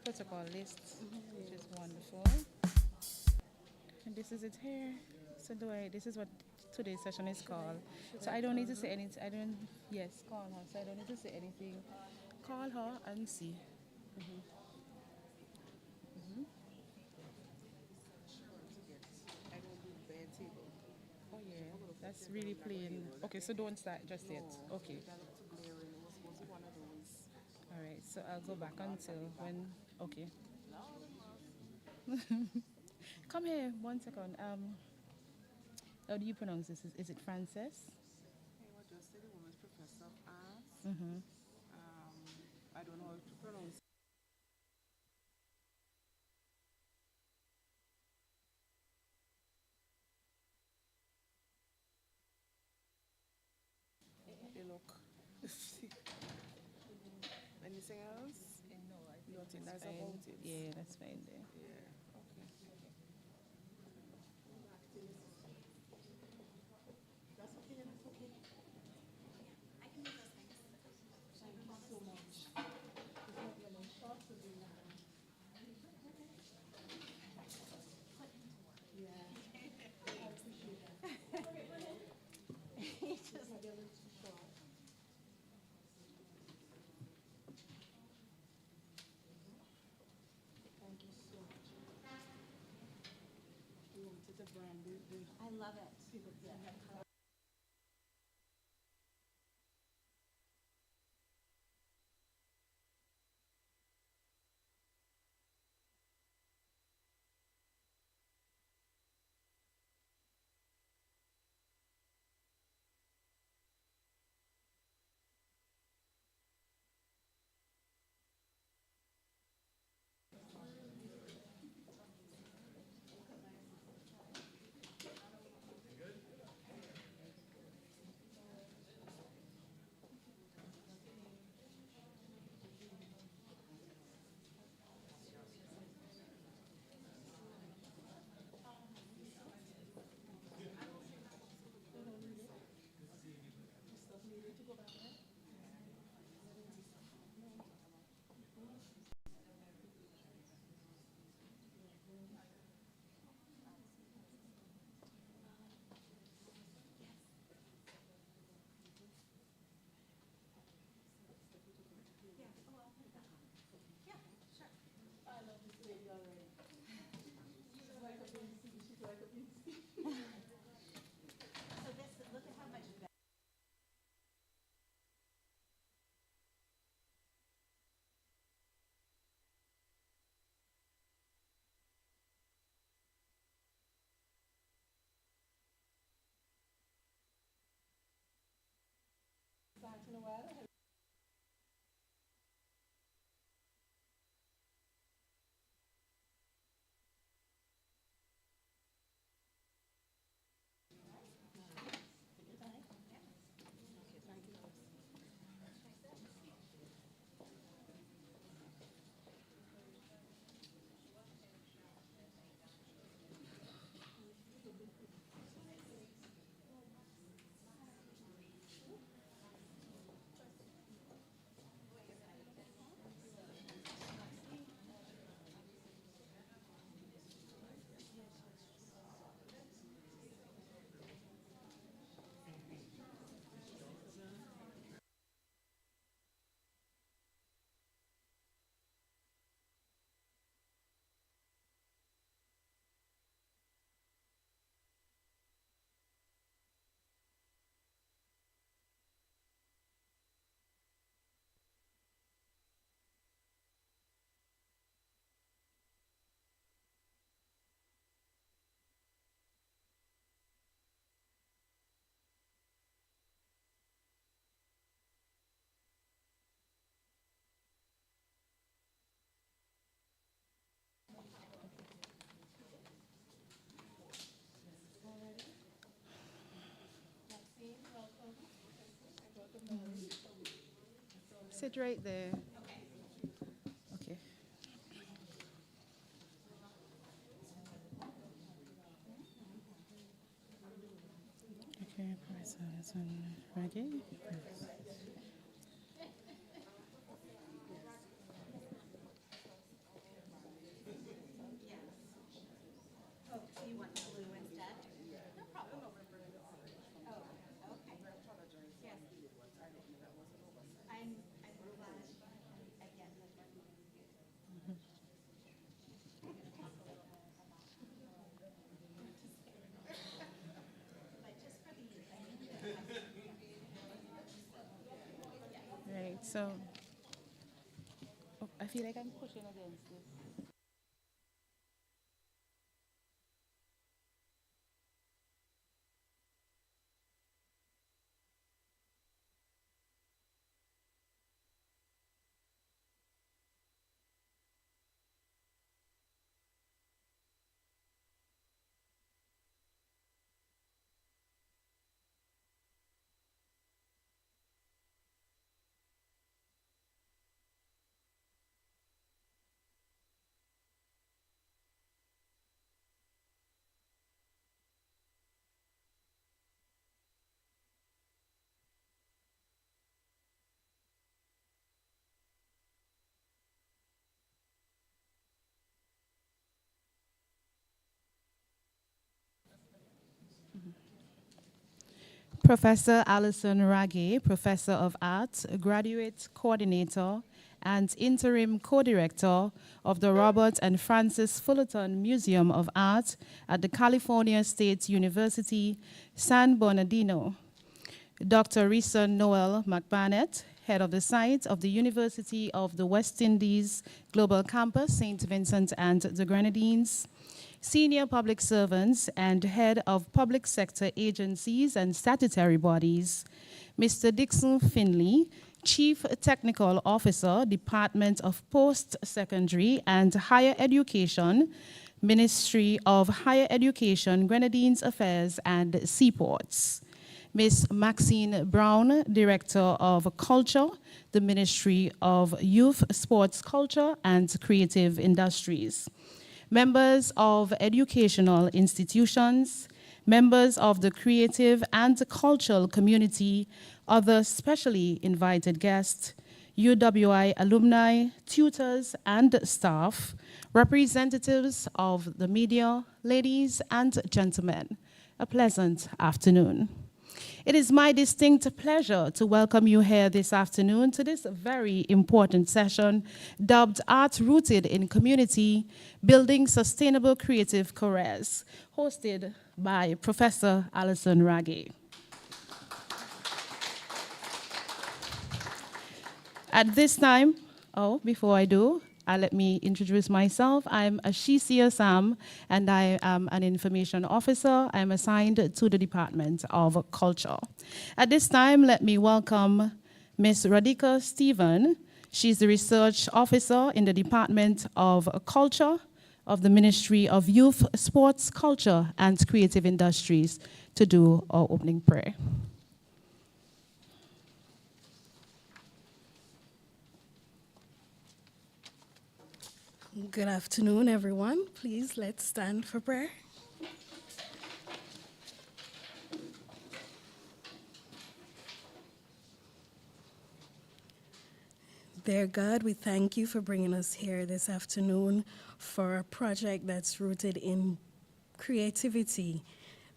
protocol list, which is wonderful. And this is it here. So do I, this is what today's session is called. So I don't need to say anything. I don't, yes, call her. So I don't need to say anything. Call her and see. Oh yeah, that's really plain. Okay, so don't start just yet. Okay. All right, so I'll go back until when, okay. Come here, 1 second. How do you pronounce this? Is it Frances? Hey, what just said the woman's professor of arts. Mm-hmm. I don't know how to pronounce the look. Anything else? No, I think Nothing. it's That's fine. about it. Yeah, that's fine there. Yeah. Okay. That's okay. That's okay. Thank you so much. It's not yellow shorts or the yeah. I appreciate that. It's not yellow too short. Thank you so much. We wanted the brand. I love it. People that have I love this lady already. She's like a beast. She's like a beast. So this, look at how much Back in a while. Sit right there. Okay. Okay, Professor Alison, ready? So, oh, I feel like I'm pushing against this. Professor Alison Ragguette, Professor of Arts, Graduate Coordinator, and Interim Co-Director of the Robert and Francis Fullerton Museum of Art at the California State University, San Bernardino. Dr. Risa Noel McBarnett, Head of the Site of the University of the West Indies Global Campus, St. Vincent and the Grenadines. Senior public servants and head of public sector agencies and statutory bodies, Mr. Dixon Finley, Chief Technical Officer, Department of Post-Secondary and Higher Education, Ministry of Higher Education, Grenadines Affairs and Seaports. Ms. Maxine Brown, Director of Culture, the Ministry of Youth, Sports, Culture and Creative Industries. Members of educational institutions, members of the creative and cultural community, other specially invited guests, UWI alumni, tutors and staff, representatives of the media, ladies and gentlemen, a pleasant afternoon. It is my distinct pleasure to welcome you here this afternoon to this very important session dubbed Art Rooted in Community, Building Sustainable Creative Careers, hosted by Professor Alison Ragguette. At this time, before I do, let me introduce myself. I'm Ashisia Sam, and I am an information officer. I'm assigned to the Department of Culture. At this time, let me welcome Ms. Radhika Stephen. She's the research officer in the Department of Culture of the Ministry of Youth, Sports, Culture, and Creative Industries to do our opening prayer. Good afternoon, everyone. Please, let's stand for prayer. Dear God, we thank you for bringing us here this afternoon for a project that's rooted in creativity.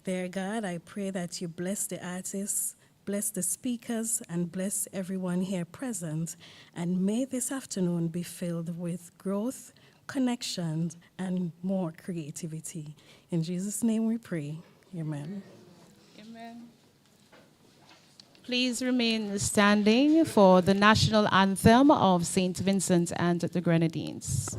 Dear God, I pray that you bless the artists, bless the speakers, and bless everyone here present. And may this afternoon be filled with growth, connections, and more creativity. In Jesus' name we pray. Amen. Amen. Please remain standing for the national anthem of St. Vincent and the Grenadines.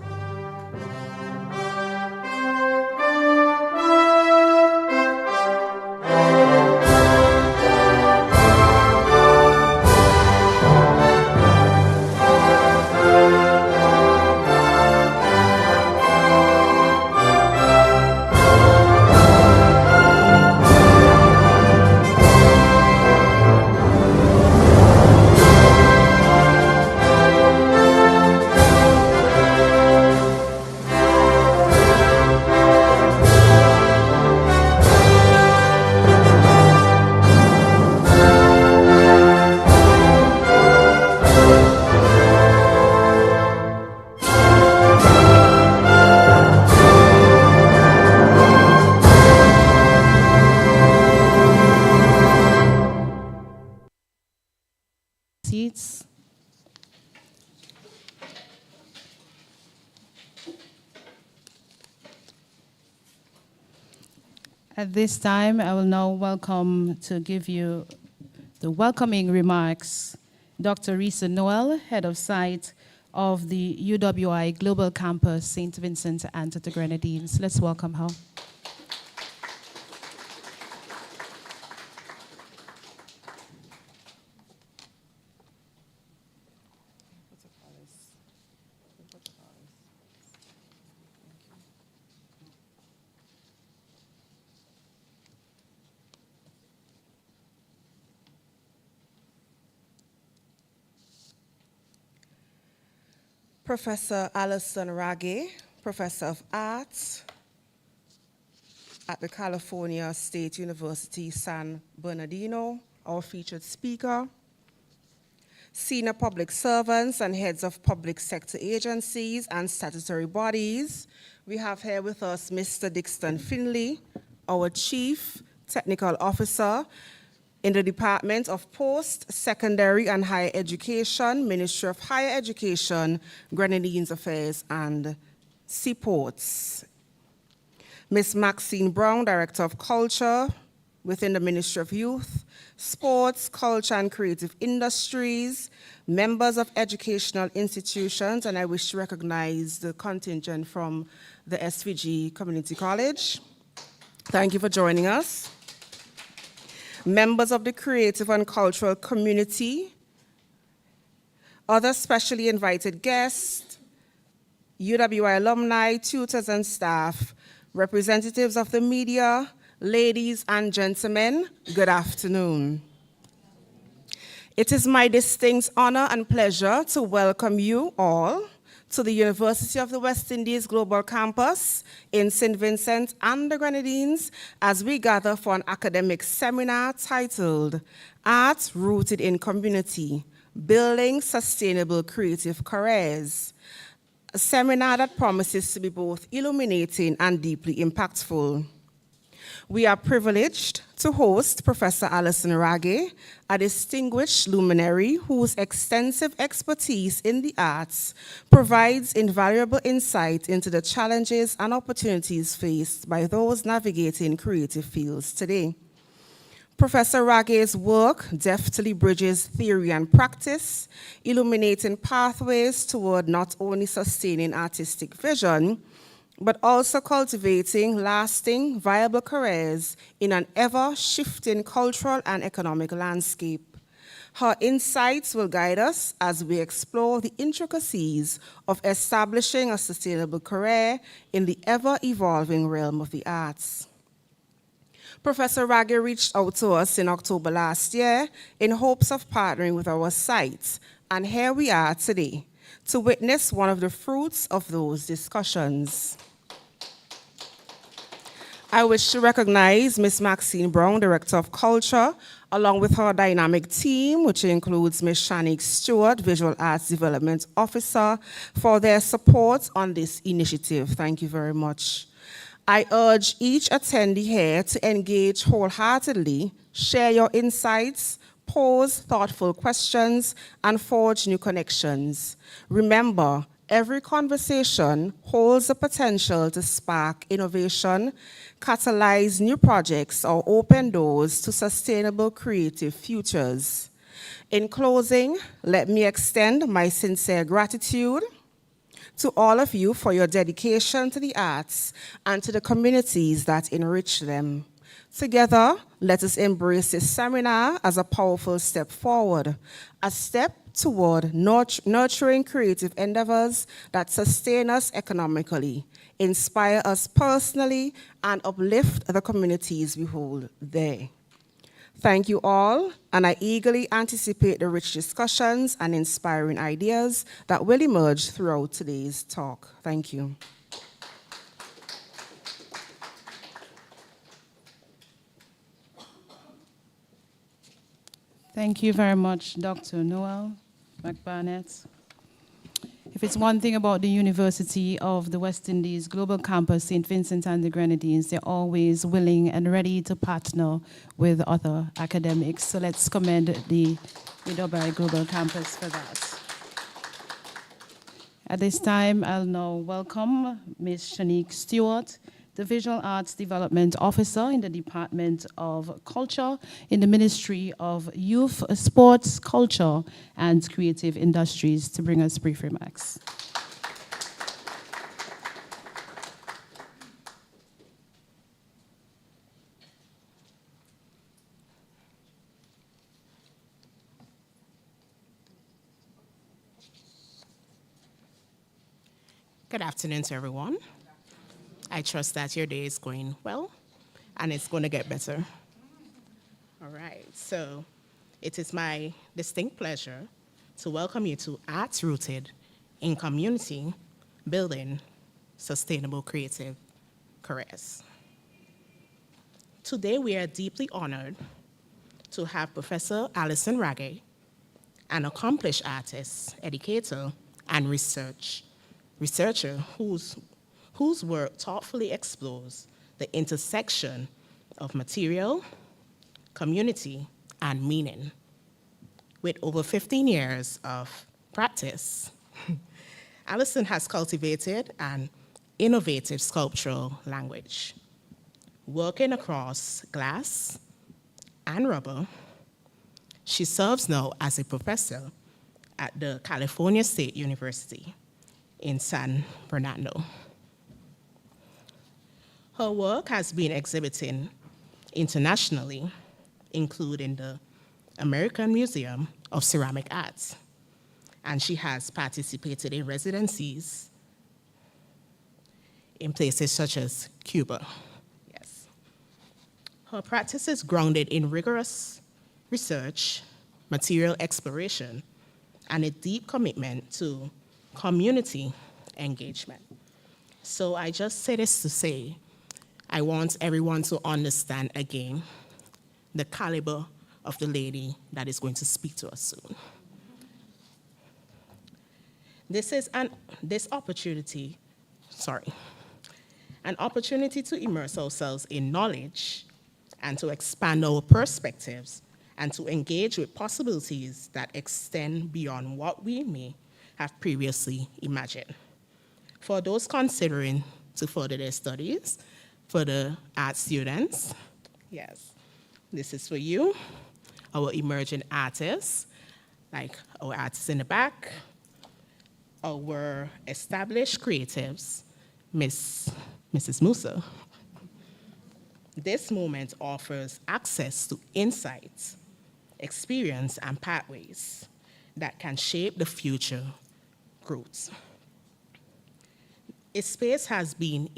Seats. At this time, I will now welcome to give you the welcoming remarks Dr. Risa Noel, Head of Site of the UWI Global Campus, St. Vincent and the Grenadines. Let's welcome her. Professor Alison Ragguette, Professor of Arts at the California State University, San Bernardino, our featured speaker. Senior public servants and heads of public sector agencies and statutory bodies. We have here with us Mr. Dixon Finley, our Chief Technical Officer in the Department of Post-Secondary and Higher Education, Ministry of Higher Education, Grenadines Affairs and Seaports. Ms. Maxine Brown, Director of Culture within the Ministry of Youth, Sports, Culture and Creative Industries, members of educational institutions, and I wish to recognize the contingent from the SVG Community College. Thank you for joining us. Members of the creative and cultural community, other specially invited guests, UWI alumni, tutors and staff, representatives of the media, ladies and gentlemen, good afternoon. It is my distinct honor and pleasure to welcome you all to the University of the West Indies Global Campus in St. Vincent and the Grenadines as we gather for an academic seminar titled Arts Rooted in Community, Building Sustainable Creative Careers, a seminar that promises to be both illuminating and deeply impactful. We are privileged to host Professor Alison Ragguette, a distinguished luminary whose extensive expertise in the arts provides invaluable insight into the challenges and opportunities faced by those navigating creative fields today. Professor Ragguette's work deftly bridges theory and practice, illuminating pathways toward not only sustaining artistic vision, but also cultivating lasting, viable careers in an ever-shifting cultural and economic landscape. Her insights will guide us as we explore the intricacies of establishing a sustainable career in the ever-evolving realm of the arts. Professor Ragguette reached out to us in October last year in hopes of partnering with our site, and here we are today to witness one of the fruits of those discussions. I wish to recognize Ms. Maxine Brown, Director of Culture, along with her dynamic team, which includes Ms. Shanique Stewart, Visual Arts Development Officer, for their support on this initiative. Thank you very much. I urge each attendee here to engage wholeheartedly, share your insights, pose thoughtful questions, and forge new connections. Remember, every conversation holds the potential to spark innovation, catalyze new projects, or open doors to sustainable creative futures. In closing, let me extend my sincere gratitude to all of you for your dedication to the arts and to the communities that enrich them. Together, let us embrace this seminar as a powerful step forward, a step toward nurturing creative endeavors that sustain us economically, inspire us personally, and uplift the communities we hold there. Thank you all, and I eagerly anticipate the rich discussions and inspiring ideas that will emerge throughout today's talk. Thank you. Thank you very much, Dr. Noel McBarnett. If it's one thing about the University of the West Indies Global Campus, St. Vincent and the Grenadines, they're always willing and ready to partner with other academics. So let's commend the UWI Global Campus for that. At this time, I'll now welcome Ms. Shanique Stewart, the Visual Arts Development Officer in the Department of Culture in the Ministry of Youth, Sports, Culture, and Creative Industries, to bring us brief remarks. Good afternoon to everyone. I trust that your day is going well and it's going to get better. All right, so it is my distinct pleasure to welcome you to Arts Rooted in Community, Building Sustainable Creative Careers. Today we are deeply honored to have Professor Alison Ragguette, an accomplished artist, educator, and researcher whose work thoughtfully explores the intersection of material, community, and meaning. With over 15 years of practice, Alison has cultivated an innovative sculptural language. Working across glass and rubber, she serves now as a professor at the California State University in San Bernardino. Her work has been exhibiting internationally, including the American Museum of Ceramic Arts, and she has participated in residencies in places such as Cuba. Yes. Her practice is grounded in rigorous research, material exploration, and a deep commitment to community engagement. So I just say this to say, I want everyone to understand again the caliber of the lady that is going to speak to us soon. An opportunity to immerse ourselves in knowledge and to expand our perspectives and to engage with possibilities that extend beyond what we may have previously imagined. For those considering to further their studies, for the art students, yes, this is for you, our emerging artists, like our artists in the back, our established creatives, Mrs. Musa. This moment offers access to insights, experience, and pathways that can shape the future growth. A space has been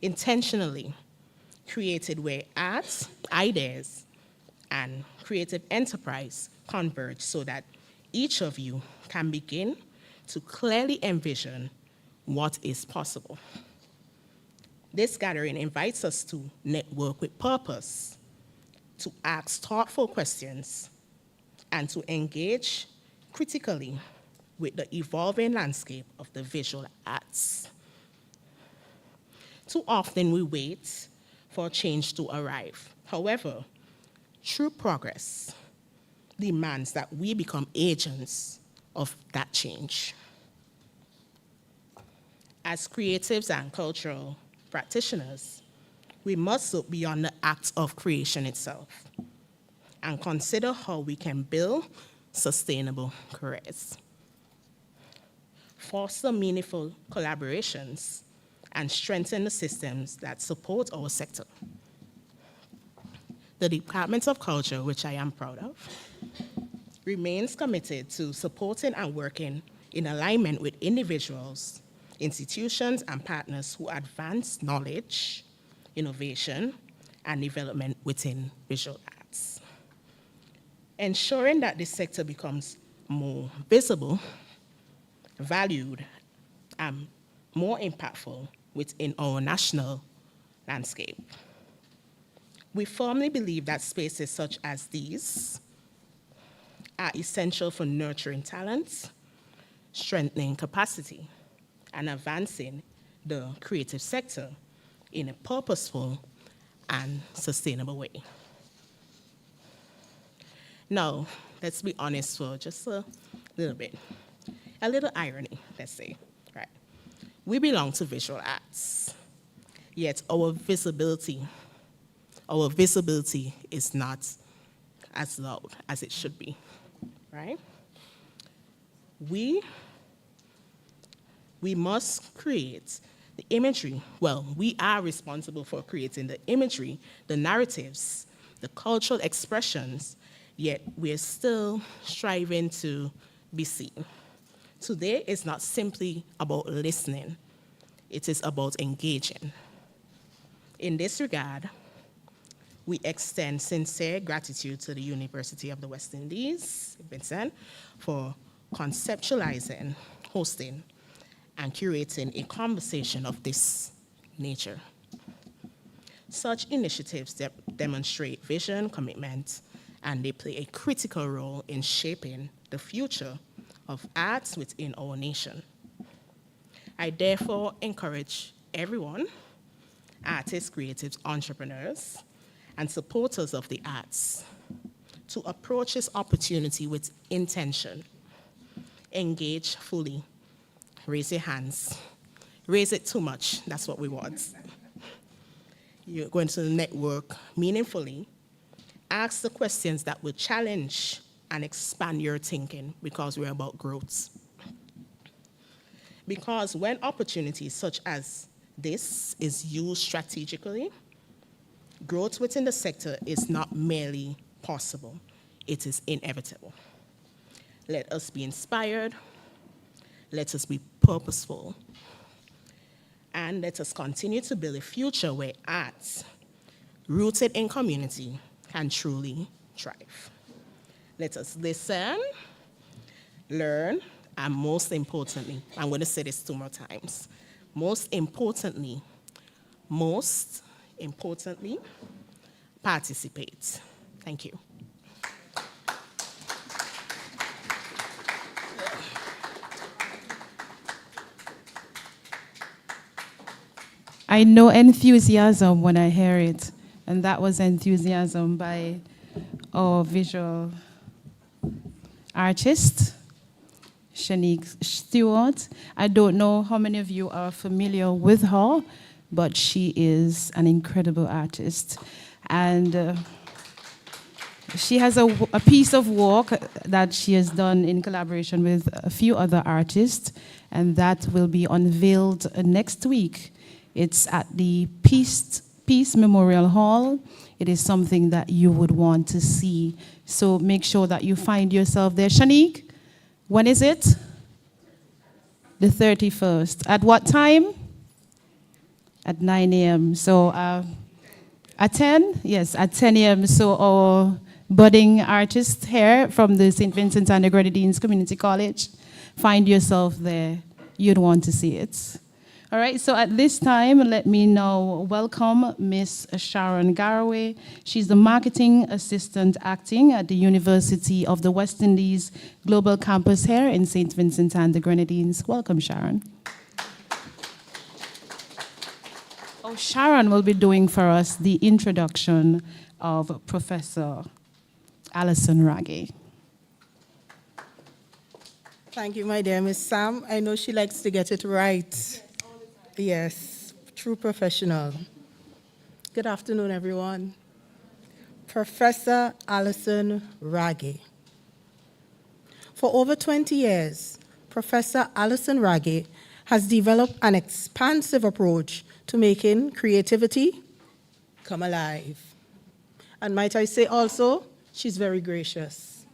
intentionally created where art, ideas, and creative enterprise converge so that each of you can begin to clearly envision what is possible. This gathering invites us to network with purpose, to ask thoughtful questions, and to engage critically with the evolving landscape of the visual arts. Too often we wait for change to arrive. However, true progress demands that we become agents of that change. As creatives and cultural practitioners, we must look beyond the act of creation itself and consider how we can build sustainable careers, foster meaningful collaborations, and strengthen the systems that support our sector. The Department of Culture, which I am proud of, remains committed to supporting and working in alignment with individuals, institutions, and partners who advance knowledge, innovation, and development within visual arts. Ensuring that this sector becomes more visible, valued, and more impactful within our national landscape. We firmly believe that spaces such as these are essential for nurturing talents, strengthening capacity, and advancing the creative sector in a purposeful and sustainable way. Now, let's be honest for just a little bit. A little irony, let's say, right? We belong to visual arts. yet our visibility is not as loud as it should be, right? We must create the imagery. Well, we are responsible for creating the imagery, the narratives, the cultural expressions, yet we're still striving to be seen. Today is not simply about listening, it is about engaging. In this regard, we extend sincere gratitude to the University of the West Indies, Vincent, for conceptualizing, hosting, and curating a conversation of this nature. Such initiatives demonstrate vision, commitment, and they play a critical role in shaping the future of arts within our nation. I therefore encourage everyone, artists, creatives, entrepreneurs, and supporters of the arts, to approach this opportunity with intention. Engage fully. Raise your hands. Raise it too much, that's what we want. You're going to network meaningfully. Ask the questions that will challenge and expand your thinking, because we're about growth. Because when opportunities such as this is used strategically, growth within the sector is not merely possible, it is inevitable. Let us be inspired, let us be purposeful, and let us continue to build a future where arts, rooted in community, can truly thrive. Let us listen, learn, and most importantly, I'm going to say this 2 more times, most importantly, participate. Thank you. I know enthusiasm when I hear it, and that was enthusiasm by our visual artist, Shanique Stewart. I don't know how many of you are familiar with her, but she is an incredible artist. And she has a piece of work that she has done in collaboration with a few other artists, and that will be unveiled next week. It's at the Peace Memorial Hall. It is something that you would want to see. So make sure that you find yourself there. Shanique, when is it? The 31st. At what time? At 9 a.m. So at 10? Yes, at 10 a.m. So our budding artists here from the St. Vincent and the Grenadines Community College, find yourself there. You'd want to see it. All right, so at this time, let me now welcome Miss Sharon Garraway. She's the Marketing Assistant Acting at the University of the West Indies Global Campus here in St. Vincent and the Grenadines. Welcome, Sharon. Oh, Sharon will be doing for us the introduction of Professor Alison Ragguette. Thank you, my dear Miss Sam. I know she likes to get it right. Yes, true professional. Good afternoon, everyone. Professor Alison Ragguette. For over 20 years, Professor Alison Ragguette has developed an expansive approach to making creativity come alive. And might I say also, she's very gracious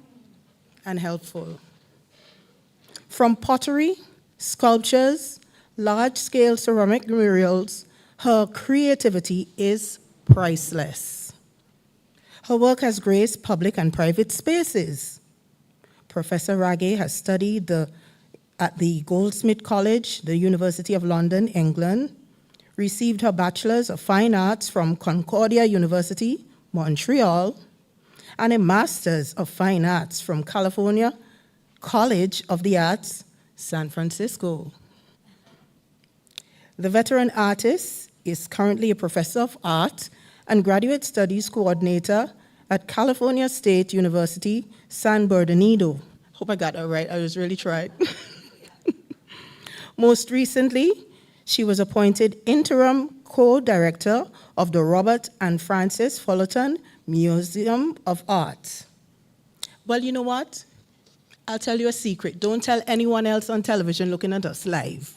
and helpful. From pottery, sculptures, large-scale ceramic murals, her creativity is priceless. Her work has graced public and private spaces. Professor Ragguette has studied at the Goldsmith College, the University of London, England, received her Bachelor's of Fine Arts from Concordia University, Montreal, and a Master's of Fine Arts from California College of the Arts, San Francisco. The veteran artist is currently a professor of art and graduate studies coordinator at California State University, San Bernardino. Hope I got that right, I was really trying. Most recently, she was appointed interim co-director of the Robert and Frances Fullerton Museum of Art. Well, you know what? I'll tell you a secret. Don't tell anyone else on television looking at us live.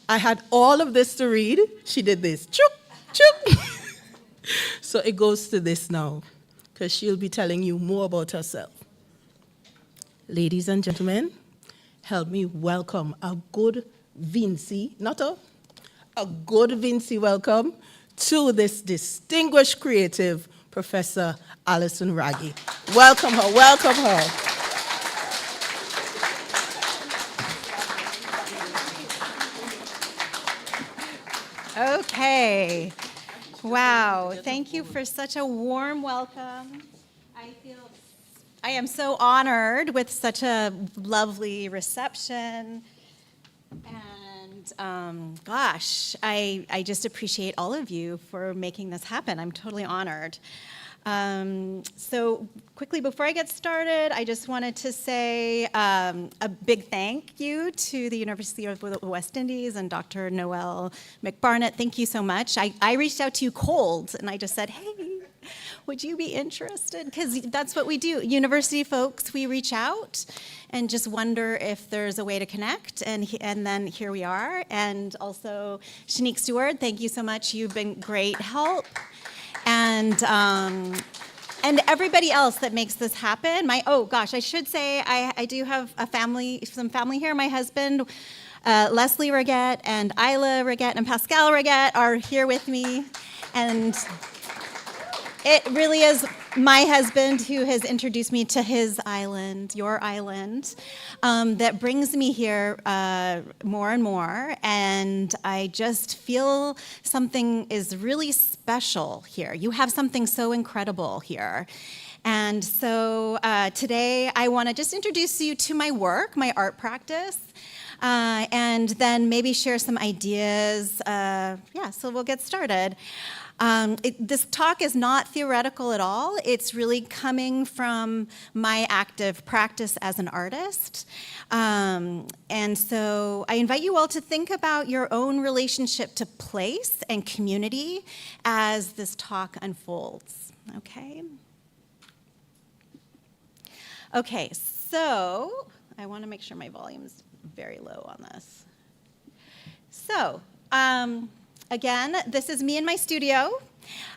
I had all of this to read. She did this. Choop, choop. So it goes to this now, because she'll be telling you more about herself. Ladies and gentlemen, help me welcome a good Vinci, not a good Vinci welcome to this distinguished creative, Professor Alison Ragguette. Welcome her, welcome her. Okay. Wow. Thank you for such a warm welcome. I am so honored with such a lovely reception. And gosh, I just appreciate all of you for making this happen. I'm totally honored. So quickly, before I get started, I just wanted to say a big thank you to the University of the West Indies and Dr. Noel McBarnett. Thank you so much. I reached out to you cold, and I just said, hey, would you be interested? Because that's what we do. University folks, we reach out and just wonder if there's a way to connect, and then here we are. And also, Shanique Stewart, thank you so much. You've been great help. And everybody else that makes this happen. Oh gosh, I should say I do have some family here. My husband, Leslie Ragguette, and Isla Ragguette, and Pascal Ragguette are here with me. And it really is my husband who has introduced me to his island, your island, that brings me here more and more. And I just feel something is really special here. You have something so incredible here. And so today I want to just introduce you to my work, my art practice, and then maybe share some ideas. So we'll get started. This talk is not theoretical at all. It's really coming from my active practice as an artist. And so I invite you all to think about your own relationship to place and community as this talk unfolds, okay? Okay, so I want to make sure my volume's very low on this. So, again, this is me in my studio.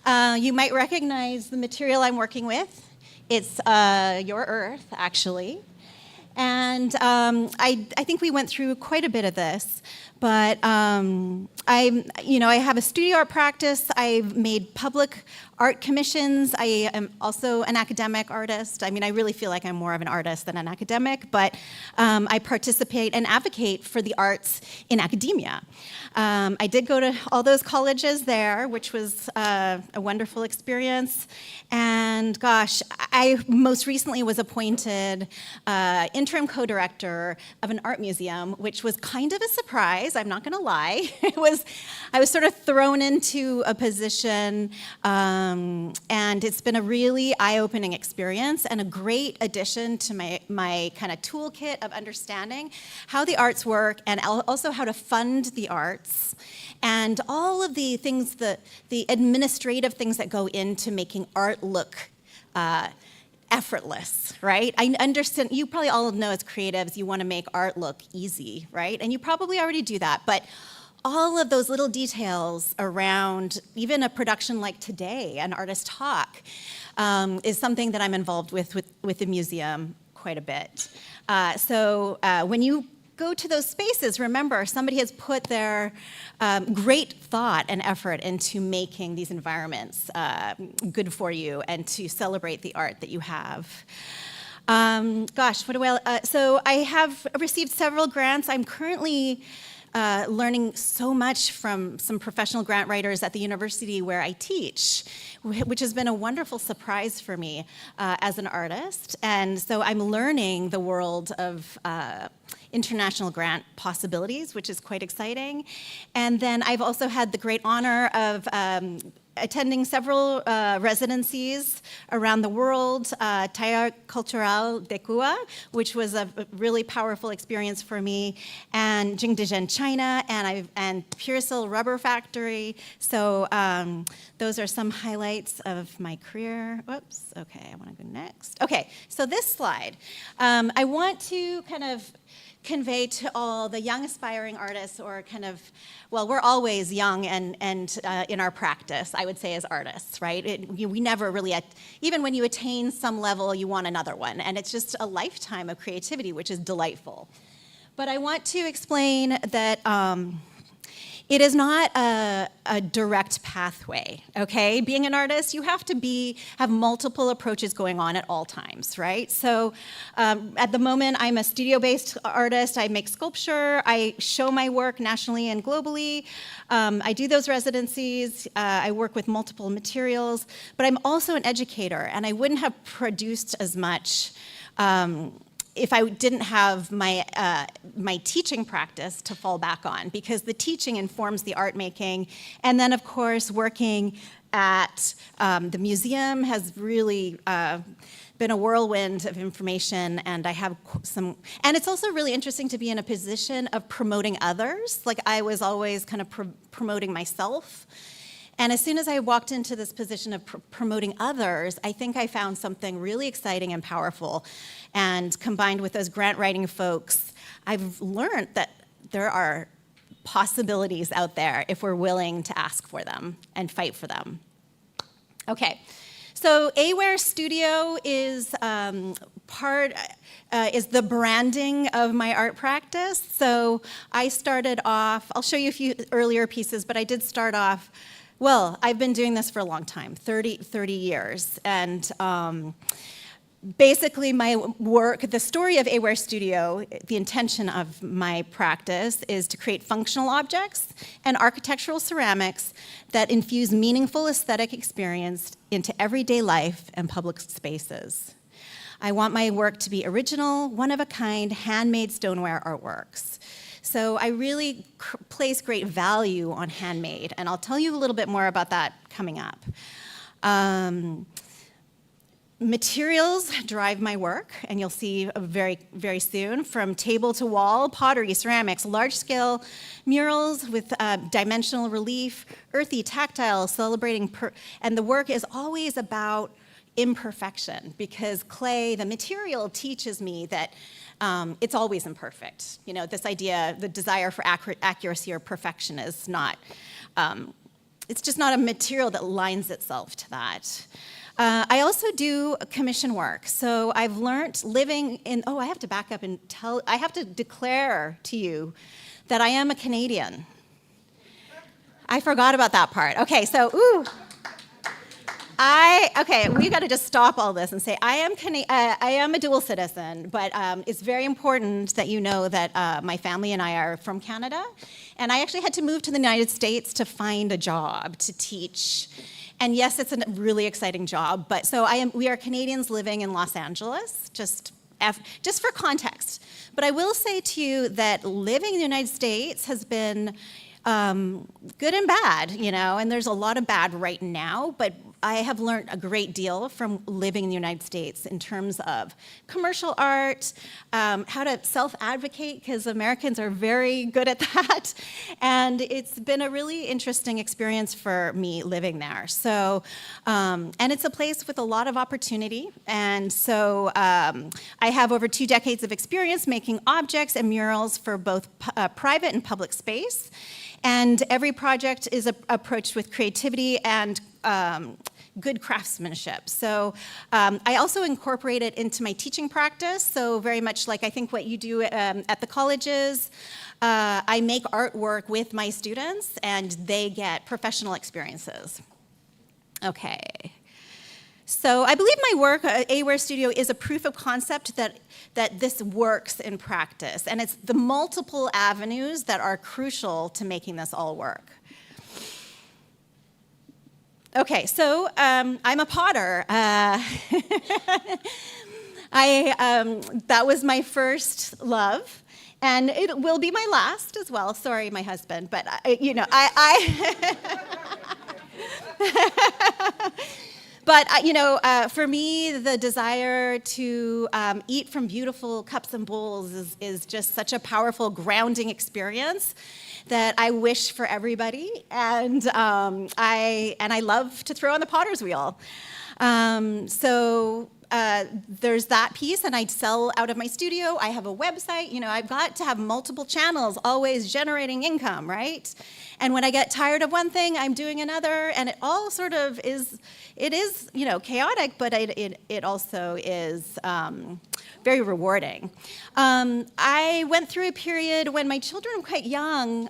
You might recognize the material I'm working with. It's your earth, actually. And I think we went through quite a bit of this, but I have a studio art practice. I've made public art commissions. I am also an academic artist. I mean, I really feel like I'm more of an artist than an academic, but I participate and advocate for the arts in academia. I did go to all those colleges there, which was a wonderful experience. And gosh, I most recently was appointed interim co-director of an art museum, which was kind of a surprise, I'm not gonna lie. I was sort of thrown into a position, and it's been a really eye-opening experience and a great addition to my kind of toolkit of understanding how the arts work and also how to fund the arts and all of the things, the administrative things that go into making art look effortless, right? I understand, you probably all know as creatives, you want to make art look easy, right? And you probably already do that, but all of those little details around even a production like today, an artist talk, is something that I'm involved with the museum quite a bit. So when you go to those spaces, remember, somebody has put their great thought and effort into making these environments good for you and to celebrate the art that you have. So I have received several grants. I'm currently learning so much from some professional grant writers at the university where I teach, which has been a wonderful surprise for me as an artist. And so I'm learning the world of international grant possibilities, which is quite exciting. And then I've also had the great honor of attending several residencies around the world, Taller Cultural de Cuba, which was a really powerful experience for me, and Jingdezhen, China, and Pearsall Rubber Factory. So those are some highlights of my career. Whoops, okay, I want to go next. Okay, so this slide, I want to kind of convey to all the young aspiring artists, or kind of, well, we're always young and in our practice, I would say, as artists, right? We never really, even when you attain some level, you want another one, and it's just a lifetime of creativity, which is delightful. But I want to explain that it is not a direct pathway, okay? Being an artist, you have to have multiple approaches going on at all times, right? So at the moment, I'm a studio-based artist. I make sculpture. I show my work nationally and globally. I do those residencies. I work with multiple materials. But I'm also an educator, and I wouldn't have produced as much if I didn't have my teaching practice to fall back on, because the teaching informs the art making. And then, of course, working at the museum has really been a whirlwind of information, and I have some, and it's also really interesting to be in a position of promoting others. Like, I was always kind of promoting myself. And as soon as I walked into this position of promoting others, I think I found something really exciting and powerful. And combined with those grant writing folks, I've learned that there are possibilities out there if we're willing to ask for them and fight for them. Okay, so Aware Studio is is the branding of my art practice. So I started off, I'll show you a few earlier pieces, but I did start off, well, I've been doing this for a long time, 30 years. And basically my work, the story of Aware Studio, the intention of my practice is to create functional objects and architectural ceramics that infuse meaningful aesthetic experience into everyday life and public spaces. I want my work to be original, one-of-a-kind, handmade stoneware artworks. So I really place great value on handmade, and I'll tell you a little bit more about that coming up. Materials drive my work, and you'll see very, very soon, from table to wall, pottery, ceramics, large-scale murals with dimensional relief, earthy, tactile, celebrating, and the work is always about imperfection, because clay, the material, teaches me that it's always imperfect. You know, this idea, the desire for accuracy or perfection is not, it's just not a material that lines itself to that. I also do commission work. So I've learned living in, oh, I have to back up and I have to declare to you that I am a Canadian. I forgot about that part. Okay, so, okay, we got to just stop all this and say I am a dual citizen, but it's very important that you know that my family and I are from Canada, and I actually had to move to the United States to find a job to teach. And yes, it's a really exciting job, but so we are Canadians living in Los Angeles, just for context. But I will say to you that living in the United States has been good and bad, you know, and there's a lot of bad right now, but I have learned a great deal from living in the United States in terms of commercial art, how to self-advocate, because Americans are very good at that, and it's been a really interesting experience for me living there. So, and it's a place with a lot of opportunity, and so I have over 2 decades of experience making objects and murals for both private and public space, and every project is approached with creativity and good craftsmanship. So I also incorporate it into my teaching practice, so very much like I think what you do at the colleges. I make artwork with my students, and they get professional experiences. Okay. So I believe my work, Aware Studio, is a proof of concept that this works in practice, and it's the multiple avenues that are crucial to making this all work. Okay, so I'm a potter. That was my first love, and it will be my last as well. Sorry, my husband, but you know, But, for me, the desire to eat from beautiful cups and bowls is just such a powerful grounding experience that I wish for everybody. And I love to throw on the potter's wheel. There's that piece, and I sell out of my studio. I have a website. I've got to have multiple channels always generating income, right? And when I get tired of one thing, I'm doing another, and it all sort of is, chaotic, but it also is very rewarding. I went through a period when my children were quite young.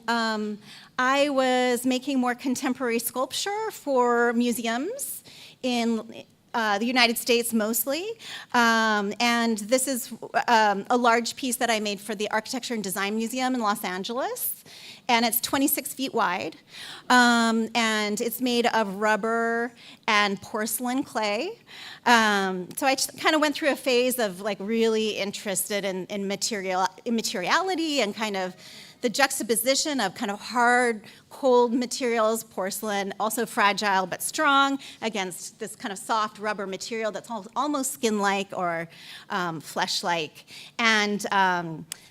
I was making more contemporary sculpture for museums in the United States mostly, and this is a large piece that I made for the Architecture and Design Museum in Los Angeles, and it's 26 feet wide, and it's made of rubber and porcelain clay. So I kind of went through a phase of really interested in materiality and kind of the juxtaposition of kind of hard, cold materials, porcelain, also fragile but strong, against this kind of soft rubber material that's almost skin-like or flesh-like. And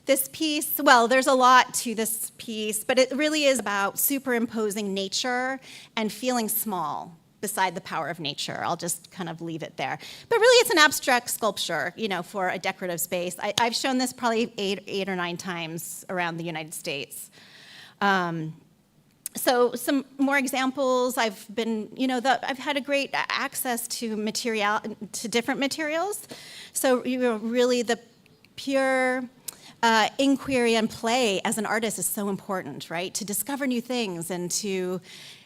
this piece, well, there's a lot to this piece, but it really is about superimposing nature and feeling small beside the power of nature. I'll just kind of leave it there. But really, it's an abstract sculpture, for a decorative space. I've shown this probably eight or nine times around the United States. So some more examples. I've had a great access to different materials. So really, the pure inquiry and play as an artist is so important, right? To discover new things and to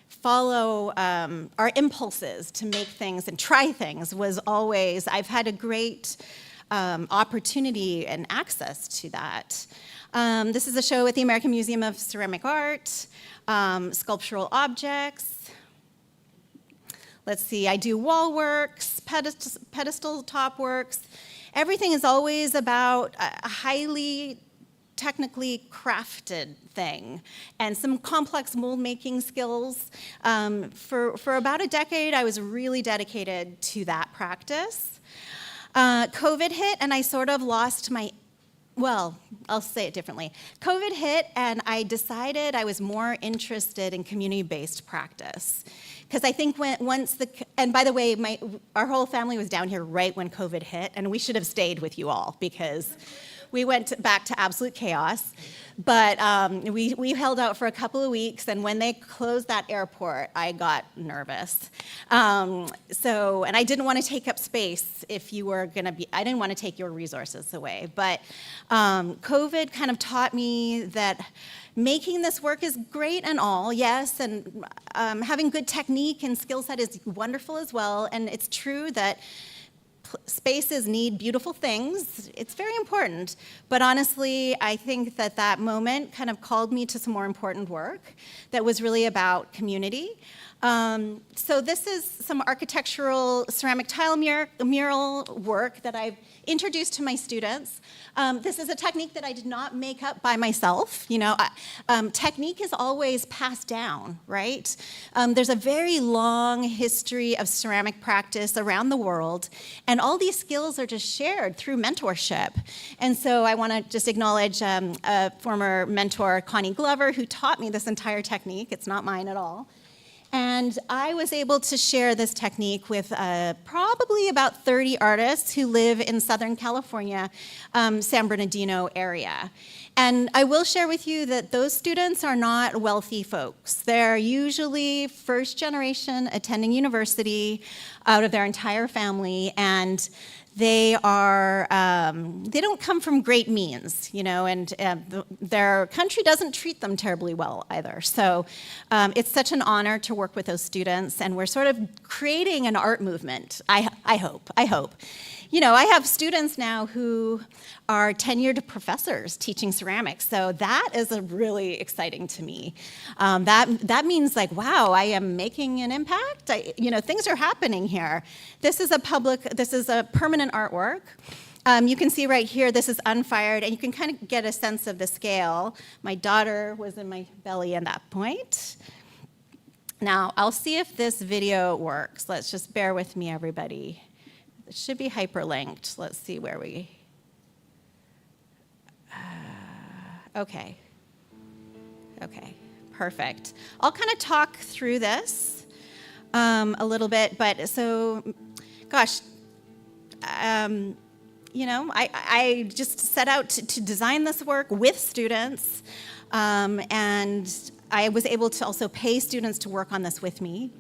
follow our impulses to make things and try things was always, I've had a great opportunity and access to that. This is a show at the American Museum of Ceramic Art, sculptural objects. Let's see, I do wall works, pedestal top works. Everything is always about a highly technically crafted thing and some complex mold making skills. For about a decade, I was really dedicated to that practice. COVID hit and I sort of lost I'll say it differently. COVID hit and I decided I was more interested in community-based practice. Because I think and by the way, our whole family was down here right when COVID hit, and we should have stayed with you all because we went back to absolute chaos. But we held out for a couple of weeks, and when they closed that airport, I got nervous. And I didn't want to take up space if you were going to I didn't want to take your resources away. But COVID kind of taught me that making this work is great and all, yes, and having good technique and skill set is wonderful as well. And it's true that spaces need beautiful things. It's very important. But honestly, I think that moment kind of called me to some more important work that was really about community. So this is some architectural ceramic tile mural work that I've introduced to my students. This is a technique that I did not make up by myself. Technique is always passed down, right? There's a very long history of ceramic practice around the world, and all these skills are just shared through mentorship. And so I want to just acknowledge a former mentor, Connie Glover, who taught me this entire technique. It's not mine at all. And I was able to share this technique with probably about 30 artists who live in Southern California, San Bernardino area. And I will share with you that those students are not wealthy folks. They're usually first generation attending university out of their entire family, and they don't come from great means, and their country doesn't treat them terribly well either. So it's such an honor to work with those students, and we're sort of creating an art movement, I hope. I have students now who are tenured professors teaching ceramics, so that is really exciting to me. That means wow, I am making an impact. Things are happening here. This is a permanent artwork. You can see right here, this is unfired, and you can kind of get a sense of the scale. My daughter was in my belly at that point. Now, I'll see if this video works. Let's just bear with me, everybody. It should be hyperlinked. Let's see where we... Okay. Okay, perfect. I'll kind of talk through this a little bit, but so, gosh, you know, I just set out to design this work with students, and I was able to also pay students to work on this with me.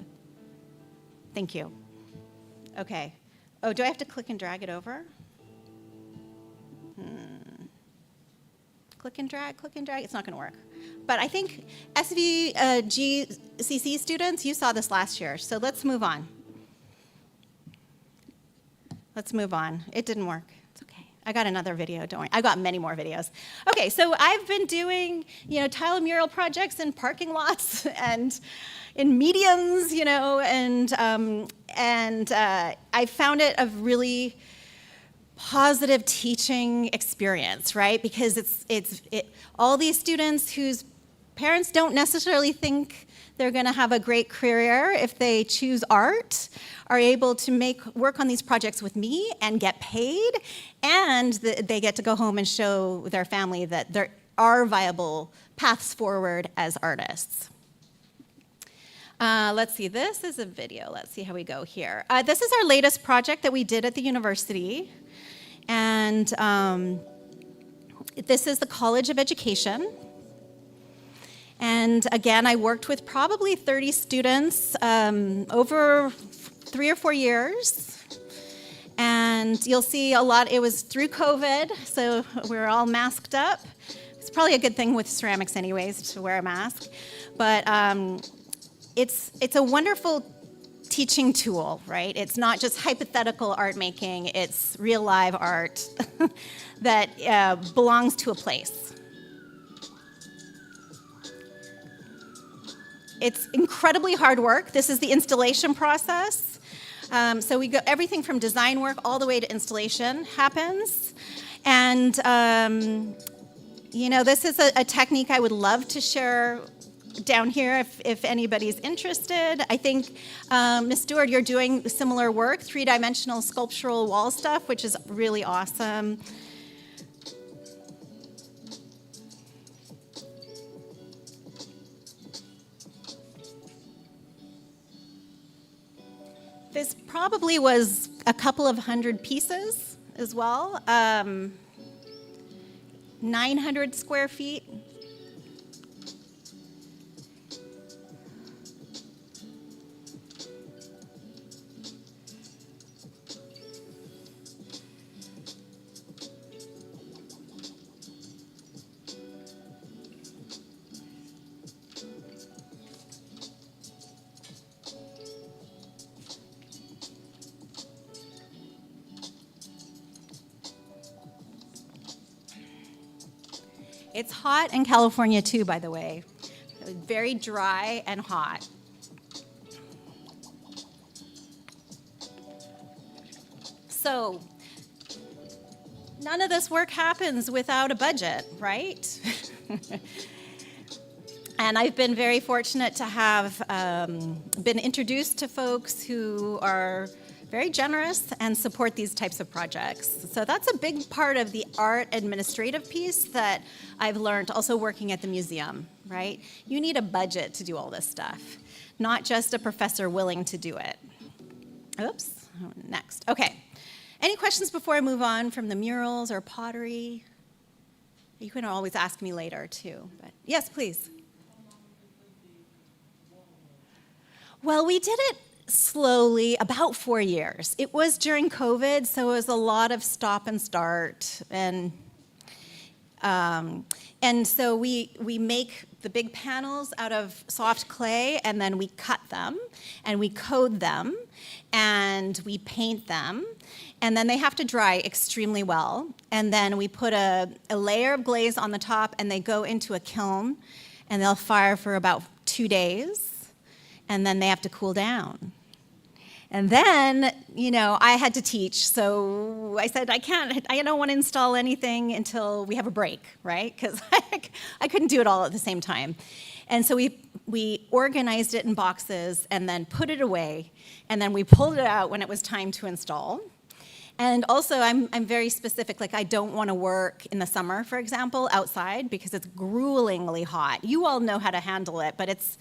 Thank you. Okay. Oh, do I have to click and drag it over? Click and drag, it's not gonna work. But I think SVG CC students, you saw this last year, so let's move on. Let's move on. It didn't work. It's okay. I got another video, don't worry. I got many more videos. Okay, so I've been doing, you know, tile mural projects in parking lots and in mediums, you know, and I found it a really positive teaching experience, right? Because it's all these students whose parents don't necessarily think they're going to have a great career if they choose art are able to work on these projects with me and get paid, and they get to go home and show their family that there are viable paths forward as artists. Let's see, this is a video. Let's see how we go here. This is our latest project that we did at the university. And this is the College of Education. And again, I worked with probably 30 students over 3 or 4 years. And you'll see a lot, it was through COVID, so we're all masked up. It's probably a good thing with ceramics anyways to wear a mask. But it's a wonderful teaching tool, right? It's not just hypothetical art making, it's real live art that belongs to a place. It's incredibly hard work. This is the installation process. So we go, everything from design work all the way to installation happens. And, you know, this is a technique I would love to share down here if anybody's interested. I think, Ms. Stewart, you're doing similar work, 3-dimensional sculptural wall stuff, which is really awesome. This probably was a couple of hundred pieces as well, 900 square feet. It's hot in California too, by the way. Very dry and hot. So, none of this work happens without a budget, right? And I've been very fortunate to have been introduced to folks who are very generous and support these types of projects. So that's a big part of the art administrative piece that I've learned also working at the museum, right? You need a budget to do all this stuff, not just a professor willing to do it. Oops, next. Okay. Any questions before I move on from the murals or pottery? You can always ask me later too, but yes, please. Well, we did it slowly, about 4 years. It was during COVID, so it was a lot of stop and start, and so we make the big panels out of soft clay, and then we cut them, and we code them, and we paint them, and then they have to dry extremely well, and then we put a layer of glaze on the top, and they go into a kiln, and they'll fire for about 2 days, and then they have to cool down. And then, you know, I had to teach, so I said, I don't want to install anything until we have a break, right? Because I couldn't do it all at the same time. And so we organized it in boxes and then put it away, and then we pulled it out when it was time to install. And also, I'm very specific, like I don't want to work in the summer, for example, outside because it's gruelingly hot. You all know how to handle it, but it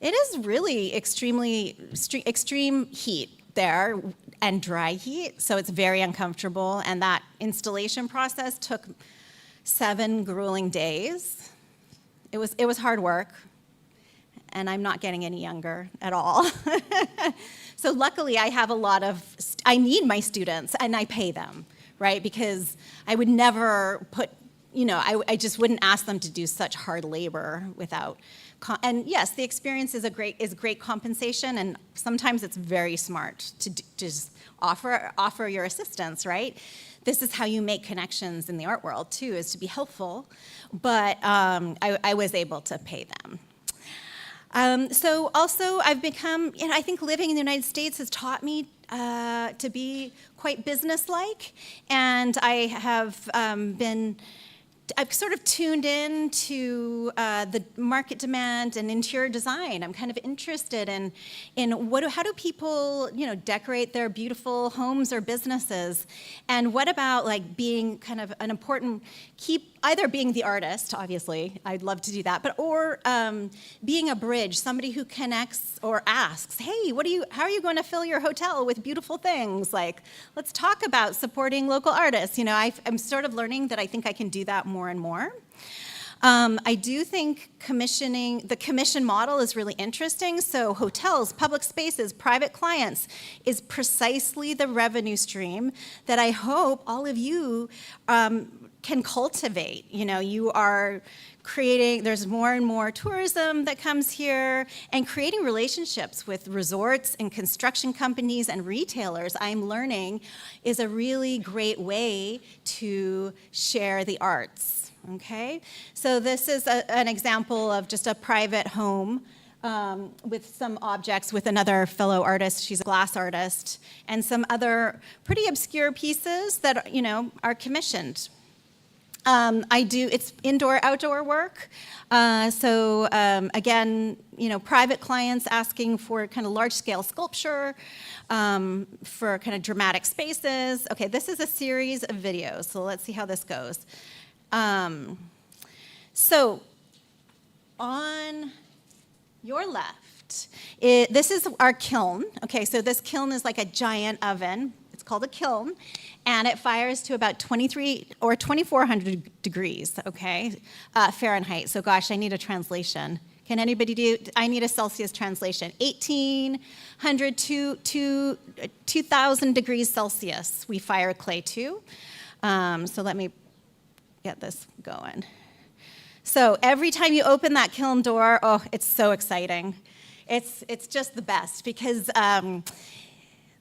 is really extreme heat there and dry heat, so it's very uncomfortable. And that installation process took 7 grueling days. It was hard work, and I'm not getting any younger at all. So luckily, I have I need my students, and I pay them, right? Because I would never put, I just wouldn't ask them to do such hard labor without, and yes, the experience is great compensation, and sometimes it's very smart to just offer your assistance, right? This is how you make connections in the art world too, is to be helpful, but I was able to pay them. So also I've become, I think living in the United States has taught me to be quite businesslike, and I have I've sort of tuned in to the market demand and interior design. I'm kind of interested in how do people, decorate their beautiful homes or businesses, and what about like being kind of an important either being the artist, obviously, I'd love to do that, or being a bridge, somebody who connects or asks, hey, how are you going to fill your hotel with beautiful things? Like, let's talk about supporting local artists. I'm sort of learning that I think I can do that more and more. I do think the commission model is really interesting. So hotels, public spaces, private clients is precisely the revenue stream that I hope all of you can cultivate. You are creating, there's more and more tourism that comes here, and creating relationships with resorts and construction companies and retailers, I'm learning, is a really great way to share the arts, okay? So this is an example of just a private home with some objects with another fellow artist. She's a glass artist, and some other pretty obscure pieces that, are commissioned. It's indoor-outdoor work. Again, private clients asking for kind of large-scale sculpture, for kind of dramatic spaces. Okay, this is a series of videos, so let's see how this goes. So on your left, this is our kiln. Okay, so this kiln is like a giant oven. It's called a kiln, and it fires to about 23 or 2,400 degrees, okay, Fahrenheit. So gosh, I need a translation. Can anybody I need a Celsius translation. 1,800 to 2,000 degrees Celsius we fire clay to. So let me get this going. So every time you open that kiln door, oh, it's so exciting. It's just the best, because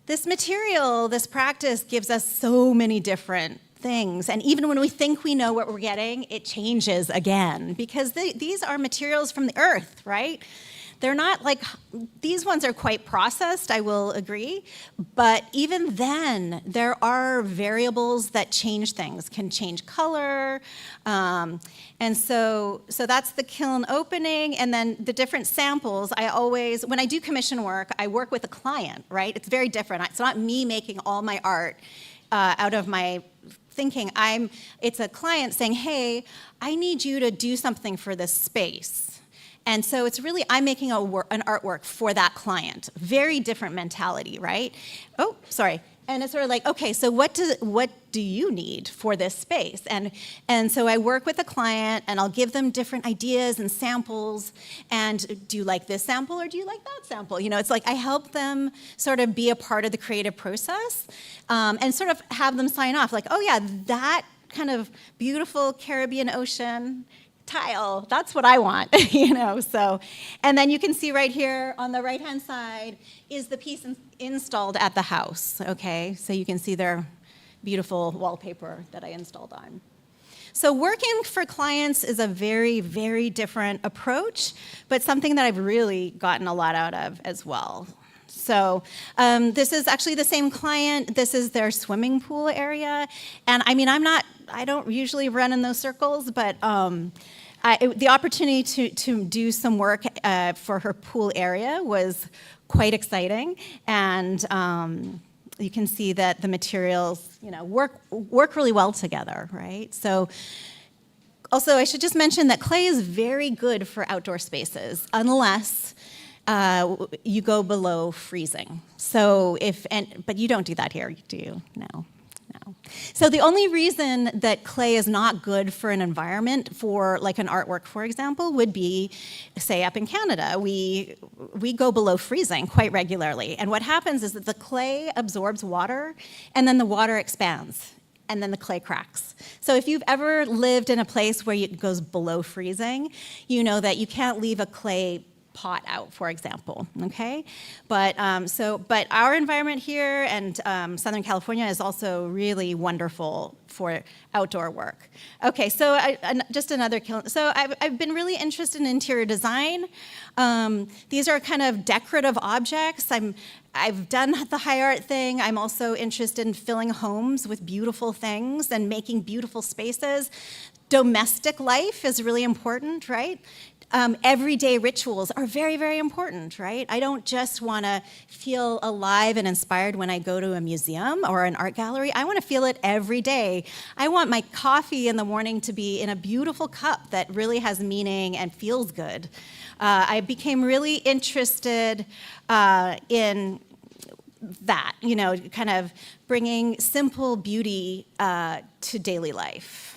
this material, this practice gives us so many different things. And even when we think we know what we're getting, it changes again, because these are materials from the earth, right? They're not like, these ones are quite processed, I will agree, but even then, there are variables that change things, can change color, and so that's the kiln opening, and then the different samples. When I do commission work, I work with a client, right? It's very different. It's not me making all my art out of my thinking. It's a client saying, hey, I need you to do something for this space. And so it's really, I'm making an artwork for that client. Very different mentality, right? Oh, sorry. And it's sort of like, okay, so what do you need for this space? And so I work with a client, and I'll give them different ideas and samples. And do you like this sample, or do you like that sample? It's like I help them sort of be a part of the creative process, and sort of have them sign off, like, oh yeah, that kind of beautiful Caribbean ocean tile, that's what I want, so. And then you can see right here on the right-hand side is the piece installed at the house, okay? So you can see their beautiful wallpaper that I installed on. So working for clients is a very, very different approach, but something that I've really gotten a lot out of as well. So this is actually the same client. This is their swimming pool area. And I mean, I don't usually run in those circles, but the opportunity to do some work for her pool area was quite exciting, and you can see that the materials, work really well together, right? So, also, I should just mention that clay is very good for outdoor spaces, unless you go below freezing. So but you don't do that here, do you? No. So the only reason that clay is not good for an environment, for like an artwork, for example, would be, say, up in Canada. We go below freezing quite regularly. And what happens is that the clay absorbs water, and then the water expands, and then the clay cracks. So if you've ever lived in a place where it goes below freezing, you know that you can't leave a clay pot out, for example, okay? But our environment here and Southern California is also really wonderful for outdoor work. Okay, so just another, so I've been really interested in interior design. These are kind of decorative objects. I've done the high art thing. I'm also interested in filling homes with beautiful things and making beautiful spaces. Domestic life is really important, right? Everyday rituals are very, very important, right? I don't just want to feel alive and inspired when I go to a museum or an art gallery. I want to feel it every day. I want my coffee in the morning to be in a beautiful cup that really has meaning and feels good. I became really interested in that, kind of bringing simple beauty to daily life.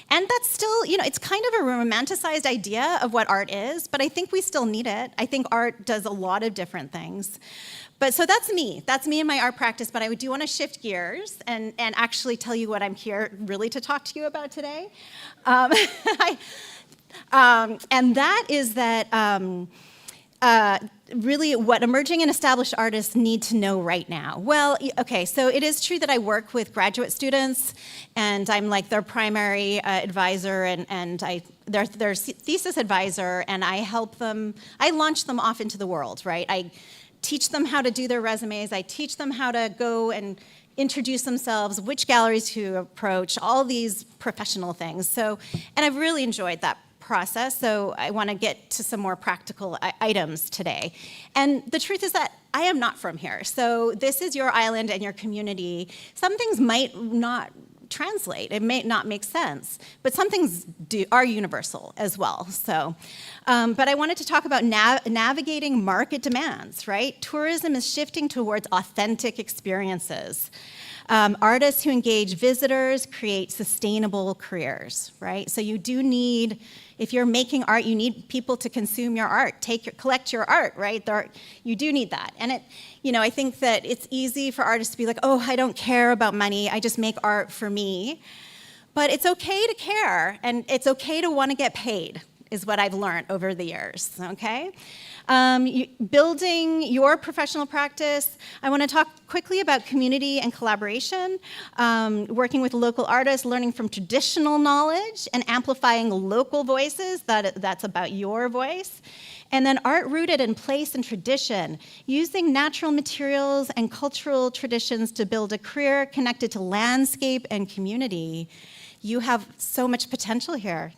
And that's still, it's kind of a romanticized idea of what art is, but I think we still need it. I think art does a lot of different things. But so that's me. That's me in my art practice, but I do want to shift gears and actually tell you what I'm here really to talk to you about today. And that is that really what emerging and established artists need to know right now. Well, okay, so it is true that I work with graduate students, and I'm like their primary advisor and their thesis advisor, and I help them, I launch them off into the world, right? I teach them how to do their resumes, I teach them how to go and introduce themselves, which galleries to approach, all these professional things. So, and I've really enjoyed that process, so I want to get to some more practical items today. And the truth is that I am not from here, so this is your island and your community. Some things might not translate, it may not make sense, but some things are universal as well. So, but I wanted to talk about navigating market demands, right? Tourism is shifting towards authentic experiences. Artists who engage visitors create sustainable careers, right? So you do need, if you're making art, you need people to consume your art, collect your art, right? You do need that. And I think that it's easy for artists to be like, oh, I don't care about money, I just make art for me. But it's okay to care, and it's okay to want to get paid, is what I've learned over the years, okay? Building your professional practice, I want to talk quickly about community and collaboration, working with local artists, learning from traditional knowledge, and amplifying local voices, that's about your voice. And then art rooted in place and tradition, using natural materials and cultural traditions to build a career connected to landscape and community. You have so much potential here.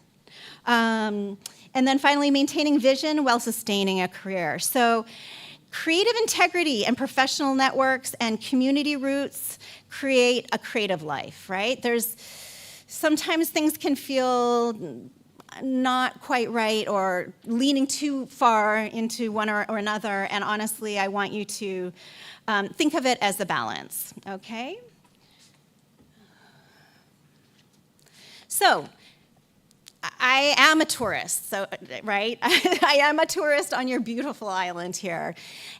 And then finally, maintaining vision while sustaining a career. So creative integrity and professional networks and community roots create a creative life, right? Sometimes things can feel not quite right or leaning too far into one or another, and honestly, I want you to think of it as a balance, okay? So, I am a tourist, so, right? I am a tourist on your beautiful island here,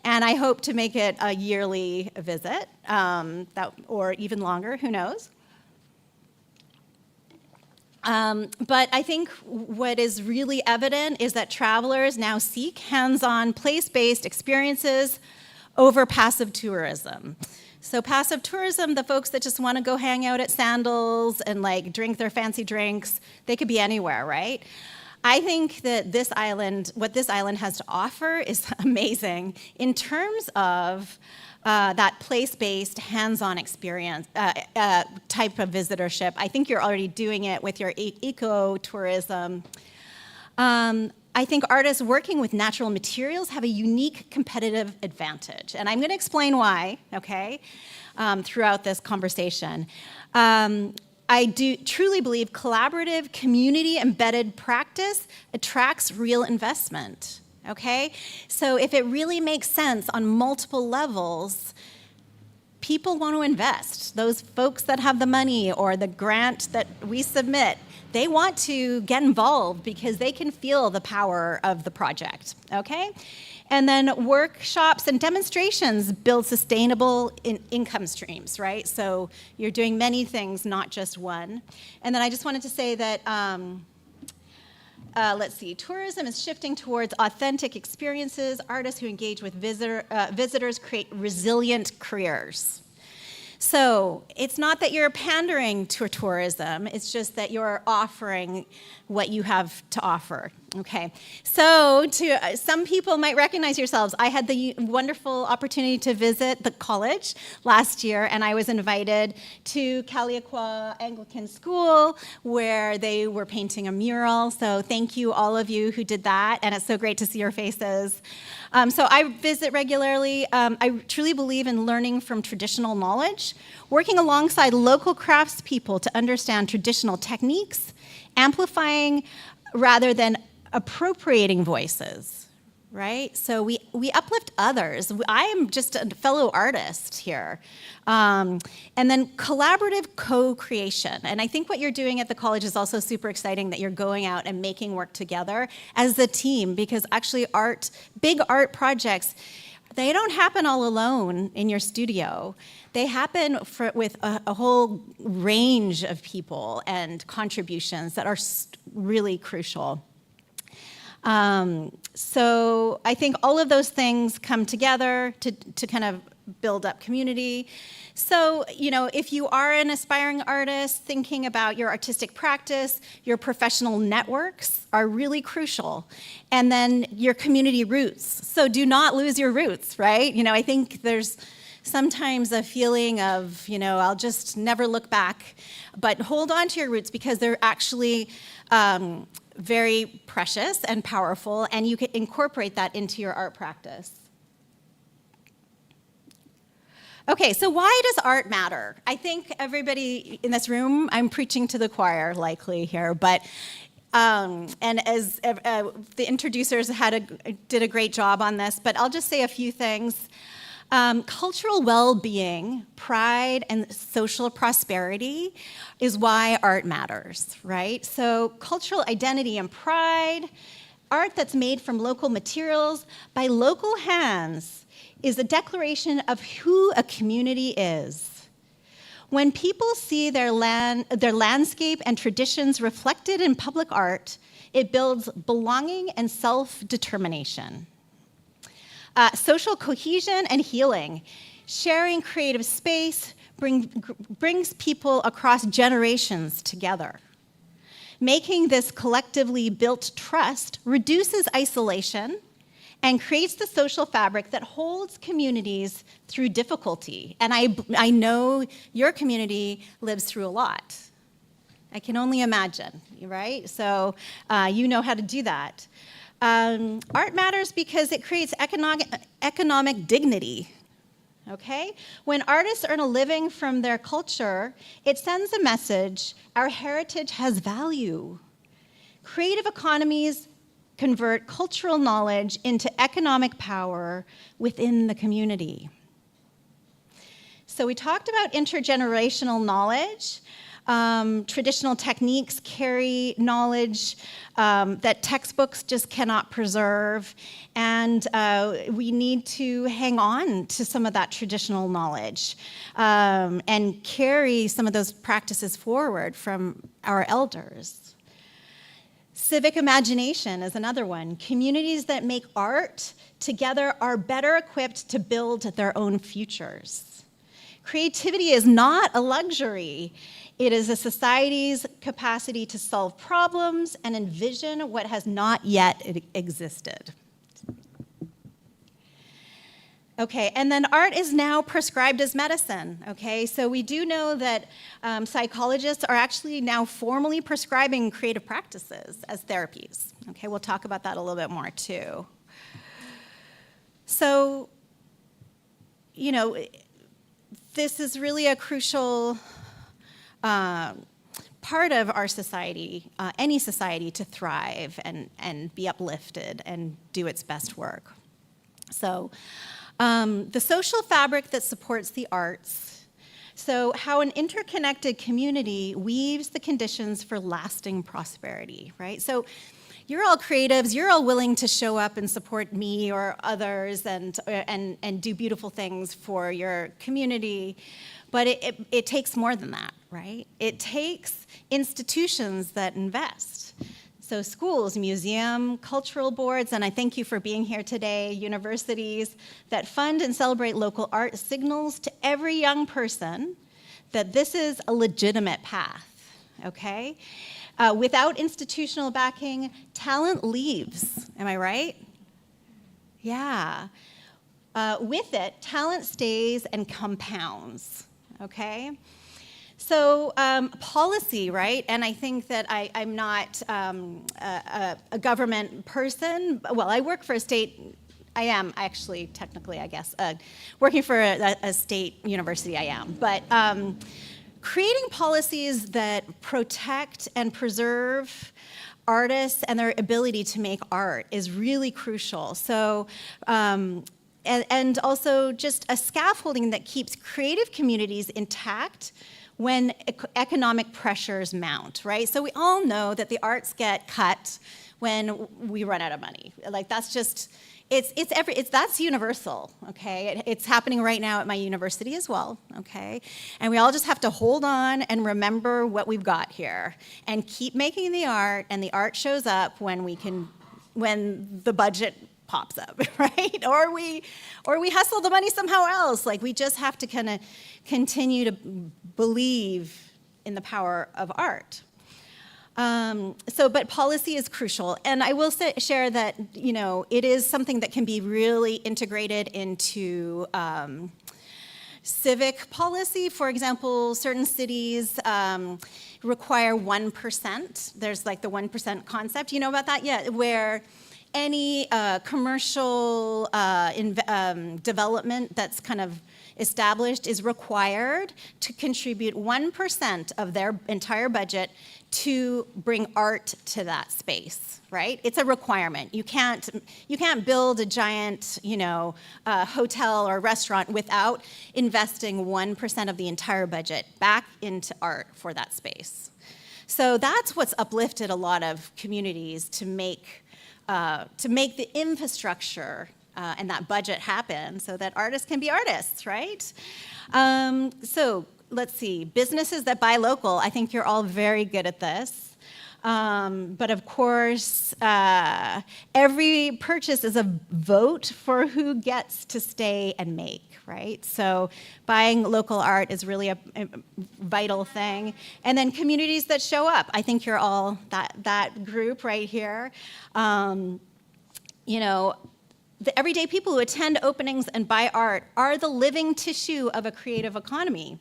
and I hope to make it a yearly visit, or even longer, who knows? But I think what is really evident is that travelers now seek hands-on, place-based experiences over passive tourism. So passive tourism, the folks that just want to go hang out at Sandals and like drink their fancy drinks, they could be anywhere, right? I think that this island, what this island has to offer is amazing in terms of that place-based, hands-on experience type of visitorship. I think you're already doing it with your eco-tourism. I think artists working with natural materials have a unique competitive advantage. And I'm going to explain why, okay, throughout this conversation. I do truly believe collaborative, community-embedded practice attracts real investment, okay? So if it really makes sense on multiple levels, people want to invest. Those folks that have the money or the grant that we submit, they want to get involved because they can feel the power of the project, okay? And then workshops and demonstrations build sustainable income streams, right? So you're doing many things, not just one. And then I just wanted to say that, let's see, tourism is shifting towards authentic experiences. Artists who engage with visitors create resilient careers. So it's not that you're pandering to tourism, it's just that you're offering what you have to offer, okay? So some people might recognize yourselves. I had the wonderful opportunity to visit the college last year, and I was invited to Kaliakwa Anglican School, where they were painting a mural. So thank you, all of you who did that, and it's so great to see your faces. So I visit regularly. I truly believe in learning from traditional knowledge, working alongside local craftspeople to understand traditional techniques, amplifying rather than appropriating voices, right? So we uplift others. I am just a fellow artist here. And then collaborative co-creation. And I think what you're doing at the college is also super exciting, that you're going out and making work together as a team, because actually big art projects, they don't happen all alone in your studio. They happen with a whole range of people and contributions that are really crucial. So I think all of those things come together to kind of build up community. So, you know, if you are an aspiring artist thinking about your artistic practice, your professional networks are really crucial. And then your community roots. So do not lose your roots, right? You know, I think there's sometimes a feeling of, you know, I'll just never look back. But hold on to your roots, because they're actually very precious and powerful, and you can incorporate that into your art practice. Okay, so why does art matter? I think everybody in this room, I'm preaching to the choir likely here, but and as the introducers did a great job on this, but I'll just say a few things. Cultural well-being, pride, and social prosperity is why art matters, right? So cultural identity and pride, art that's made from local materials by local hands, is a declaration of who a community is. When people see their landscape and traditions reflected in public art, it builds belonging and self-determination. Social cohesion and healing. Sharing creative space brings people across generations together. Making this collectively built trust reduces isolation and creates the social fabric that holds communities through difficulty. And I know your community lives through a lot. I can only imagine, right? So you know how to do that. Art matters because it creates economic dignity, okay? When artists earn a living from their culture, it sends a message: our heritage has value. Creative economies convert cultural knowledge into economic power within the community. So we talked about intergenerational knowledge. Traditional techniques carry knowledge that textbooks just cannot preserve, and we need to hang on to some of that traditional knowledge and carry some of those practices forward from our elders. Civic imagination is another one. Communities that make art together are better equipped to build their own futures. Creativity is not a luxury. It is a society's capacity to solve problems and envision what has not yet existed. Okay, and then art is now prescribed as medicine, okay? So we do know that psychologists are actually now formally prescribing creative practices as therapies. Okay, we'll talk about that a little bit more too. So, you know, this is really a crucial part of our society, any society, to thrive and be uplifted and do its best work. So, the social fabric that supports the arts. So how an interconnected community weaves the conditions for lasting prosperity, right? So you're all creatives, you're all willing to show up and support me or others and do beautiful things for your community, but it takes more than that, right? It takes institutions that invest. So schools, museum, cultural boards, and I thank you for being here today, universities that fund and celebrate local art signals to every young person that this is a legitimate path, okay? Without institutional backing, talent leaves, am I right? Yeah. With it, talent stays and compounds, okay? So policy, right? And I think that I'm not a government person. Well, I work for a state. I am actually, technically, I guess, working for a state university. I am, but creating policies that protect and preserve artists and their ability to make art is really crucial. So. And also just a scaffolding that keeps creative communities intact when economic pressures mount, right? So we all know that the arts get cut when we run out of money. Like that's just, that's universal, okay? It's happening right now at my university as well, okay? And we all just have to hold on and remember what we've got here and keep making the art, and the art shows up when the budget pops up, right? Or we hustle the money somehow else. Like we just have to kind of continue to believe in the power of art. But policy is crucial, and I will share that it is something that can be really integrated into civic policy. For example, certain cities require 1%. There's like the 1% concept. You know about that? Yeah, where any commercial development that's kind of established is required to contribute 1% of their entire budget to bring art to that space, right? It's a requirement. You can't build a giant, hotel or restaurant without investing 1% of the entire budget back into art for that space. So that's what's uplifted a lot of communities to make the infrastructure and that budget happen so that artists can be artists, right? So let's see, businesses that buy local, I think you're all very good at this. But of course, every purchase is a vote for who gets to stay and make, right? So buying local art is really a vital thing. And then communities that show up, I think you're all that group right here. The everyday people who attend openings and buy art are the living tissue of a creative economy.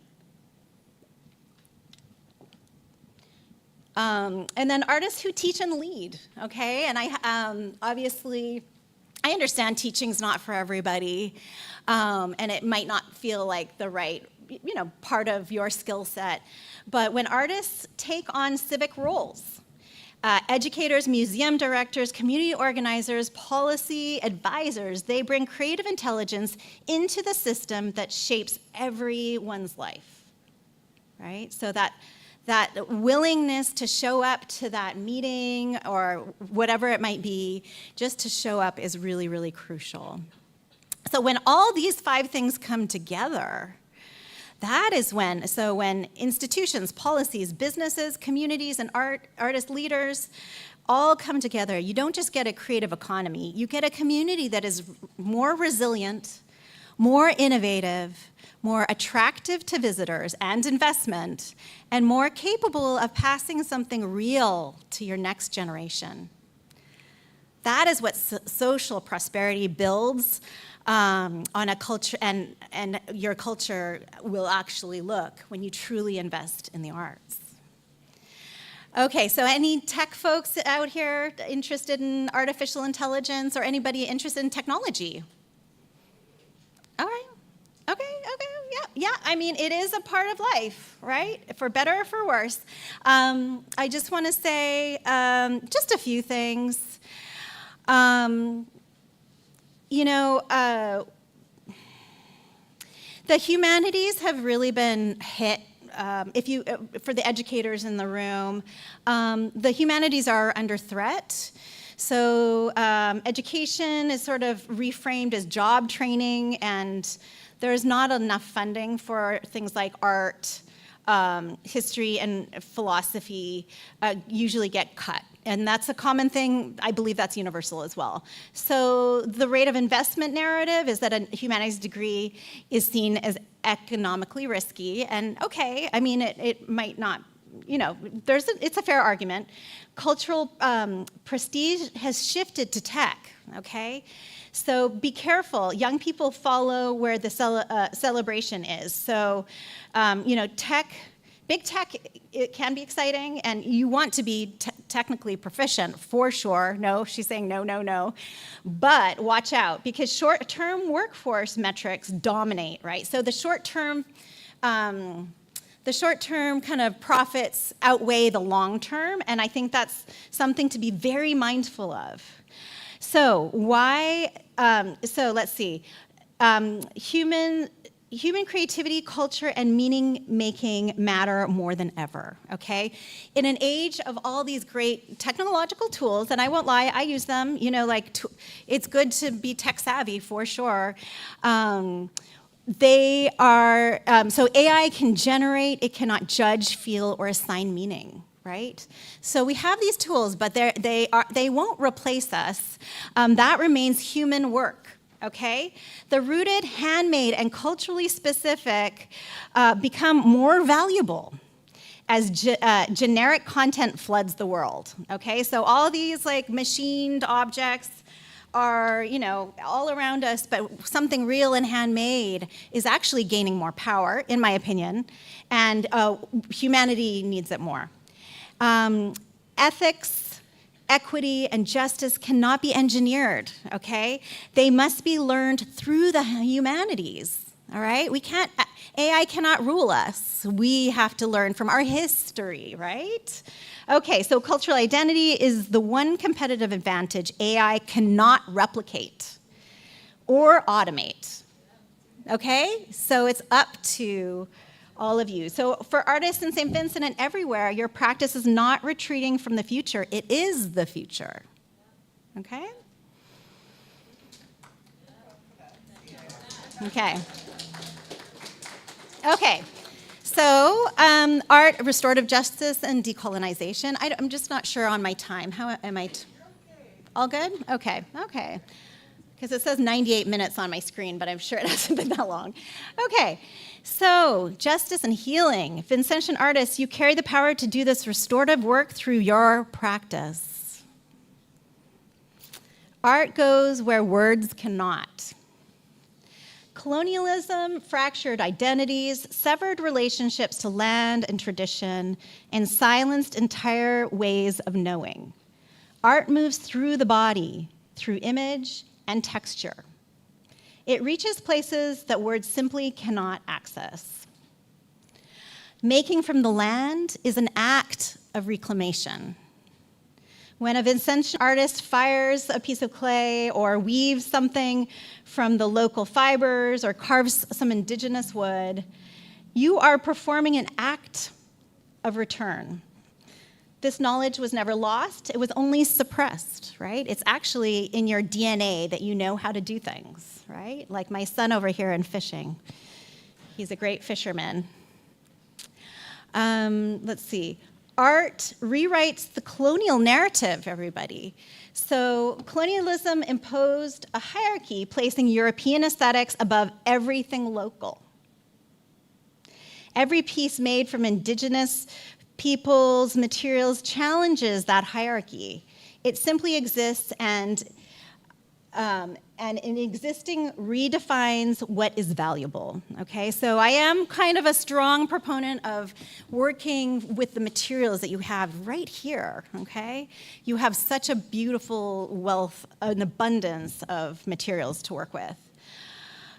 And then artists who teach and lead, okay? And obviously, I understand teaching's not for everybody, and it might not feel like the right, part of your skill set. But when artists take on civic roles, educators, museum directors, community organizers, policy advisors, they bring creative intelligence into the system that shapes everyone's life, right? So that willingness to show up to that meeting or whatever it might be, just to show up is really, really crucial. So when all these 5 things come together, that is when institutions, policies, businesses, communities, and artist leaders all come together, you don't just get a creative economy, you get a community that is more resilient, more innovative, more attractive to visitors and investment, and more capable of passing something real to your next generation. That is what social prosperity builds on a culture, and your culture will actually look when you truly invest in the arts. Okay, so any tech folks out here interested in artificial intelligence, or anybody interested in technology? All right. Okay, yeah. I mean, it is a part of life, right? For better or for worse. I just want to say just a few things. The humanities have really been hit. For the educators in the room, the humanities are under threat. So education is sort of reframed as job training, and there's not enough funding for things like art, history, and philosophy usually get cut. And that's a common thing. I believe that's universal as well. So the rate of investment narrative is that a humanities degree is seen as economically risky. And okay, I mean, it might not, it's a fair argument. Cultural prestige has shifted to tech, okay? So be careful. Young people follow where the celebration is. So, big tech, it can be exciting, and you want to be technically proficient, for sure. No, she's saying no. But watch out, because short-term workforce metrics dominate, right? So the short-term kind of profits outweigh the long-term, and I think that's something to be very mindful of. So let's see. Human creativity, culture, and meaning-making matter more than ever, okay? In an age of all these great technological tools, and I won't lie, I use them, it's good to be tech-savvy, for sure. They are, so AI can generate, it cannot judge, feel, or assign meaning, right? So we have these tools, but they won't replace us. That remains human work. Okay? The rooted, handmade, and culturally specific become more valuable as generic content floods the world. Okay? So all these like machined objects are, all around us, but something real and handmade is actually gaining more power, in my opinion, and humanity needs it more. Ethics, equity, and justice cannot be engineered, okay? They must be learned through the humanities, all right? AI cannot rule us. We have to learn from our history, right? Okay, so cultural identity is the one competitive advantage AI cannot replicate or automate, okay? So it's up to all of you. So for artists in St. Vincent and everywhere, your practice is not retreating from the future. It is the future. Okay? Okay. Okay. So art, restorative justice, and decolonization. I'm just not sure on my time. How am I? All good? Okay. Okay. Because it says 98 minutes on my screen, but I'm sure it hasn't been that long. Okay. So, justice and healing. Vincentian artists, you carry the power to do this restorative work through your practice. Art goes where words cannot. Colonialism fractured identities, severed relationships to land and tradition, and silenced entire ways of knowing. Art moves through the body, through image and texture. It reaches places that words simply cannot access. Making from the land is an act of reclamation. When a Vincentian artist fires a piece of clay or weaves something from the local fibers or carves some indigenous wood, you are performing an act of return. This knowledge was never lost, it was only suppressed, right? It's actually in your DNA that you know how to do things, right? Like my son over here in fishing. He's a great fisherman. Let's see. Art rewrites the colonial narrative, everybody. So colonialism imposed a hierarchy, placing European aesthetics above everything local. Every piece made from indigenous people's materials challenges that hierarchy. It simply exists, and in existing redefines what is valuable, okay? So I am kind of a strong proponent of working with the materials that you have right here, okay? You have such a beautiful wealth, an abundance of materials to work with.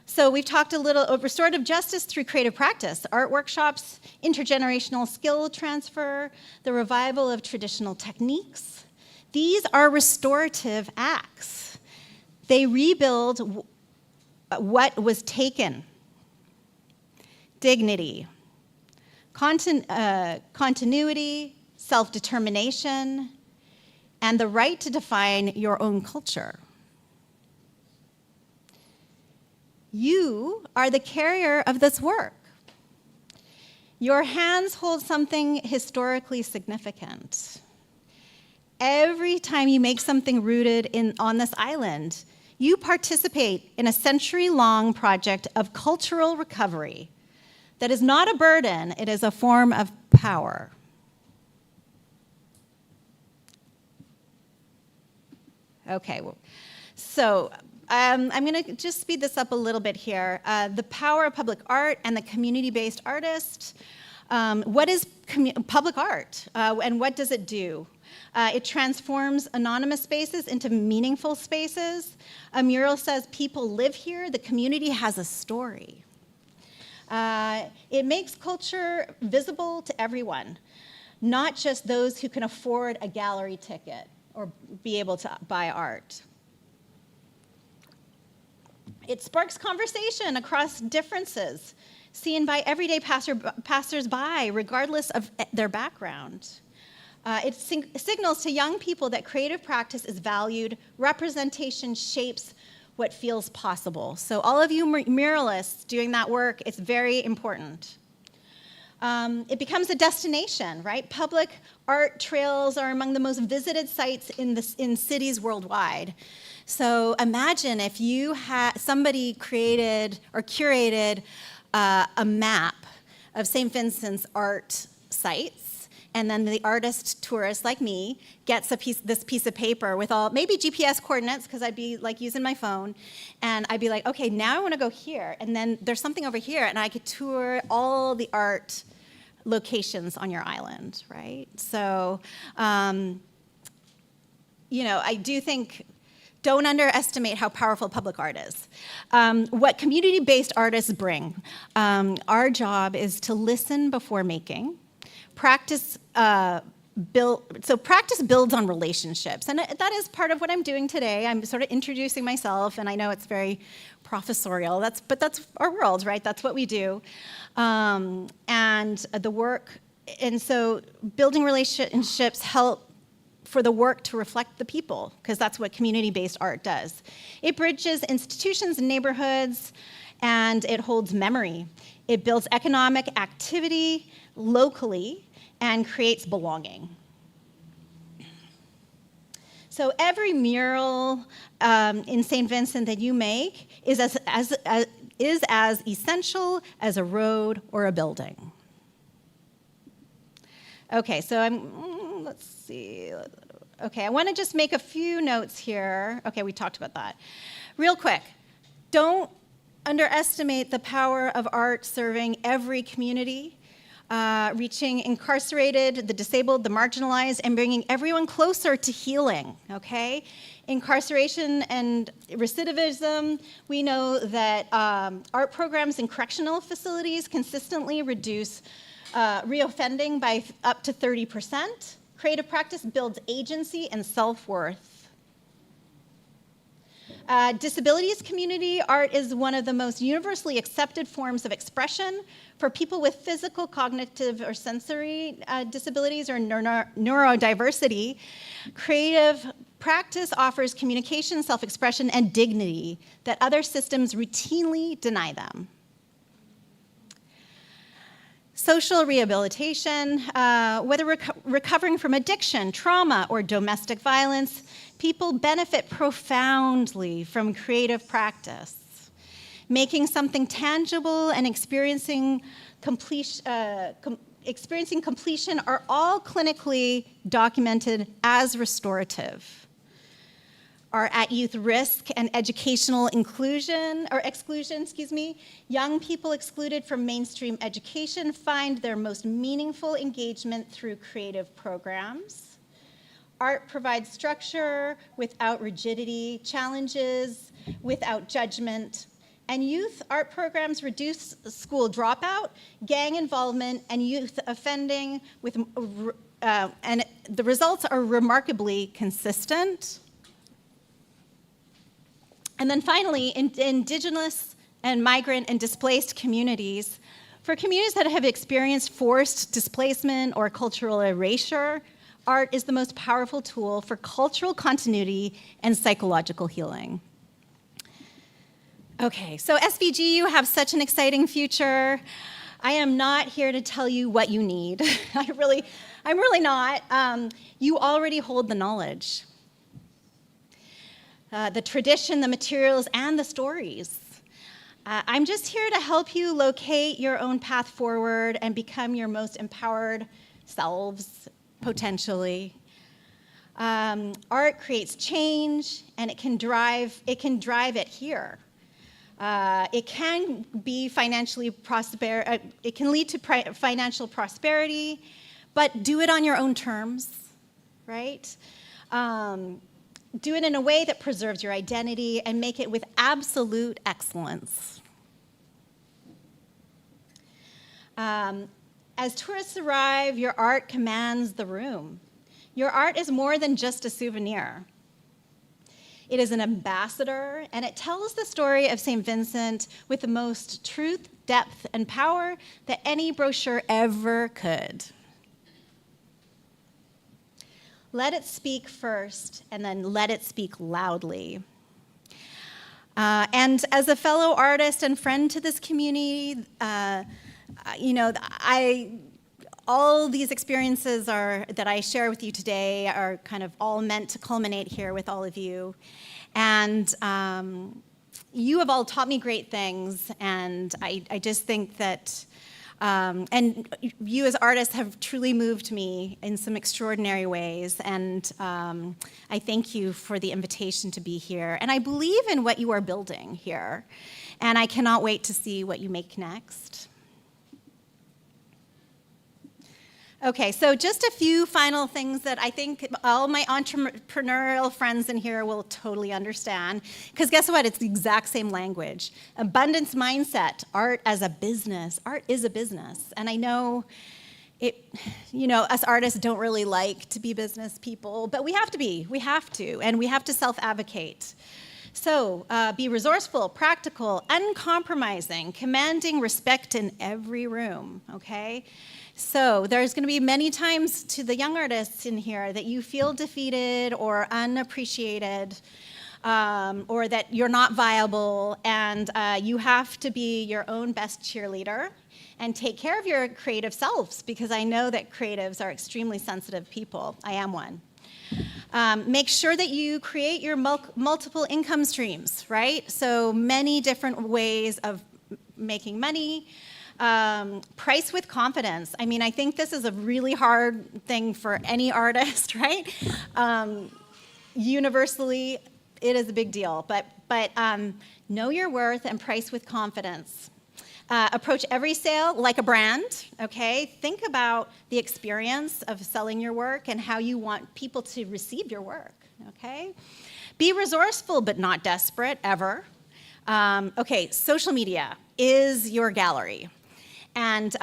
So we've talked a little about restorative justice through creative practice, art workshops, intergenerational skill transfer, the revival of traditional techniques. These are restorative acts. They rebuild what was taken. Dignity, continuity, self-determination, and the right to define your own culture. You are the carrier of this work. Your hands hold something historically significant. Every time you make something rooted on this island, you participate in a century-long project of cultural recovery that is not a burden, it is a form of power. Okay, so I'm going to just speed this up a little bit here. The power of public art and the community-based artist. What is public art, and what does it do? It transforms anonymous spaces into meaningful spaces. A mural says people live here, the community has a story. It makes culture visible to everyone, not just those who can afford a gallery ticket or be able to buy art. It sparks conversation across differences seen by everyday passers-by, regardless of their background. It signals to young people that creative practice is valued, representation shapes what feels possible. So all of you muralists doing that work, it's very important. It becomes a destination, right? Public art trails are among the most visited sites in cities worldwide. So imagine if you had somebody created or curated a map of St. Vincent's art sites, and then the artist tourist like me gets this piece of paper with all maybe GPS coordinates, because I'd be like using my phone, and I'd be like, okay, now I want to go here, and then there's something over here, and I could tour all the art locations on your island, right? So, I do think. Don't underestimate how powerful public art is. What community-based artists bring, our job is to listen before making. Practice builds on relationships, and that is part of what I'm doing today. I'm sort of introducing myself, and I know it's very professorial, but that's our world, right? That's what we do. And the work, and so building relationships help for the work to reflect the people, because that's what community-based art does. It bridges institutions and neighborhoods, and it holds memory. It builds economic activity locally and creates belonging. So every mural in St. Vincent that you make is as essential as a road or a building. Okay, so let's see. Okay, I want to just make a few notes here. Okay, we talked about that. Real quick, don't underestimate the power of art serving every community, reaching incarcerated, the disabled, the marginalized, and bringing everyone closer to healing, okay? Incarceration and recidivism, we know that art programs in correctional facilities consistently reduce reoffending by up to 30%. Creative practice builds agency and self-worth. Disabilities community art is one of the most universally accepted forms of expression for people with physical, cognitive, or sensory disabilities or neurodiversity. Creative practice offers communication, self-expression, and dignity that other systems routinely deny them. Social rehabilitation, whether recovering from addiction, trauma, or domestic violence, people benefit profoundly from creative practice. Making something tangible and experiencing experiencing completion are all clinically documented as restorative. Are at youth risk and educational exclusion, young people excluded from mainstream education find their most meaningful engagement through creative programs. Art provides structure without rigidity, challenges without judgment, and youth art programs reduce school dropout, gang involvement, and youth offending, and the results are remarkably consistent. And then finally, in indigenous and migrant and displaced communities, for communities that have experienced forced displacement or cultural erasure, art is the most powerful tool for cultural continuity and psychological healing. Okay, so SVG, you have such an exciting future. I am not here to tell you what you need. I'm really not. You already hold the knowledge. The tradition, the materials, and the stories. I'm just here to help you locate your own path forward and become your most empowered selves, potentially. Art creates change, and it can drive it here. It can be financially it can lead to financial prosperity, but do it on your own terms, right? Do it in a way that preserves your identity and make it with absolute excellence. As tourists arrive, your art commands the room. Your art is more than just a souvenir. It is an ambassador, and it tells the story of St. Vincent with the most truth, depth, and power that any brochure ever could. Let it speak first, and then let it speak loudly. And as a fellow artist and friend to this community, all these experiences that I share with you today are kind of all meant to culminate here with all of you. And you have all taught me great things, and I just think that and you as artists have truly moved me in some extraordinary ways, and I thank you for the invitation to be here. And I believe in what you are building here, and I cannot wait to see what you make next. Okay, so just a few final things that I think all my entrepreneurial friends in here will totally understand. Because guess what? It's the exact same language. Abundance mindset, art as a business. Art is a business. And I know us artists don't really like to be business people, but we have to be. We have to. And we have to self-advocate. So be resourceful, practical, uncompromising, commanding respect in every room, okay? So there's going to be many times to the young artists in here that you feel defeated or unappreciated, or that you're not viable, and you have to be your own best cheerleader and take care of your creative selves, because I know that creatives are extremely sensitive people. I am one. Make sure that you create your multiple income streams, right? So many different ways of making money. Price with confidence. I mean, I think this is a really hard thing for any artist, right? Universally, it is a big deal, but know your worth and price with confidence. Approach every sale like a brand, okay? Think about the experience of selling your work and how you want people to receive your work, okay? Be resourceful but not desperate, ever. Okay, social media is your gallery. And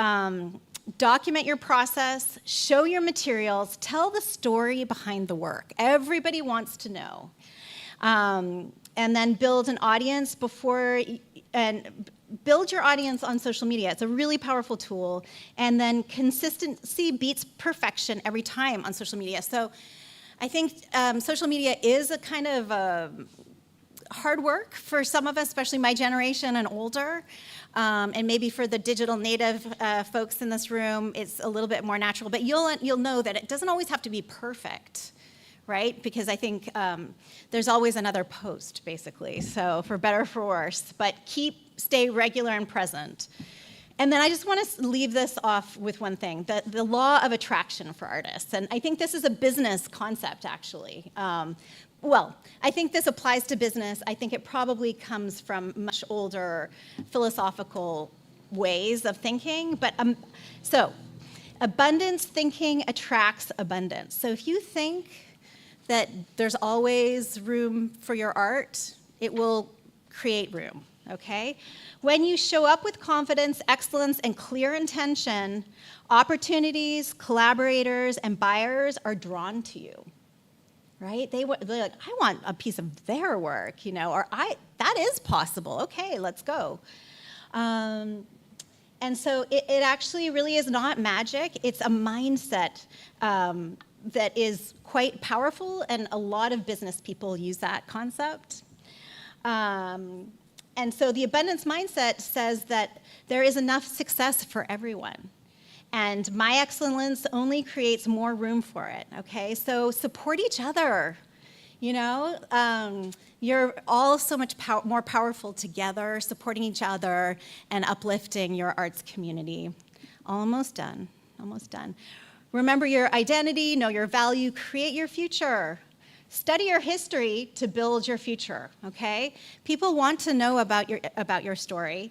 document your process, show your materials, tell the story behind the work. Everybody wants to know. And then build an audience and build your audience on social media. It's a really powerful tool. And then consistency beats perfection every time on social media. So I think social media is a kind of hard work for some of us, especially my generation and older. And maybe for the digital native folks in this room, it's a little bit more natural. But you'll know that it doesn't always have to be perfect, right? Because I think there's always another post, basically. So for better or for worse. But stay regular and present. And then I just want to leave this off with one thing, the law of attraction for artists. And I think this is a business concept, actually. Well, I think this applies to business. I think it probably comes from much older philosophical ways of thinking. But so abundance thinking attracts abundance. So if you think that there's always room for your art, it will create room, okay? When you show up with confidence, excellence, and clear intention, opportunities, collaborators, and buyers are drawn to you, right? They're like, I want a piece of their work, you know, or that is possible. Okay, let's go. And so it actually really is not magic. It's a mindset that is quite powerful, and a lot of business people use that concept. And so the abundance mindset says that there is enough success for everyone. And my excellence only creates more room for it, okay? So support each other, you know? You're all so much more powerful together, supporting each other and uplifting your arts community. Almost done, almost done. Remember your identity, know your value, create your future. Study your history to build your future, okay? People want to know about your story.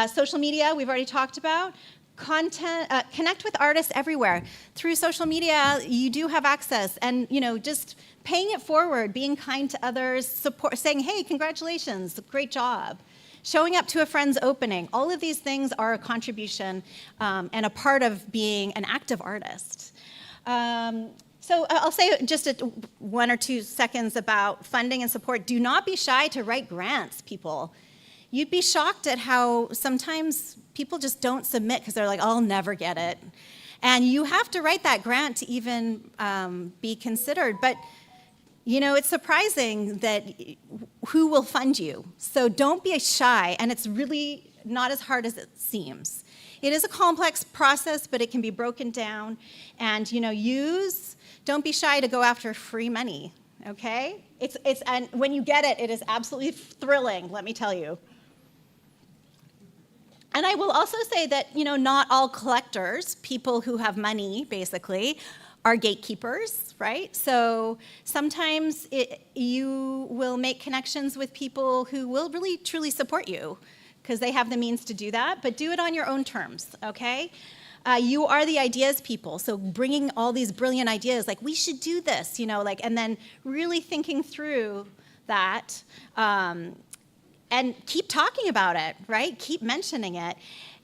Social media, we've already talked about. Content, connect with artists everywhere. Through social media, you do have access, and you know, just paying it forward, being kind to others, support, saying, hey, congratulations, great job. Showing up to a friend's opening, all of these things are a contribution and a part of being an active artist. So I'll say just 1 or 2 seconds about funding and support. Do not be shy to write grants, people. You'd be shocked at how sometimes people just don't submit because they're like, I'll never get it. And you have to write that grant to even be considered. But, you know, it's surprising that who will fund you. So don't be shy, and it's really not as hard as it seems. It is a complex process, but it can be broken down. And, you know, don't be shy to go after free money, okay? And when you get it, it is absolutely thrilling, let me tell you. And I will also say that, you know, not all collectors, people who have money, basically, are gatekeepers, right? So sometimes you will make connections with people who will really, truly support you because they have the means to do that, but do it on your own terms, okay? You are the ideas people, so bringing all these brilliant ideas, like we should do this, you know, like, and then really thinking through that, and keep talking about it, right? Keep mentioning it.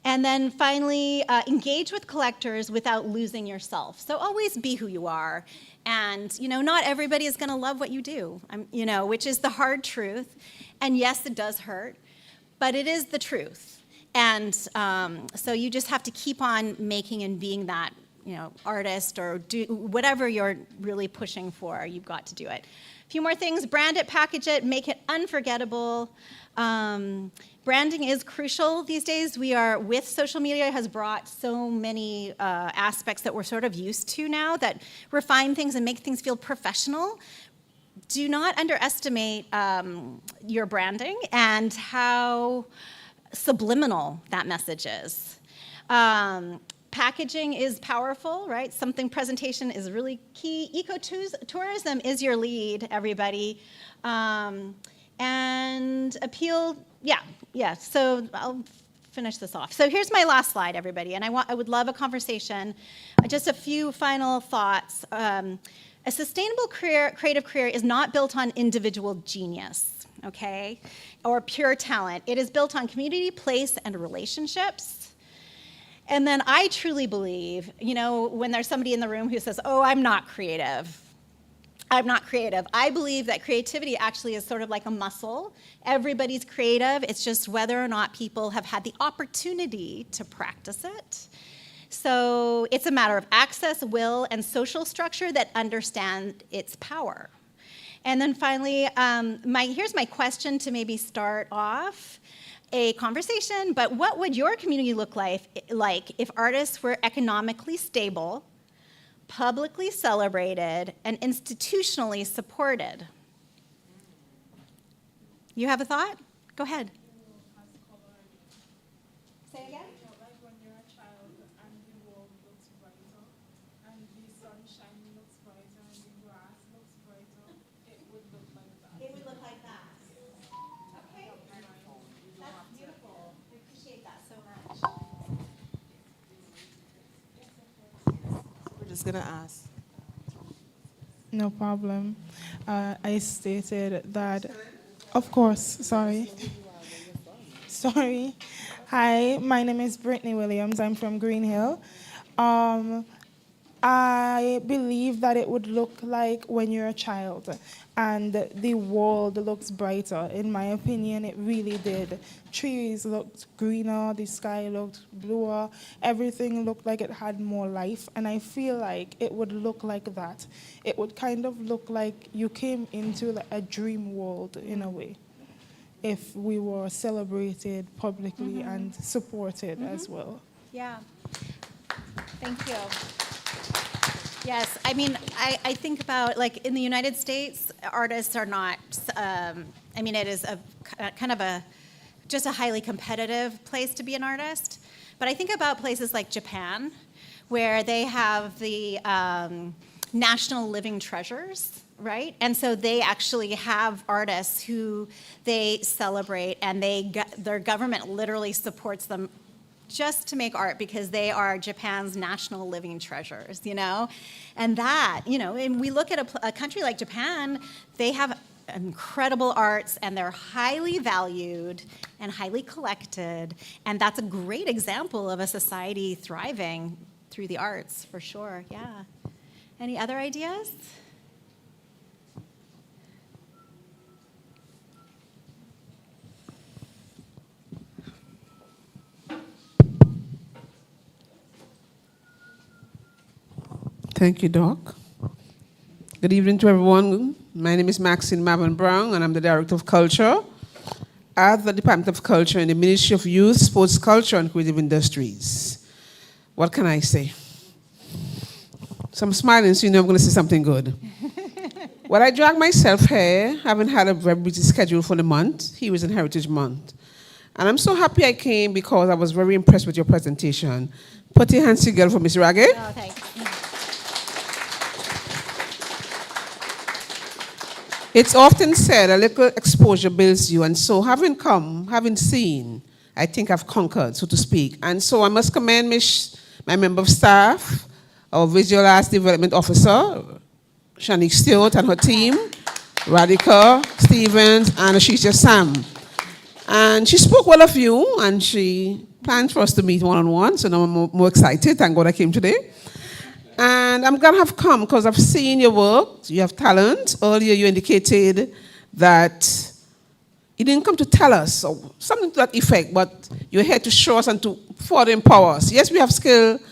And then finally, engage with collectors without losing yourself. So always be who you are. And, you know, not everybody is gonna love what you do, you know, which is the hard truth. And yes, it does hurt, but it is the truth. And so you just have to keep on making and being that, you know, artist, or do whatever you're really pushing for, you've got to do it. A few more things: brand it, package it, make it unforgettable. Branding is crucial these days. With social media has brought so many aspects that we're sort of used to now that refine things and make things feel professional. Do not underestimate your branding and how subliminal that message is. Packaging is powerful, right? Presentation is really key. Ecotourism is your lead, everybody. And appeal, yeah. So I'll finish this off. So here's my last slide, everybody, and I would love a conversation. Just a few final thoughts. A sustainable creative career is not built on individual genius, okay, or pure talent. It is built on community, place, and relationships. And then I truly believe, you know, when there's somebody in the room who says, oh, I'm not creative. I believe that creativity actually is sort of like a muscle. Everybody's creative. It's just whether or not people have had the opportunity to practice it. So it's a matter of access, will, and social structure that understand its power. And then finally, here's my question to maybe start off a conversation, but what would your community look like if artists were economically stable, publicly celebrated, and institutionally supported? You have a thought? Go ahead. Say again? was going to ask. No problem. I stated that, of course, sorry. Sorry. Hi, my name is Brittany Williams. I'm from Green Hill. I believe that it would look like when you're a child and the world looks brighter. In my opinion, it really did. Trees looked greener, the sky looked bluer, everything looked like it had more life, and I feel like it would look like that. It would kind of look like you came into a dream world in a way, if we were celebrated publicly and supported as well. Yeah. Thank you. Yes, I mean, I think about, like, in the United States, artists are not, I mean, it is a kind of just a highly competitive place to be an artist. But I think about places like Japan, where they have the national living treasures, right? And so they actually have artists who they celebrate, and their government literally supports them just to make art because they are Japan's national living treasures, you know? And that, you know, and we look at a country like Japan, they have incredible arts and they're highly valued and highly collected. And that's a great example of a society thriving through the arts, for sure, yeah. Any other ideas? Thank you, Doc. Good evening to everyone. My name is Maxine Marvin Brown, and I'm the Director of Culture at the Department of Culture in the Ministry of Youth, Sports, Culture, and Creative Industries. What can I say? So I'm smiling, so you know I'm going to say something good. Well, I dragged myself here, having had a very busy schedule for the month. He was in Heritage Month. And I'm so happy I came because I was very impressed with your presentation. Put your hands together for Ms. Ragguette. Oh, thanks. It's often said a little exposure builds you, and so having come, having seen, I think I've conquered, so to speak. And so I must commend my member of staff, our Visual Arts Development Officer, Shanique Stewart, and her team, Radhika Stevens, and Ashisha Sam. And she spoke well of you, and she planned for us to meet one-on-one, so now I'm more excited. Thank God I came today. And I'm glad I've come because I've seen your work. You have talent. Earlier you indicated that you didn't come to tell us, or something to that effect, but you're here to show us and to further empower us. Yes, we have skilled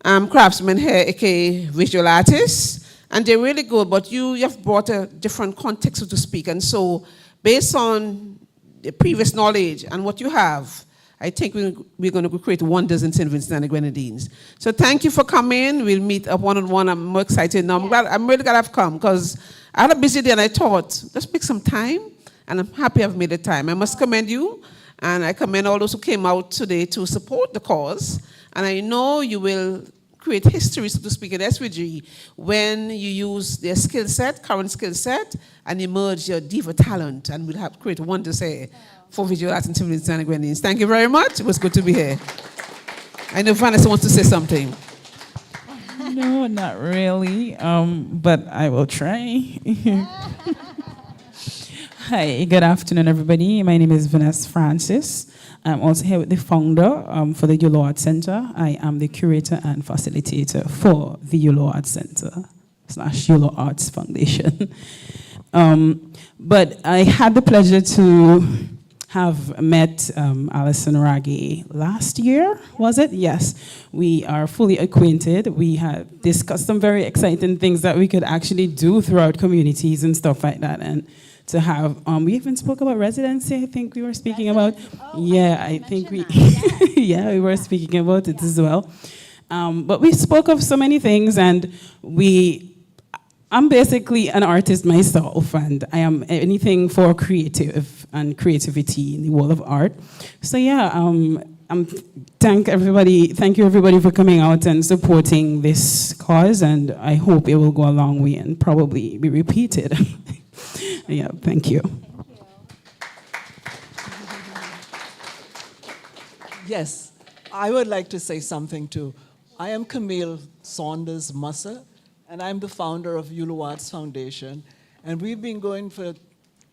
craftsmen here, aka visual artists, and they're really good, but you have brought a different context, so to speak. And so based on the previous knowledge and what you have, I think we're going to create wonders in St. Vincent and the Grenadines. So thank you for coming. We'll meet up one-on-one. I'm more excited now. I'm really glad I've come because I had a busy day and I thought, let's make some time. And I'm happy I've made the time. I must commend you, and I commend all those who came out today to support the cause. And I know you will create history, so to speak, at SVG when you use their skill set, current skill set, and emerge your diva talent, and we'll have create wonders here for visual arts and St. Vincent and the Grenadines. Thank you very much. It was good to be here. I know Vanessa wants to say something. No, not really, but I will try. Hi, good afternoon, everybody. My name is Vanessa Francis. I'm also here with the founder for the UWI Arts Center. I am the curator and facilitator for the UWI Arts Center / UWI Arts Foundation. But I had the pleasure to have met Alison Ragguette last year, was it? Yes. We are fully acquainted. We had discussed some very exciting things that we could actually do throughout communities and stuff like that. And to have, we even spoke about residency, I think we were speaking about. Yeah, I think we, yeah, we were speaking about it as well. But we spoke of so many things, and I'm basically an artist myself, and I am anything for creative and creativity in the world of art. So yeah, thank you everybody for coming out and supporting this cause, and I hope it will go a long way and probably be repeated. Yeah, thank you. Yes, I would like to say something too. I am Camille Saunders Musser, and I'm the founder of UWI Arts Foundation. And we've been going for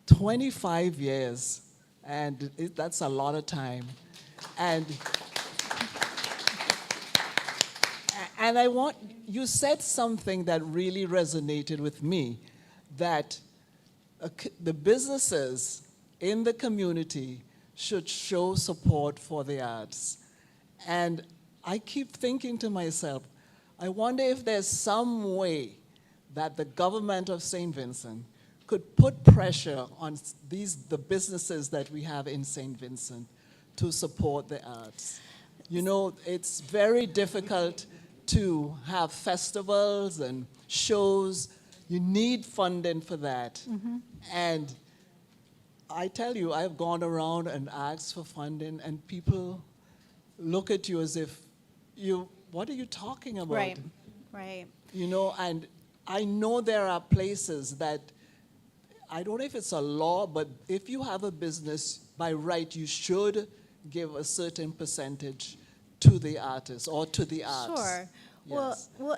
25 years, and that's a lot of time. And you said something that really resonated with me, that the businesses in the community should show support for the arts. And I keep thinking to myself, I wonder if there's some way that the government of St. Vincent could put pressure on the businesses that we have in St. Vincent to support the arts. You know, it's very difficult to have festivals and shows. You need funding for that. Mm-hmm. And I tell you, I've gone around and asked for funding, and people look at you as if what are you talking about? Right, right. You know, and I know there are places that, I don't know if it's a law, but if you have a business, by right, you should give a certain percentage to the artist or to the arts. Sure. Yes. Well,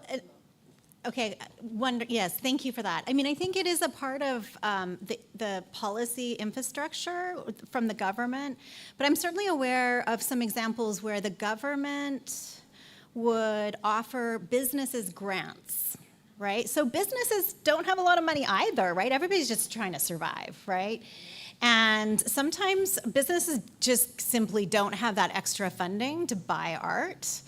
okay. Yes, thank you for that. I mean, I think it is a part of the policy infrastructure from the government, but I'm certainly aware of some examples where the government would offer businesses grants, right? So businesses don't have a lot of money either, right? Everybody's just trying to survive, right? And sometimes businesses just simply don't have that extra funding to buy art.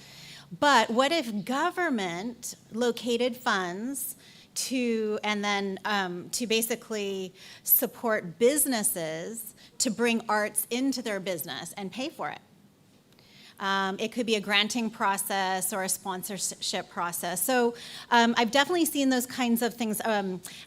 But what if government located funds to basically support businesses to bring arts into their business and pay for it? It could be a granting process or a sponsorship process. So I've definitely seen those kinds of things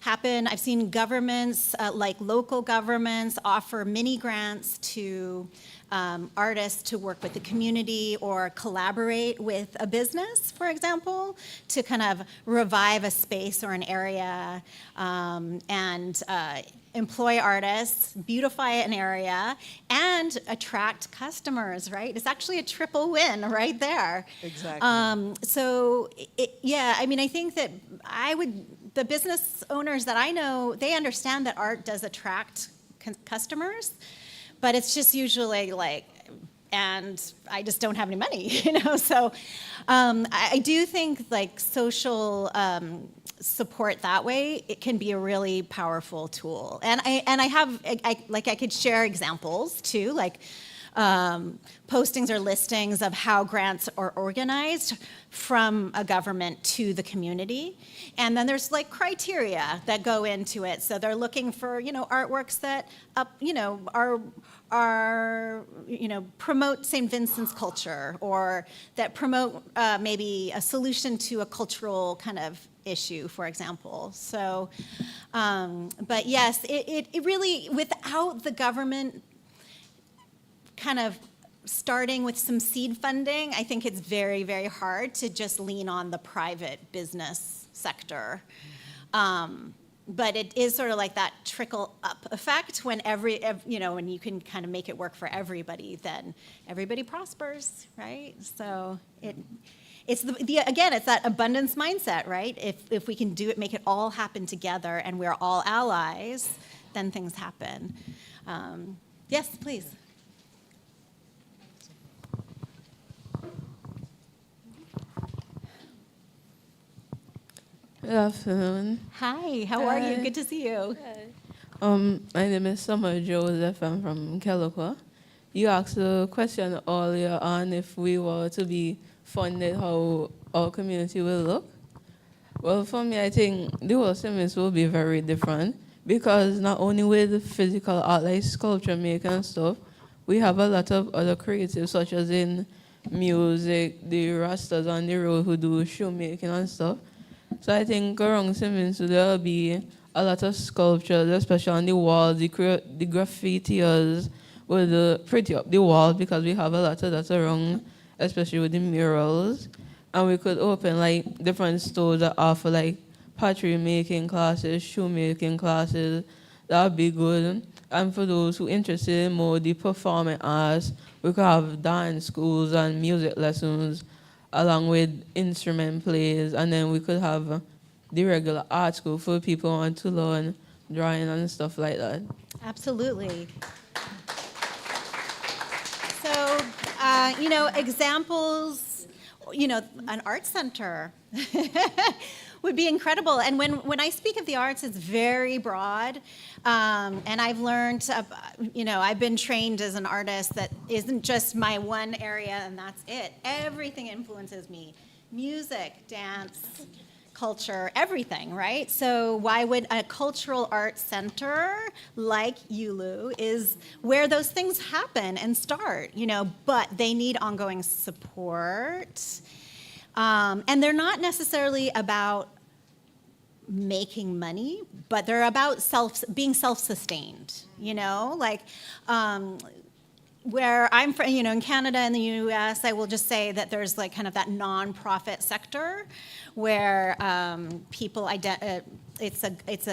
happen. I've seen governments, like local governments, offer mini grants to artists to work with the community or collaborate with a business, for example, to kind of revive a space or an area and employ artists, beautify an area, and attract customers, right? It's actually a triple win right there. Exactly. So, yeah, I mean, I think that the business owners that I know, they understand that art does attract customers, but it's just usually like, and I just don't have any money, you know? So I do think like social support that way, it can be a really powerful tool. And I could share examples too, like postings or listings of how grants are organized from a government to the community. And then there's like criteria that go into it. So they're looking for, you know, artworks that promote St. Vincent's culture, or that promote maybe a solution to a cultural kind of issue, for example. So, but yes, it really, without the government kind of starting with some seed funding, I think it's very, very hard to just lean on the private business sector. But it is sort of like that trickle up effect when when you can kind of make it work for everybody, then everybody prospers, right? So it's it's that abundance mindset, right? If we can do it, make it all happen together, and we're all allies, then things happen. Yes, please. Good afternoon. Hi, how are you? Good to see you. My name is Summer Joseph. I'm from Kelloqua. You asked a question earlier on if we were to be funded, how our community will look. Well, for me, I think the whole semester will be very different, because not only with physical art like sculpture making and stuff, we have a lot of other creatives, such as in music, the Rastas on the road who do shoemaking and stuff. So I think around Simmons there will be a lot of sculptures, especially on the walls, the graffitiers will pretty up the wall, because we have a lot of that around, especially with the murals. And we could open like different stores that offer like pottery making classes, shoemaking classes. That would be good. And for those who are interested in more the performing arts, we could have dance schools and music lessons along with instrument plays, and then we could have the regular art school for people who want to learn drawing and stuff like that. Absolutely. So, examples, an art center would be incredible. And when I speak of the arts, it's very broad. And I've learned, I've been trained as an artist that isn't just my one area and that's it. Everything influences me. Music, dance, culture, everything, right? So why would a cultural arts center like ULU is where those things happen and start, but they need ongoing support. And they're not necessarily about making money, but they're about being self-sustained, where I'm from, in Canada and the US, I will just say that there's like kind of that nonprofit sector where people, it's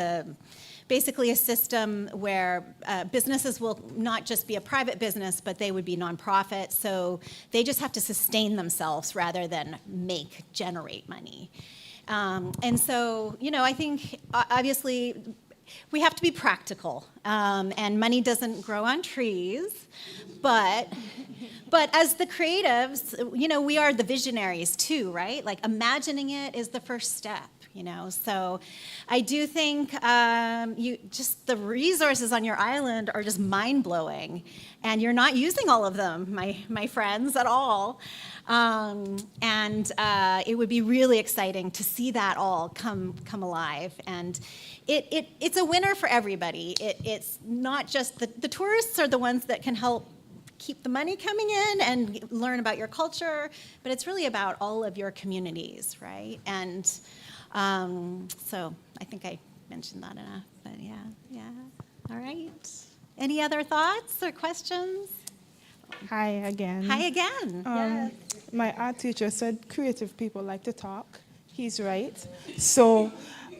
basically a system where businesses will not just be a private business, but they would be nonprofit. So they just have to sustain themselves rather than generate money. And so, I think obviously we have to be practical, and money doesn't grow on trees, but as the creatives, we are the visionaries too, right? Like imagining it is the first step. So I do think just the resources on your island are just mind-blowing, and you're not using all of them, my friends, at all. And it would be really exciting to see that all come alive. And it's a winner for everybody. It's not just the tourists are the ones that can help keep the money coming in and learn about your culture, but it's really about all of your communities, right? And so I think I mentioned that enough, but yeah. All right. Any other thoughts or questions? Hi again. Hi again. Yes. My art teacher said creative people like to talk. He's right. So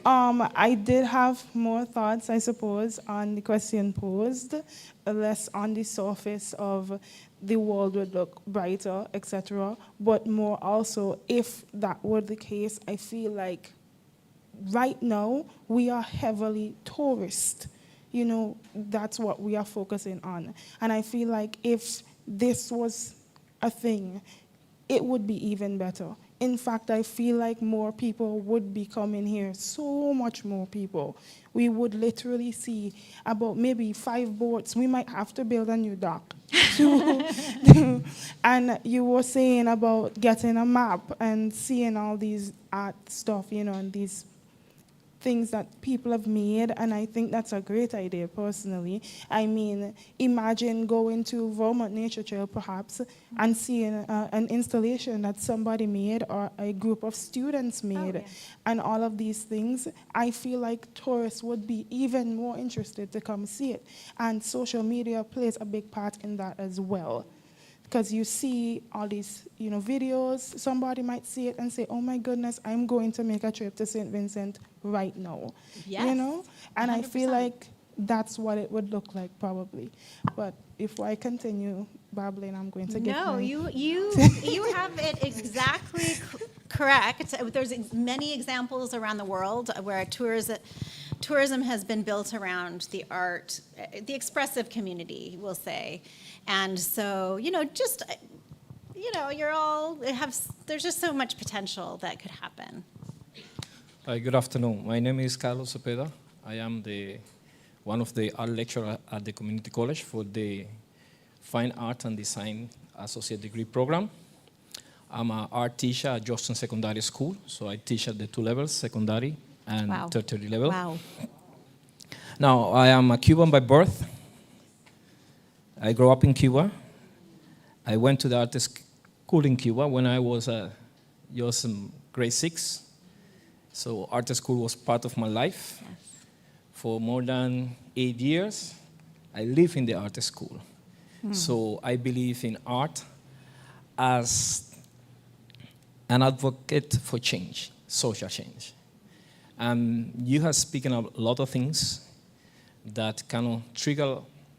I did have more thoughts, I suppose, on the question posed, less on the surface of the world would look brighter, etc., but more also, if that were the case, I feel like right now we are heavily tourist. That's what we are focusing on. And I feel like if this was a thing, it would be even better. In fact, I feel like more people would be coming here, so much more people. We would literally see about maybe 5 boats. We might have to build a new dock. And you were saying about getting a map and seeing all these art stuff, and these things that people have made, and I think that's a great idea personally. I mean, imagine going to Vermont Nature Trail perhaps and seeing an installation that somebody made or a group of students made, and all of these things. I feel like tourists would be even more interested to come see it, and social media plays a big part in that as well. Because you see all these, videos, somebody might see it and say, oh my goodness, I'm going to make a trip to St. Vincent right now. Yes, And 100%. I feel like that's what it would look like probably. But if I continue babbling, I'm going to get you have it exactly correct. There's many examples around the world where tourism has been built around the art, the expressive community, we'll say. And so, there's just so much potential that could happen. Hi, good afternoon. My name is Carlos Cepeda. I am one of the art lecturers at the community college for the Fine Art and Design Associate Degree Program. I'm an art teacher at Johnston Secondary School, so I teach at the 2 levels, secondary and tertiary level. Wow. Now, I am a Cuban by birth. I grew up in Cuba. I went to the art school in Cuba when I was just in grade 6. So art school was part of my life. Yes. For more than 8 years, I lived in the art school. So I believe in art as an advocate for change, social change. You have spoken of a lot of things that can trigger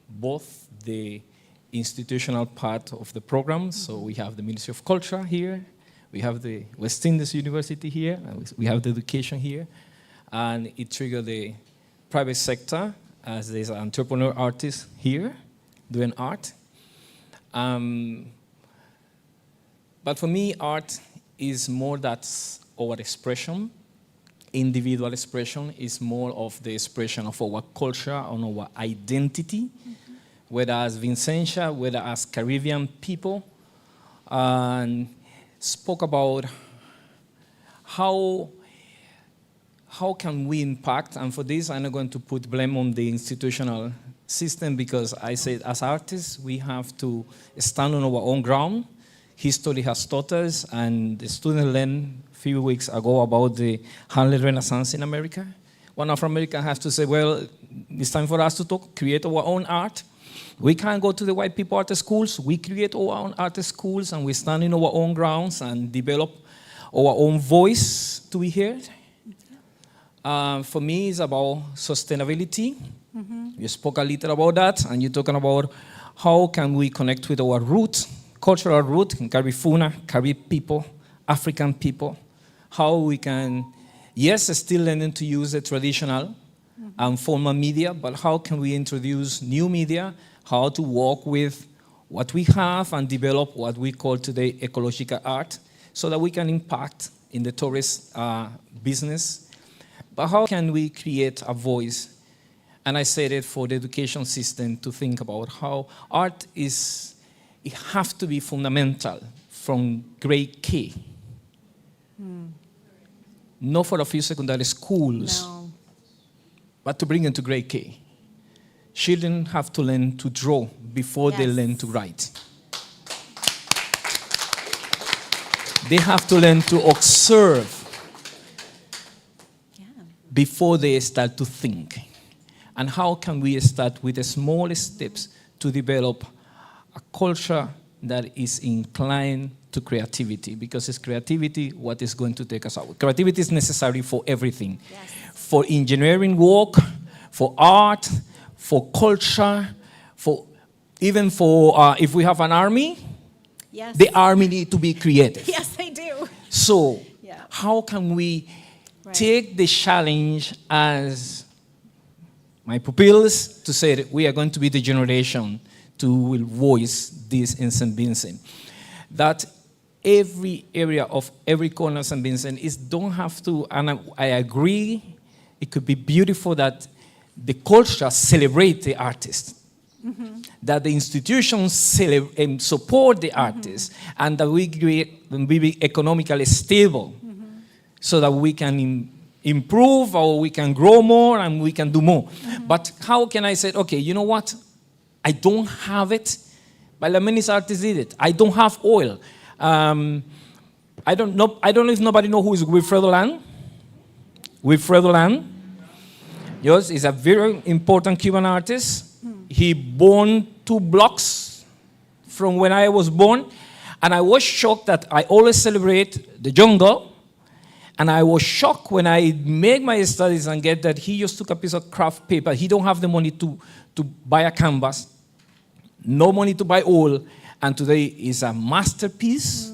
both the institutional part of the program. So we have the Ministry of Culture here, We have the West Indies University here, and we have the education here, and it triggered the private sector as there's an entrepreneur artist here doing art. But for me, art is more that's our expression. Individual expression is more of the expression of our culture, on our identity, whether as Vincentia, whether as Caribbean people, and spoke about how can we impact, and for this I'm not going to put blame on the institutional system, because I said as artists we have to stand on our own ground. History has taught us, and the student learned a few weeks ago about the Harlem Renaissance in America. One Afro-American has to say, well, it's time for us to create our own art. We can't go to the white people art schools. We create our own art schools, and we stand in our own grounds and develop our own voice to be heard. For me, it's about sustainability. You spoke a little about that, and you're talking about how can we connect with our roots, cultural root, Caribbean, Caribbean people, African people, how we can, yes, still learning to use the traditional and formal media, but how can we introduce new media, how to work with what we have and develop what we call today ecological art, so that we can impact in the tourist business. But how can we create a voice? And I said it for the education system to think about how art is, it has to be fundamental from grade K. Not for a few secondary schools, but to bring into grade K. Children have to learn to draw before they learn to write. They have to learn to observe before they start to think. And how can we start with the small steps to develop a culture that is inclined to creativity? Because it's creativity what is going to take us out. Creativity is necessary for everything. For engineering work, for art, for culture, for even for if we have an army, the army need to be creative. Yes, they do. So how can we take the challenge as my pupils to say that we are going to be the generation to will voice this in St. Vincent. That every area of every corner of St. Vincent is don't have to, and I agree, it could be beautiful that the culture celebrate the artist. That the institutions support the artists, and that we be economically stable, so that we can improve or we can grow more and we can do more. But how can I say, okay, you know what? I don't have it, but many artists did it. I don't have oil. I don't know if nobody knows who is Wilfredo Land. Wilfredo Land. Yes, he's a very important Cuban artist. He born 2 blocks from when I was born, and I was shocked that I always celebrate the jungle. And I was shocked when I made my studies and get that he just took a piece of craft paper. He don't have the money to buy a canvas, no money to buy oil, and today is a masterpiece,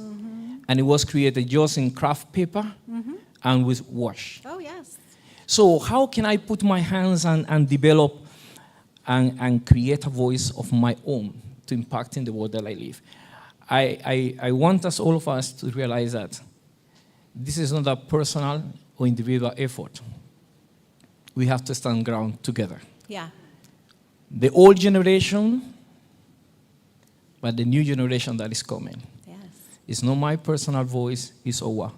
and it was created just in craft paper and with wash. Oh, yes. So how can I put my hands and develop and create a voice of my own to impact in the world that I live? I want us, all of us, to realize that this is not a personal or individual effort. We have to stand ground together. Yeah. The old generation, but the new generation that is coming. Yes. It's not my personal voice, it's our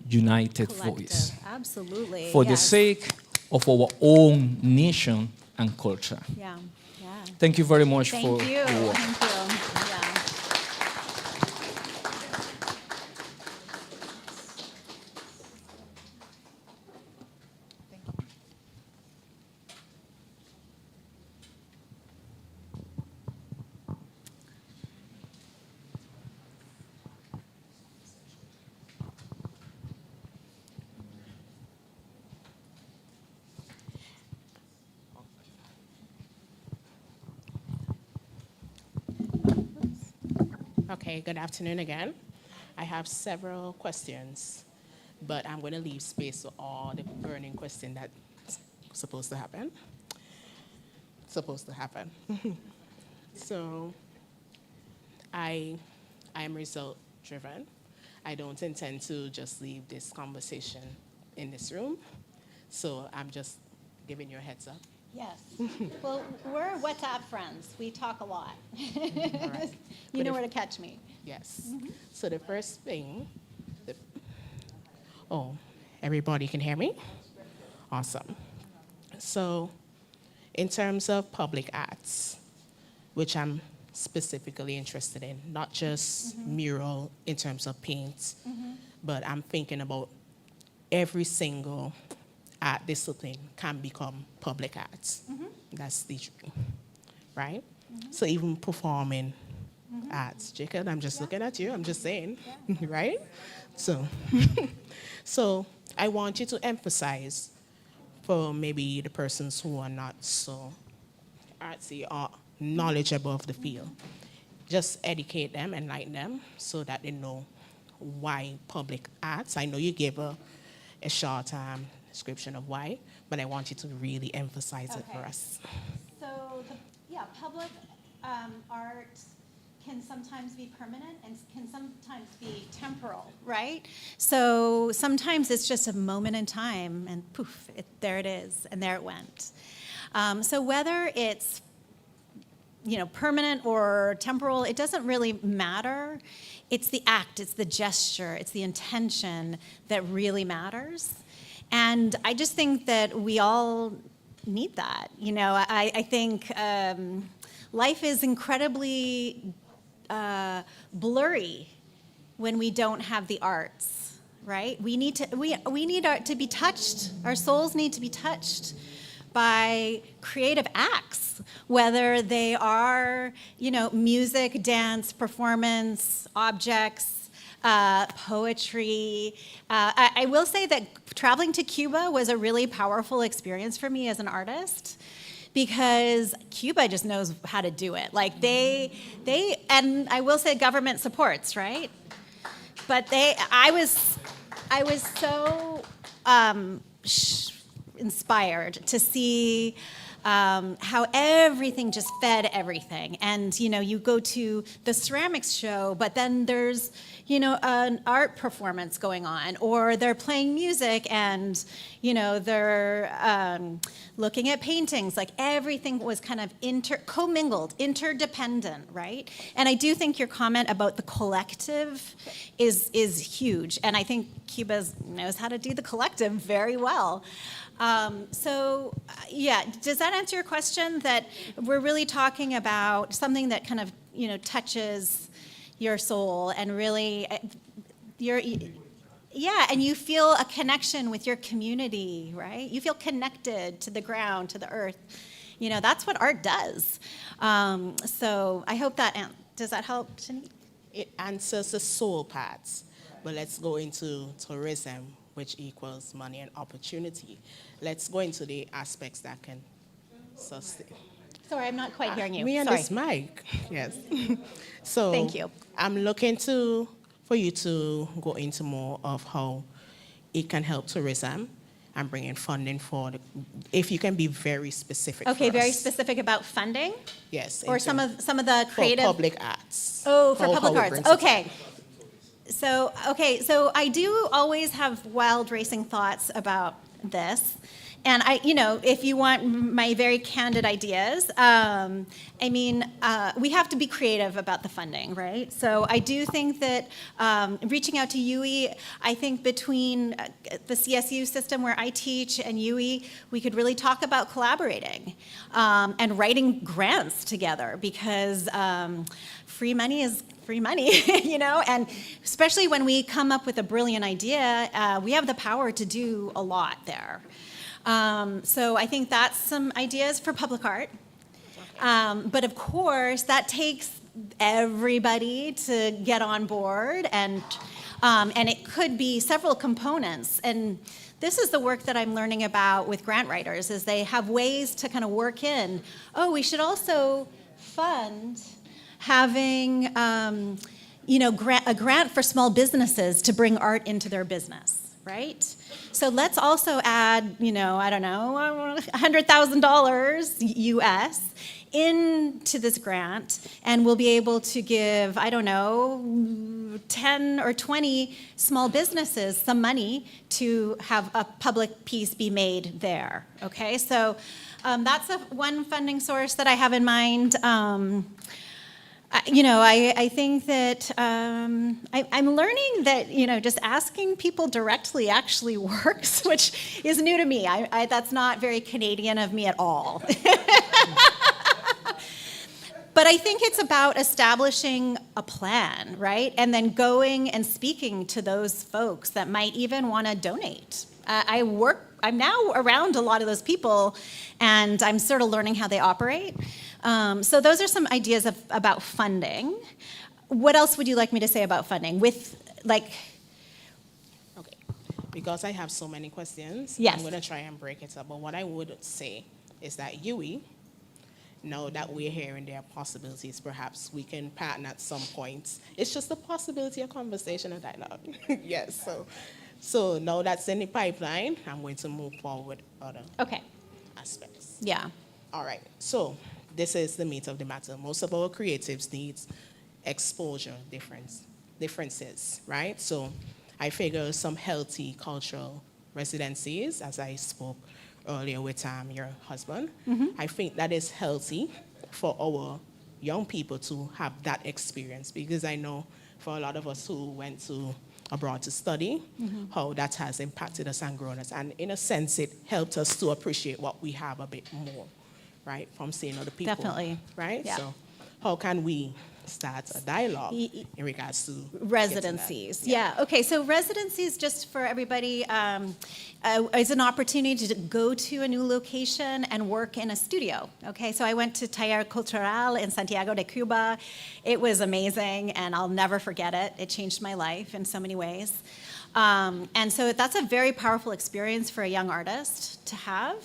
united voice. Absolutely. For the sake of our own nation and culture. Yeah. Thank you very much for your work. Thank you. Yeah. Okay, good afternoon again. I have several questions, but I'm going to leave space for all the burning questions that's supposed to happen. So I am result driven. I don't intend to just leave this conversation in this room. So I'm just giving you a heads up. Yes. Well, we're WhatsApp friends. We talk a lot. All right. You know where to catch me. Yes. So the first thing, everybody can hear me? Awesome. So in terms of public arts, which I'm specifically interested in, not just mural in terms of paint, but I'm thinking about every single art discipline can become public arts. That's the dream, right? So even performing arts. Jacob, I'm just looking at you, I'm just saying, right? So, so I want you to emphasize for maybe the persons who are not so artsy or knowledgeable of the field, just educate them, enlighten them so that they know why public arts. I know you gave a short description of why, but I want you to really emphasize it for us. So, public art can sometimes be permanent and can sometimes be temporal, right? So sometimes it's just a moment in time and poof, there it is, and there it went. So whether it's permanent or temporal, it doesn't really matter. It's the act, it's the gesture, it's the intention that really matters. And I just think that we all need that. I think life is incredibly blurry when we don't have the arts, right? We need art to be touched. Our souls need to be touched by creative acts, whether they are, music, dance, performance, objects, poetry. I will say that traveling to Cuba was a really powerful experience for me as an artist, because Cuba just knows how to do it. Like and I will say government supports, right? But I was so inspired to see how everything just fed everything. And, you go to the ceramics show, but then there's, an art performance going on, or they're playing music and, they're looking at paintings. Like everything was kind of commingled, interdependent, right? And I do think your comment about the collective is huge. And I think Cuba knows how to do the collective very well. Does that answer your question? That we're really talking about something that kind of, touches your soul and really, and you feel a connection with your community, right? You feel connected to the ground, to the earth. That's what art does. So I hope does that help, Shanique? It answers the soul parts, but let's go into tourism, which equals money and opportunity. Let's go into the aspects that can sustain. Sorry, I'm not quite hearing you. Me and Sorry. this mic, yes. So Thank you. I'm looking for you to go into more of how it can help tourism and bring in funding for if you can be very specific. Okay, for very us. specific about funding? Yes. Or some of the creative. For public arts. Oh, for How public it arts. brings it Okay. So I do always have wild racing thoughts about this. And if you want my very candid ideas, we have to be creative about the funding, right? So I do think that reaching out to UWI, I think between the CSU system where I teach and UWI, we could really talk about collaborating and writing grants together, because free money is free money, and especially when we come up with a brilliant idea, we have the power to do a lot there. So I think that's some ideas for public art. But of course, that takes everybody to get on board, and it could be several components. And this is the work that I'm learning about with grant writers, is they have ways to kind of work in, we should also fund having, a grant for small businesses to bring art into their business, right? So let's also add, I don't know, $100,000 US into this grant, and we'll be able to give, I don't know, 10 or 20 small businesses some money to have a public piece be made there, okay? So that's one funding source that I have in mind. I think that I'm learning that, just asking people directly actually works, which is new to me. That's not very Canadian of me at all. But I think it's about establishing a plan, right? And then going and speaking to those folks that might even want to donate. I'm now around a lot of those people, and I'm sort of learning how they operate. So those are some ideas about funding. What else would you like me to say about funding? Okay, because I have so many questions, yes. I'm going to try and break it up. But what I would say is that UWI, now that we're hearing there are possibilities, perhaps we can partner at some point. It's just a possibility of conversation and dialogue. Yes, so now that's in the pipeline, I'm going to move forward with other aspects. Yeah. All right, so this is the meat of the matter. Most of our creatives need exposure differences, right? So I figure some healthy cultural residencies, as I spoke earlier with your husband, I think that is healthy for our young people to have that experience, because I know for a lot of us who went abroad to study, how that has impacted us and grown us. And in a sense, it helped us to appreciate what we have a bit more, right, from seeing other people. Definitely. Right? Yeah. So how can we start a dialogue in regards to residencies? Yeah. Okay, so residencies, just for everybody, is an opportunity to go to a new location and work in a studio. Okay, so I went to Taller Cultural in Santiago de Cuba. It was amazing, and I'll never forget it. It changed my life in so many ways. And so that's a very powerful experience for a young artist to have.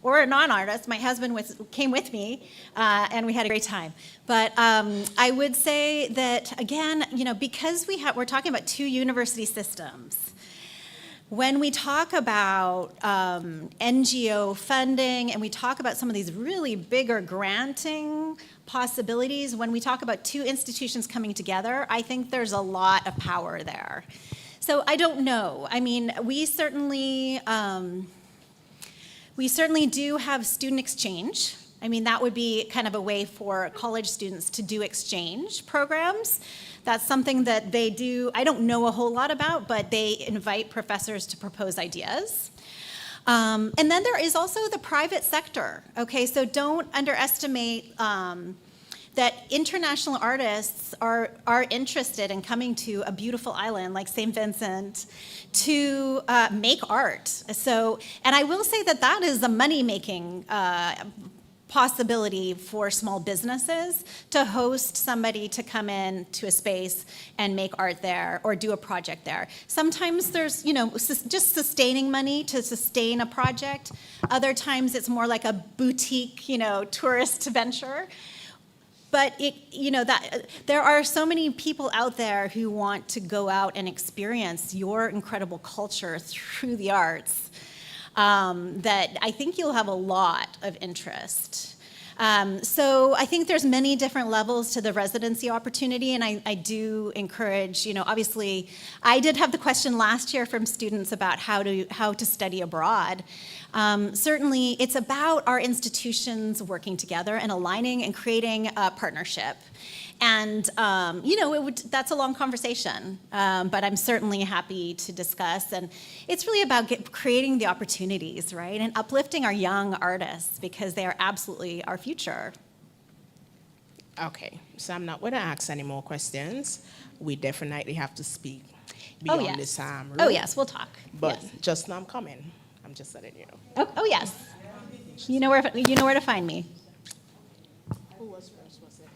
Or a non-artist. My husband came with me, and we had a great time. But I would say that, again, because we're talking about two university systems, when we talk about NGO funding and we talk about some of these really bigger granting possibilities, when we talk about two institutions coming together, I think there's a lot of power there. So I don't know. I mean, we certainly do have student exchange. I mean, that would be kind of a way for college students to do exchange programs. That's something that they do, I don't know a whole lot about, but they invite professors to propose ideas. And then there is also the private sector, okay? So don't underestimate that international artists are interested in coming to a beautiful island like St. Vincent to make art. So, and I will say that is a money-making possibility for small businesses to host somebody to come in to a space and make art there or do a project there. Sometimes there's, just sustaining money to sustain a project. Other times it's more like a boutique, tourist venture. But there are so many people out there who want to go out and experience your incredible culture through the arts that I think you'll have a lot of interest. So I think there's many different levels to the residency opportunity, and I do encourage, obviously, I did have the question last year from students about how to study abroad. Certainly, it's about our institutions working together and aligning and creating a partnership. And, that's a long conversation, but I'm certainly happy to discuss. And it's really about creating the opportunities, right? And uplifting our young artists because they are absolutely our future. Okay, so I'm not going to ask any more questions. We definitely have to speak beyond this time. Oh, yes, we'll talk. But yes. Just now I'm coming. I'm just letting you know. Oh, yes. You know where to find me. Who was first? Was it?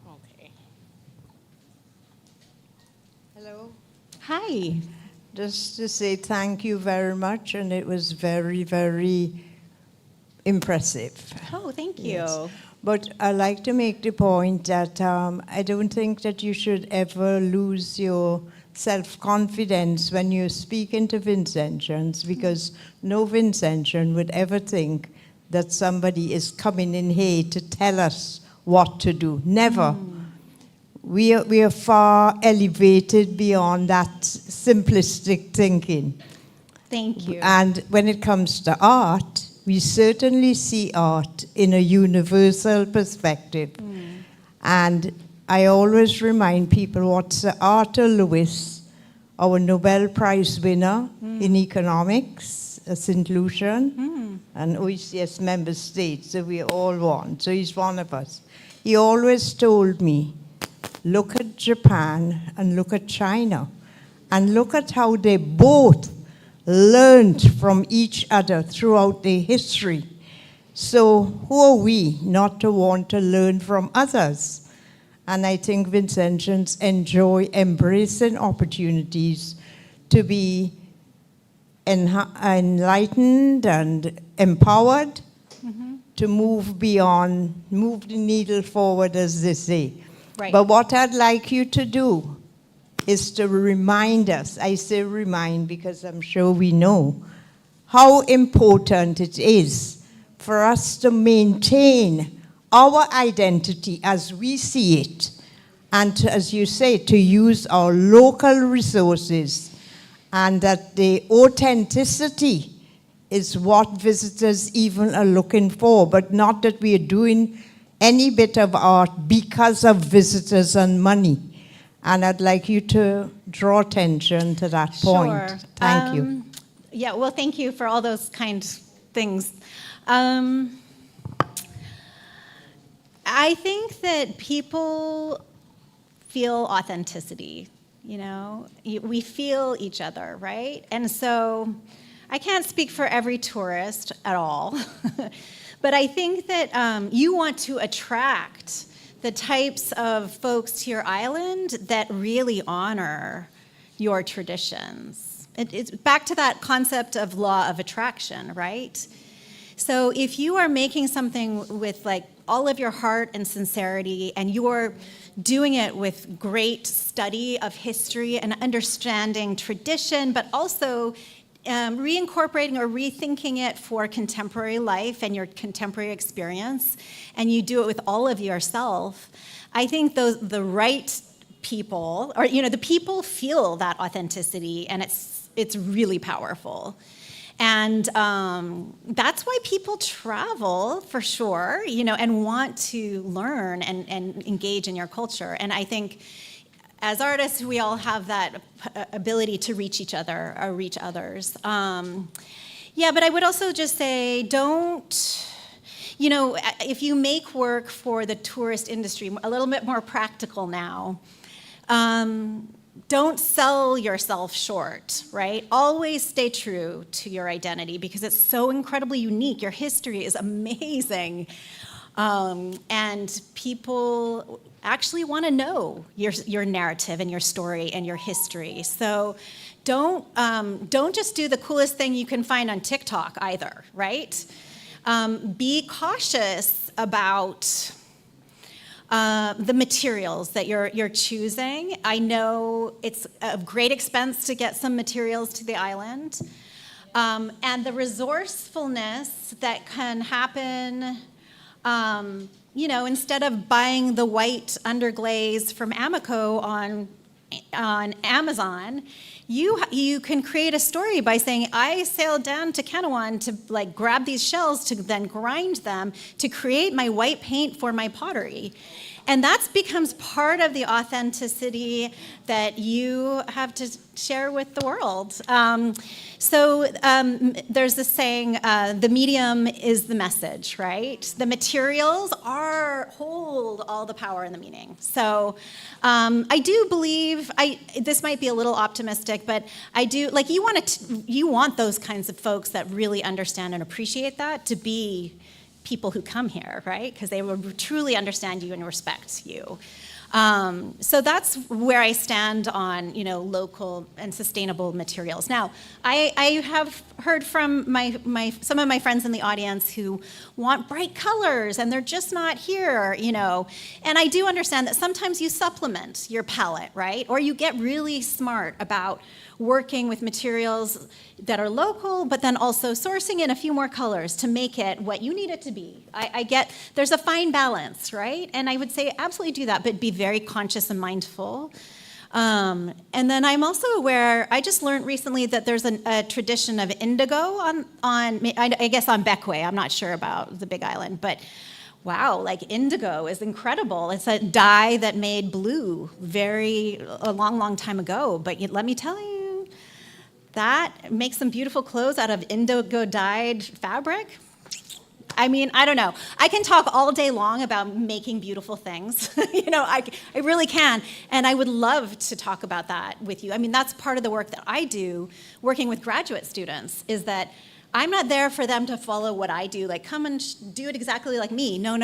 Okay. Hello. Hi. Just to say thank you very much, and it was very, very impressive. Oh, thank you. Yes. But I like to make the point that I don't think that you should ever lose your self-confidence when you're speaking to Vincentians, because no Vincentian would ever think that somebody is coming in here to tell us what to do. Never. We are far elevated beyond that simplistic thinking. Thank you. And when it comes to art, we certainly see art in a universal perspective. And I always remind people what Sir Arthur Lewis, our Nobel Prize winner in economics, St. Lucian, and OECS member states, so we are all one, so he's one of us. He always told me, look at Japan and look at China, and look at how they both learned from each other throughout their history. So who are we not to want to learn from others? And I think Vincentians enjoy embracing opportunities to be enlightened and empowered to move beyond, move the needle forward, as they say. Right. But what I'd like you to do is to remind us, I say remind because I'm sure we know, how important it is for us to maintain our identity as we see it, and to, as you say, to use our local resources, and that the authenticity is what visitors even are looking for, but not that we are doing any bit of art because of visitors and money. And I'd like you to draw attention to that point. Sure. Thank you. Yeah, well, thank you for all those kind things. I think that people feel authenticity, you know? We feel each other, right? And so I can't speak for every tourist at all, but I think that you want to attract the types of folks to your island that really honor your traditions. It's back to that concept of law of attraction, right? So if you are making something with like all of your heart and sincerity, and you're doing it with great study of history and understanding tradition, but also reincorporating or rethinking it for contemporary life and your contemporary experience, and you do it with all of yourself, I think the right people, or the people feel that authenticity, and it's really powerful. And that's why people travel, for sure, and want to learn and engage in your culture. And I think as artists, we all have that ability to reach each other or reach others. Yeah, but I would also just say, don't, if you make work for the tourist industry, a little bit more practical now, don't sell yourself short, right? Always stay true to your identity because it's so incredibly unique. Your history is amazing. And people actually want to know your narrative and your story and your history. So don't just do the coolest thing you can find on TikTok either, right? Be cautious about the materials that you're choosing. I know it's of great expense to get some materials to the island. And the resourcefulness that can happen, instead of buying the white underglaze from Amico on Amazon, you can create a story by saying, I sailed down to Kanawhan to grab these shells to then grind them to create my white paint for my pottery. And that becomes part of the authenticity that you have to share with the world. So there's this saying, the medium is the message, right? The materials hold all the power and the meaning. So I do believe, this might be a little optimistic, but I do, you want those kinds of folks that really understand and appreciate that to be people who come here, right? Because they will truly understand you and respect you. So that's where I stand on, local and sustainable materials. Now, I have heard from some of my friends in the audience who want bright colors and they're just not here, And I do understand that sometimes you supplement your palette, right? Or you get really smart about working with materials that are local, but then also sourcing in a few more colors to make it what you need it to be. I get there's a fine balance, right? And I would say absolutely do that, but be very conscious and mindful. And then I'm also aware, I just learned recently that there's a tradition of indigo I guess on Bequia. I'm not sure about the Big Island, but wow, like indigo is incredible. It's a dye that made blue a long, long time ago. But let me tell you, that makes some beautiful clothes out of indigo dyed fabric. I mean, I don't know. I can talk all day long about making beautiful things. I really can. And I would love to talk about that with you. I mean, that's part of the work that I do working with graduate students, is that I'm not there for them to follow what I do, like come and do it exactly like me. No.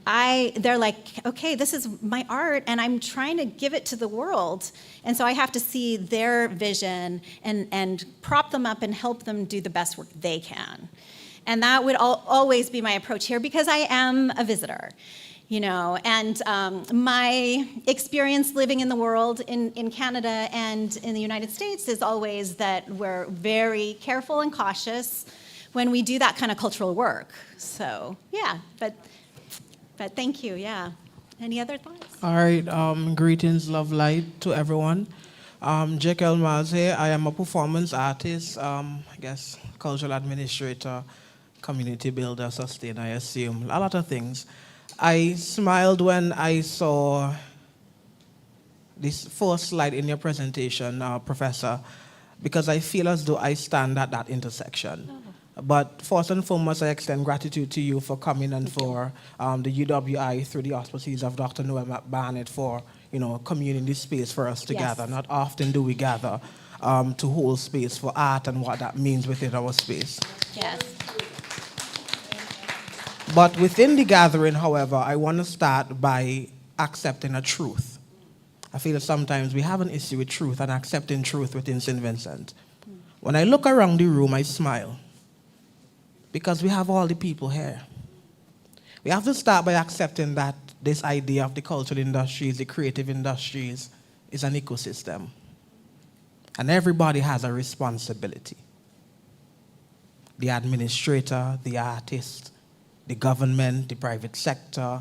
They're like, okay, this is my art and I'm trying to give it to the world. And so I have to see their vision and prop them up and help them do the best work they can. And that would always be my approach here because I am a visitor. And my experience living in the world in Canada and in the United States is always that we're very careful and cautious when we do that kind of cultural work. So, yeah, but thank you, yeah. Any other thoughts? All right, greetings, love, light to everyone. Jekyll Maze, I am a performance artist, cultural administrator, community builder, sustainer, I assume, a lot of things. I smiled when I saw this first slide in your presentation, Professor, because I feel as though I stand at that intersection. Oh. But first and foremost, I extend gratitude to you for coming and for the UWI through the auspices of Dr. Noel Barnett for communing this space for us to gather. Not often do we gather to hold space for art and what that means within our space. Yes. But within the gathering, however, I want to start by accepting a truth. I feel that sometimes we have an issue with truth and accepting truth within St. Vincent. When I look around the room, I smile because we have all the people here. We have to start by accepting that this idea of the cultural industries, the creative industries, is an ecosystem. And everybody has a responsibility. The administrator, the artist, the government, the private sector,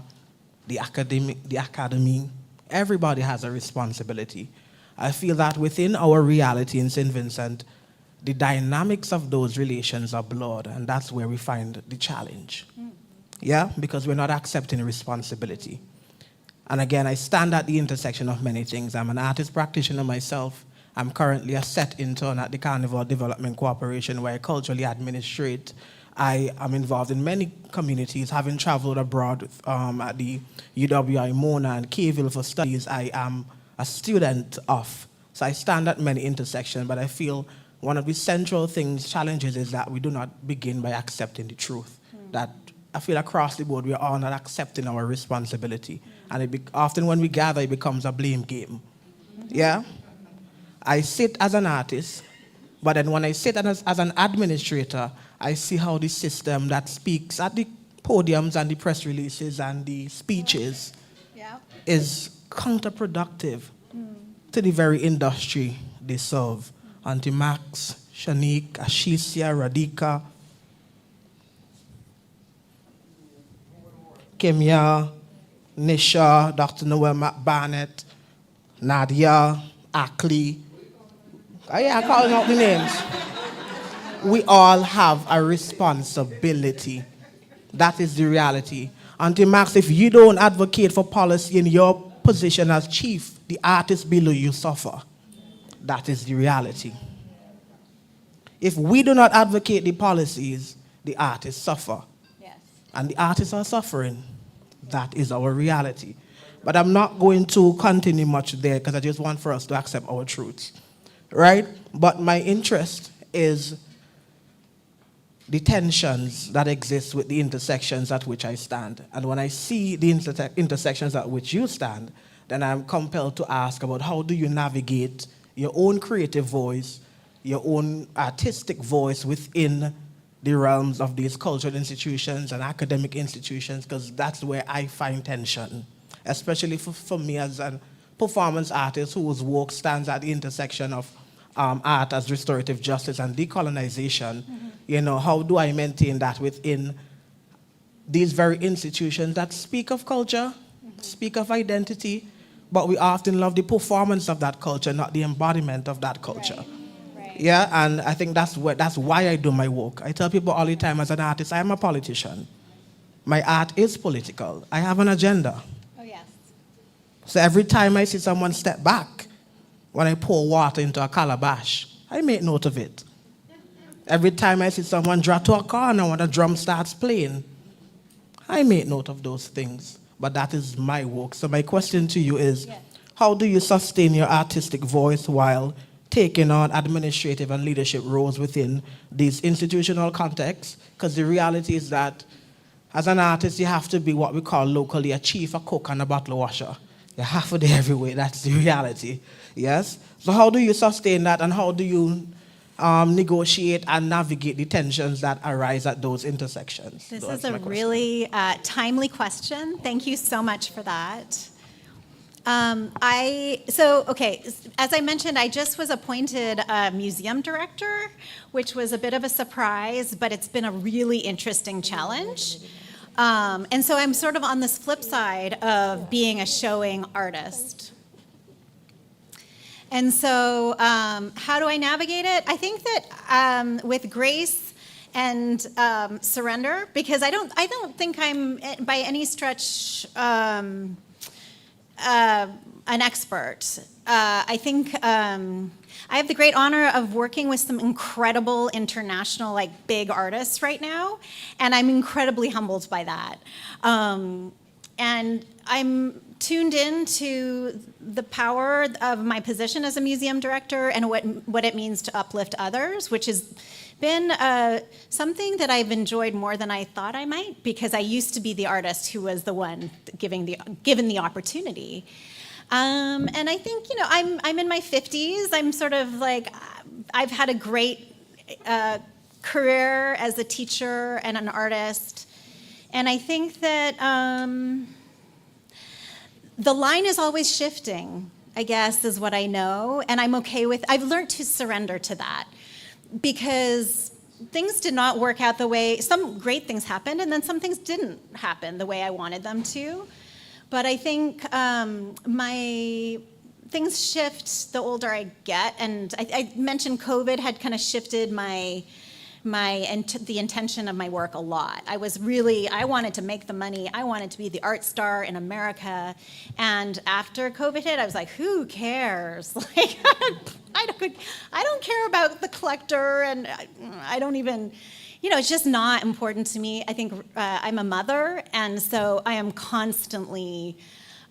the academy, everybody has a responsibility. I feel that within our reality in St. Vincent, the dynamics of those relations are blurred, and that's where we find the challenge. Yeah, because we're not accepting responsibility. And again, I stand at the intersection of many things. I'm an artist practitioner myself. I'm currently a set intern at the Carnival Development Corporation where I culturally administrate. I am involved in many communities, having traveled abroad at the UWI Mona and Kayville for studies. I am a student of. So I stand at many intersections, but I feel one of the central challenges is that we do not begin by accepting the truth. That I feel across the board we are all not accepting our responsibility. And often when we gather, it becomes a blame game. Yeah? I sit as an artist, but then when I sit as an administrator, I see how the system that speaks at the podiums and the press releases and the speeches is counterproductive to the very industry they serve. Auntie Max, Shanique, Ashisia, Radhika, Kimya, Nisha, Dr. Noel Barnett, Nadia, Ackley. I'm calling out the names. We all have a responsibility. That is the reality. Auntie Max, if you don't advocate for policy in your position as chief, the artists below you suffer. That is the reality. If we do not advocate the policies, the artists suffer. Yes. And the artists are suffering. That is our reality. But I'm not going to continue much there because I just want for us to accept our truths. Right? But my interest is the tensions that exist with the intersections at which I stand. And when I see the intersections at which you stand, then I'm compelled to ask about how do you navigate your own creative voice, your own artistic voice within the realms of these cultural institutions and academic institutions, because that's where I find tension, especially for me as a performance artist whose work stands at the intersection of art as restorative justice and decolonization. You know, how do I maintain that within these very institutions that speak of culture, speak of identity, but we often love the performance of that culture, not the embodiment of that culture. Right. Yeah, and I think that's why I do my work. I tell people all the time, as an artist, I am a politician. My art is political. I have an agenda. Oh, yes. So every time I see someone step back, when I pour water into a calabash, I make note of it. Every time I see someone drop to a corner when a drum starts playing, I make note of those things. But that is my work. So my question to you is, how do you sustain your artistic voice while taking on administrative and leadership roles within these institutional contexts? Because the reality is that as an artist, you have to be what we call locally a chief, a cook, and a bottle washer. You have to be everywhere. That's the reality. Yes? So how do you sustain that, and how do you negotiate and navigate the tensions that arise at those intersections? This is a really timely question. Thank you so much for that. Okay, as I mentioned, I just was appointed a museum director, which was a bit of a surprise, but it's been a really interesting challenge. And so I'm sort of on this flip side of being a showing artist. And so how do I navigate it? I think that with grace and surrender, because I don't think I'm by any stretch an expert. I think I have the great honor of working with some incredible international, like, big artists right now, and I'm incredibly humbled by that. And I'm tuned in to the power of my position as a museum director and what it means to uplift others, which has been something that I've enjoyed more than I thought I might, because I used to be the artist who was the one given the opportunity. And I think, you know, I'm in my 50s. I'm sort of like, I've had a great career as a teacher and an artist. And I think that the line is always shifting, I guess, is what I know. And I'm okay with, I've learned to surrender to that, because things did not work out the way, some great things happened, and then some things didn't happen the way I wanted them to. But I think my things shift the older I get, and I mentioned COVID had kind of shifted the intention of my work a lot. I wanted to make the money. I wanted to be the art star in America. And after COVID hit, I was like, who cares? Like, I don't care about the collector, and I don't even, you know, it's just not important to me. I think I'm a mother, and so I am constantly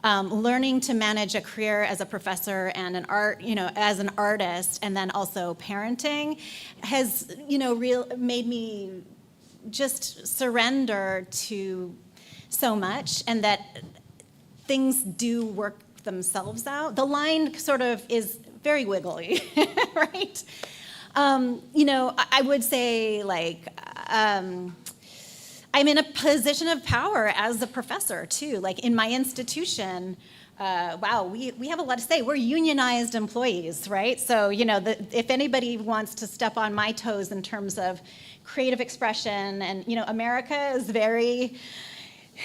learning to manage a career as a professor and as an artist, and then also parenting has, made me just surrender to so much, and that things do work themselves out. The line sort of is very wiggly, right? I would say, like, I'm in a position of power as a professor, too. Like, in my institution, we have a lot to say. We're unionized employees, right? So, if anybody wants to step on my toes in terms of creative expression, and, America is very,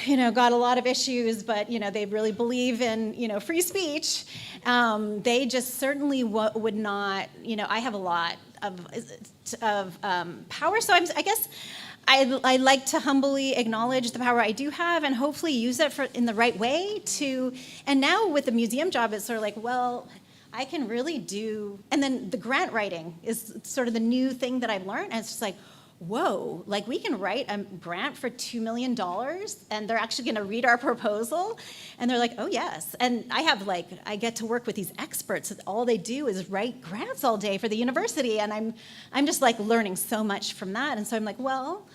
got a lot of issues, but, they really believe in, free speech. They just certainly would not, I have a lot of power. So I guess I like to humbly acknowledge the power I do have, and hopefully use it in the right way and now with the museum job, it's sort of like, well, I can really do, and then the grant writing is sort of the new thing that I've learned, and it's just like, whoa, like we can write a grant for $2 million and they're actually going to read our proposal. And they're like, oh, yes. And I get to work with these experts that all they do is write grants all day for the university. And I'm just like learning so much from that. And so I'm like, well,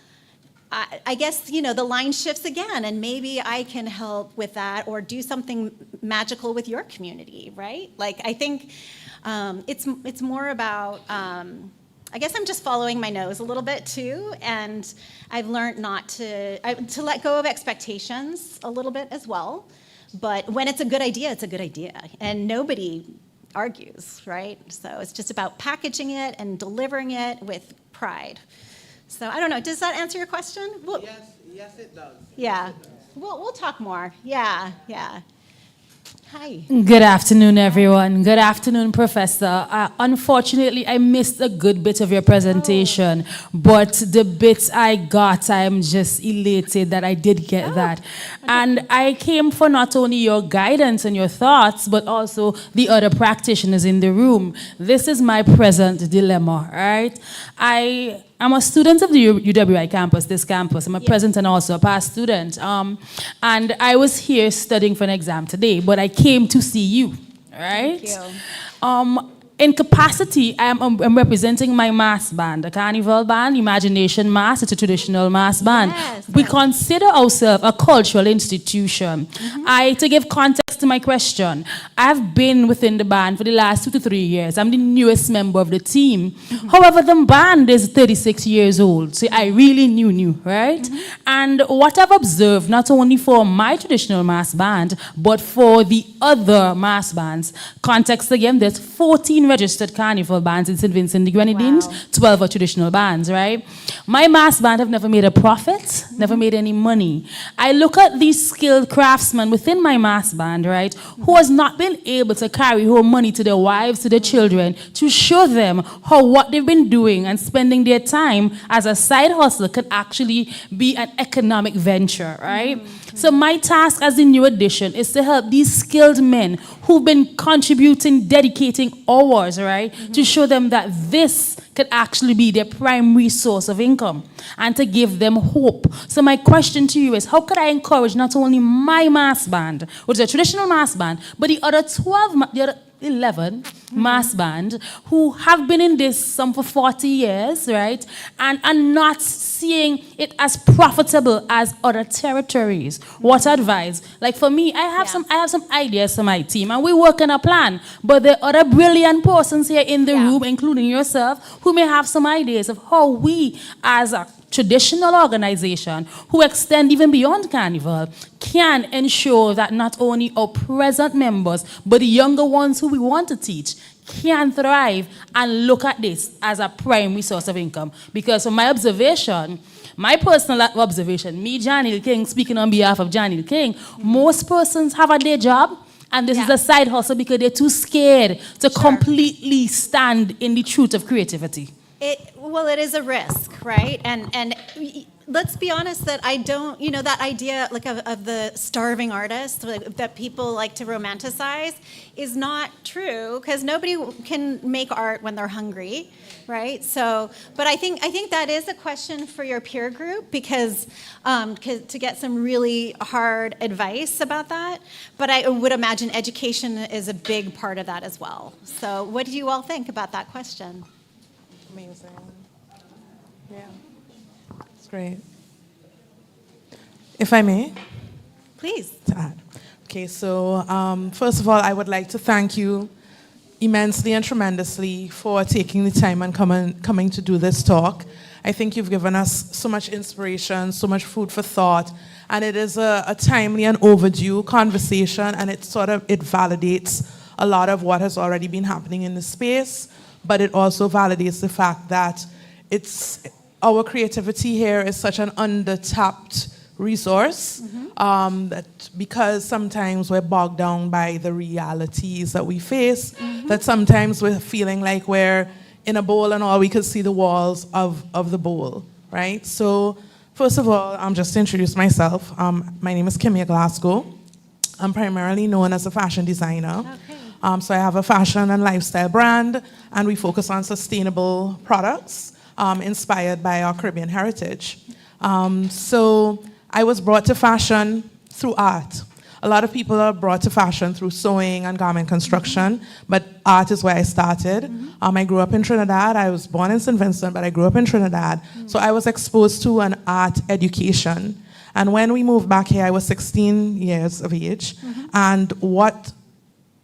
I guess, the line shifts again, and maybe I can help with that or do something magical with your community, right? Like, I think it's more about, I guess I'm just following my nose a little bit too, and I've learned not to let go of expectations a little bit as well. But when it's a good idea, it's a good idea, and nobody argues, right? So it's just about packaging it and delivering it with pride. So I don't know. Does that answer your question? Well, yes, it does. Yeah. We'll talk more. Yeah. Hi. Good afternoon, everyone. Good afternoon, Professor. Unfortunately, I missed a good bit of your presentation, but the bits I got, I'm just elated that I did get that. Okay. And I came for not only your guidance and your thoughts, but also the other practitioners in the room. This is my present dilemma, right? I'm a student of the UWI campus, this campus. I'm a present and also a past student. And I was here studying for an exam today, but I came to see you, right? Thank you. In capacity, I'm representing my mass band, the Carnival Band, Imagination Mass. It's a traditional mass band. Yes, we consider ourselves a cultural institution. Mm-hmm. To give context to my question, I've been within the band for the last 2 to 3 years. I'm the newest member of the team. Mm-hmm. However, the band is 36 years old, so I really new, right? Mm-hmm. And what I've observed, not only for my traditional mass band, but for the other mass bands, context again, there's 14 registered carnival bands in St. Vincent the Grenadines, wow. 12 are traditional bands, right? My mass band have never made a profit, never made any money. I look at these skilled craftsmen within my mass band, right, who has not been able to carry home money to their wives, to their children, to show them how what they've been doing and spending their time as a side hustle could actually be an economic venture, right? Mm-hmm. So my task as the new addition is to help these skilled men who've been contributing, dedicating hours, right, to show them that this could actually be their primary source of income and to give them hope. So my question to you is, how could I encourage not only my mass band, which is a traditional mass band, but the other 11 mass band who have been in this some for 40 years, right, and are not seeing it as profitable as other territories? What advice? Like for me, I have some ideas for my team, and we work on a plan. But there are other brilliant persons here in the room, including yourself, who may have some ideas of how we, as a traditional organization who extend even beyond Carnival, can ensure that not only our present members, but the younger ones who we want to teach can thrive and look at this as a primary source of income. Because from my observation, my personal observation, me, Janil King, speaking on behalf of Janil King, most persons have a day job, and this is a side hustle because they're too scared to completely stand in the truth of creativity. It is a risk, right? And let's be honest that I don't, that idea like of the starving artist that people like to romanticize is not true, because nobody can make art when they're hungry, right? So, but I think that is a question for your peer group, because to get some really hard advice about that. But I would imagine education is a big part of that as well. So what do you all think about that question? Amazing. Yeah. It's great. If I may? Please. Okay, so first of all, I would like to thank you immensely and tremendously for taking the time and coming to do this talk. I think you've given us so much inspiration, so much food for thought, and it is a timely and overdue conversation, and it validates a lot of what has already been happening in the space, but it also validates the fact that our creativity here is such an under-tapped resource, that because sometimes we're bogged down by the realities that we face, that sometimes we're feeling like we're in a bowl and all we can see the walls of the bowl, right? So first of all, just to introduce myself, my name is Kimia Glasgow. I'm primarily known as a fashion designer. Okay. So I have a fashion and lifestyle brand, and we focus on sustainable products. inspired by our Caribbean heritage. So I was brought to fashion through art. A lot of people are brought to fashion through sewing and garment construction, but art is where I started. I grew up in Trinidad. I was born in St. Vincent, but I grew up in Trinidad. So I was exposed to an art education. And when we moved back here, I was 16 years of age. And what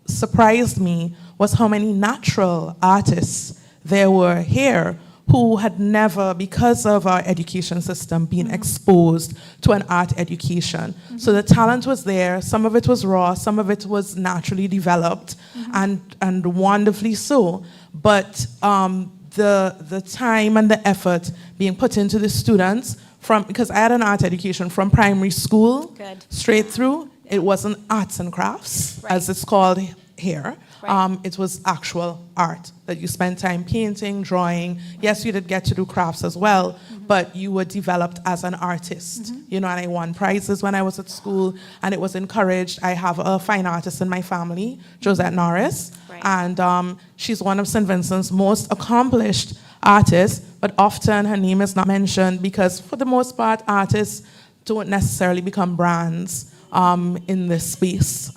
surprised me was how many natural artists there were here who had never, because of our education system, been exposed to an art education. So the talent was there. Some of it was raw. Some of it was naturally developed, and wonderfully so. But the time and the effort being put into the students, because I had an art education from primary school straight through, it wasn't arts and crafts, as it's called here. It was actual art that you spent time painting, drawing. Yes, you did get to do crafts as well, but you were developed as an artist. You know, and I won prizes when I was at school, and it was encouraged. I have a fine artist in my family, Josette Norris, and she's one of St. Vincent's most accomplished artists, but often her name is not mentioned because, for the most part, artists don't necessarily become brands in this space,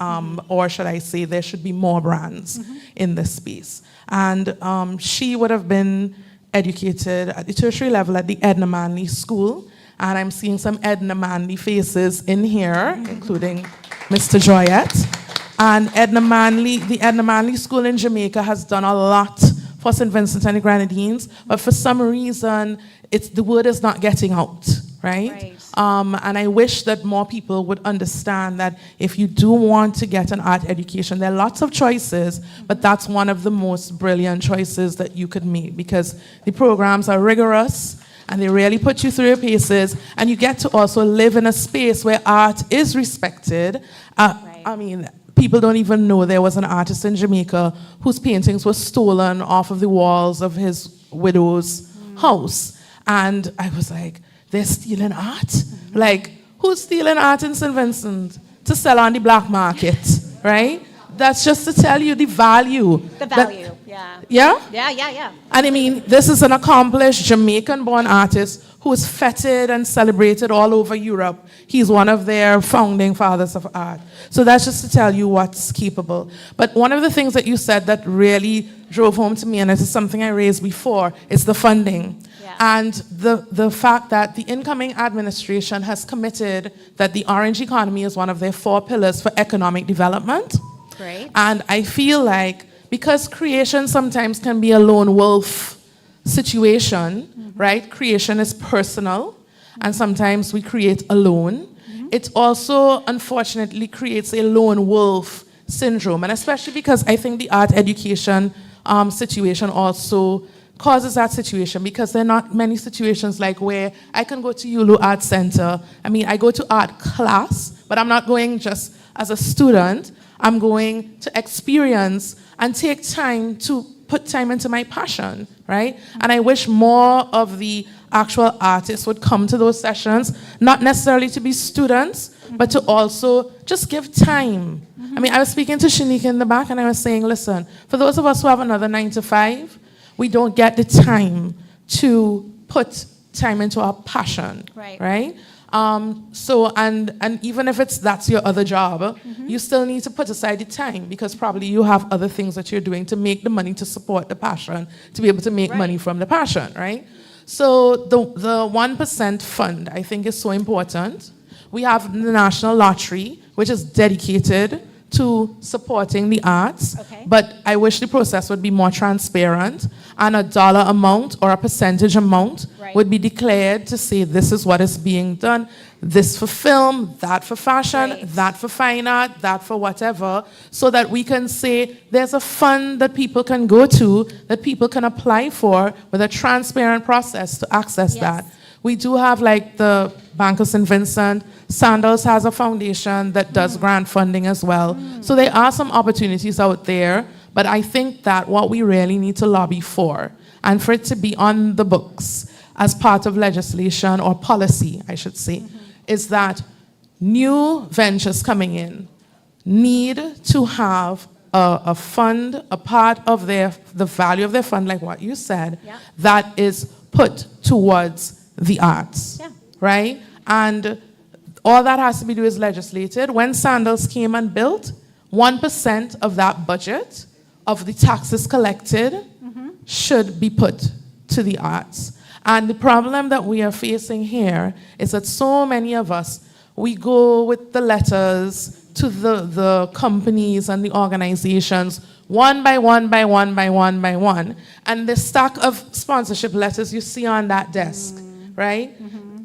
or should I say there should be more brands in this space. And she would have been educated at the tertiary level at the Edna Manley School, and I'm seeing some Edna Manley faces in here, including Mr. Joyette. And the Edna Manley School in Jamaica has done a lot for St. Vincent and the Grenadines, but for some reason, the word is not getting out, right? And I wish that more people would understand that if you do want to get an art education, there are lots of choices, but that's one of the most brilliant choices that you could make, because the programs are rigorous and they really put you through your paces, and you get to also live in a space where art is respected. I mean, people don't even know there was an artist in Jamaica whose paintings were stolen off of the walls of his widow's house. And I was like, they're stealing art? Like, who's stealing art in St. Vincent to sell on the black market, right? That's just to tell you the value. The value, yeah. Yeah? Yeah. And I mean, this is an accomplished Jamaican-born artist who is feted and celebrated all over Europe. He's one of their founding fathers of art. So that's just to tell you what's capable. But one of the things that you said that really drove home to me, and this is something I raised before, is the funding. And the fact that the incoming administration has committed that the orange economy is one of their 4 pillars for economic development. Great. And I feel like, because creation sometimes can be a lone wolf situation, right? Creation is personal, and sometimes we create alone. It also, unfortunately, creates a lone wolf syndrome, and especially because I think the art education situation also causes that situation, because there are not many situations like where I can go to ULU Art Center. I mean, I go to art class, but I'm not going just as a student. I'm going to experience and take time to put time into my passion, right? And I wish more of the actual artists would come to those sessions, not necessarily to be students, but to also just give time. I mean, I was speaking to Shanique in the back, and I was saying, listen, for those of us who have another 9 to 5, we don't get the time to put time into our passion, right? So, and even if that's your other job, you still need to put aside the time, because probably you have other things that you're doing to make the money to support the passion, to be able to make money from the passion, right? So the 1% fund, I think, is so important. We have the National Lottery, which is dedicated to supporting the arts, but I wish the process would be more transparent, and a dollar amount or a percentage amount would be declared to say this is what is being done, this for film, that for fashion, that for fine art, that for whatever, so that we can say there's a fund that people can go to, that people can apply for, with a transparent process to access that. We do have, like, the Bank of St. Vincent. Sandals has a foundation that does grant funding as well. So there are some opportunities out there, but I think that what we really need to lobby for, and for it to be on the books as part of legislation or policy, I should say, is that new ventures coming in need to have a fund, a part of the value of their fund, like what you said, that is put towards the arts, right? And all that has to be do is legislated. When Sandals came and built, 1% of that budget of the taxes collected should be put to the arts. And the problem that we are facing here is that so many of us, we go with the letters to the companies and the organizations one by one by one by one by one. And the stack of sponsorship letters you see on that desk, right?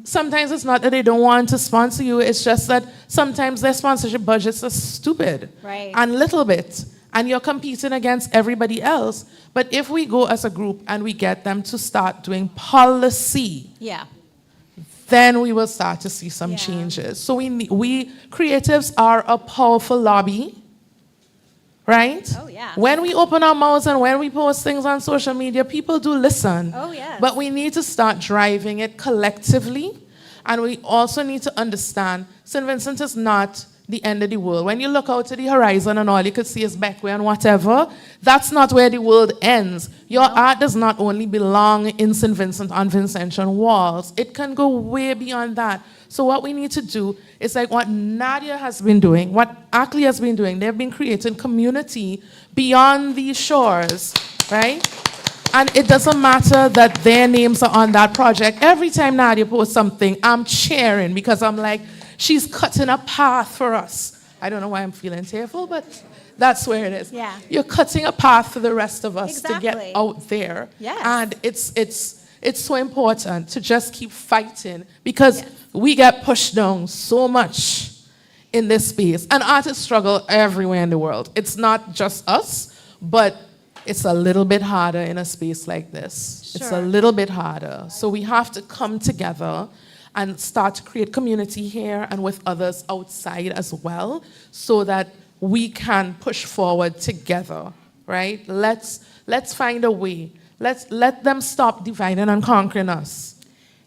Sometimes it's not that they don't want to sponsor you, it's just that sometimes their sponsorship budgets are stupid. Right. And little bit. And you're competing against everybody else. But if we go as a group and we get them to start doing policy, then we will start to see some changes. So we creatives are a powerful lobby, right? Oh, yeah. When we open our mouths and when we post things on social media, people do listen. Oh, yes. But we need to start driving it collectively. And we also need to understand St. Vincent is not the end of the world. When you look out to the horizon and all you could see is Beckway and whatever, that's not where the world ends. Your art does not only belong in St. Vincent on Vincentian walls. It can go way beyond that. So what we need to do is like what Nadia has been doing, what Ackley has been doing. They've been creating community beyond these shores, right? And it doesn't matter that their names are on that project. Every time Nadia posts something, I'm cheering because I'm like, she's cutting a path for us. I don't know why I'm feeling tearful, but that's where it is. Yeah. You're cutting a path for the rest of us to Exactly. get out there. Yes. And it's so important to just keep fighting because we get pushed down so much in this space. And artists struggle everywhere in the world. It's not just us, but it's a little bit harder in a space like this. It's a little bit harder. So we have to come together and start to create community here and with others outside as well so that we can push forward together, right? Let's find a way. Let them stop dividing and conquering us.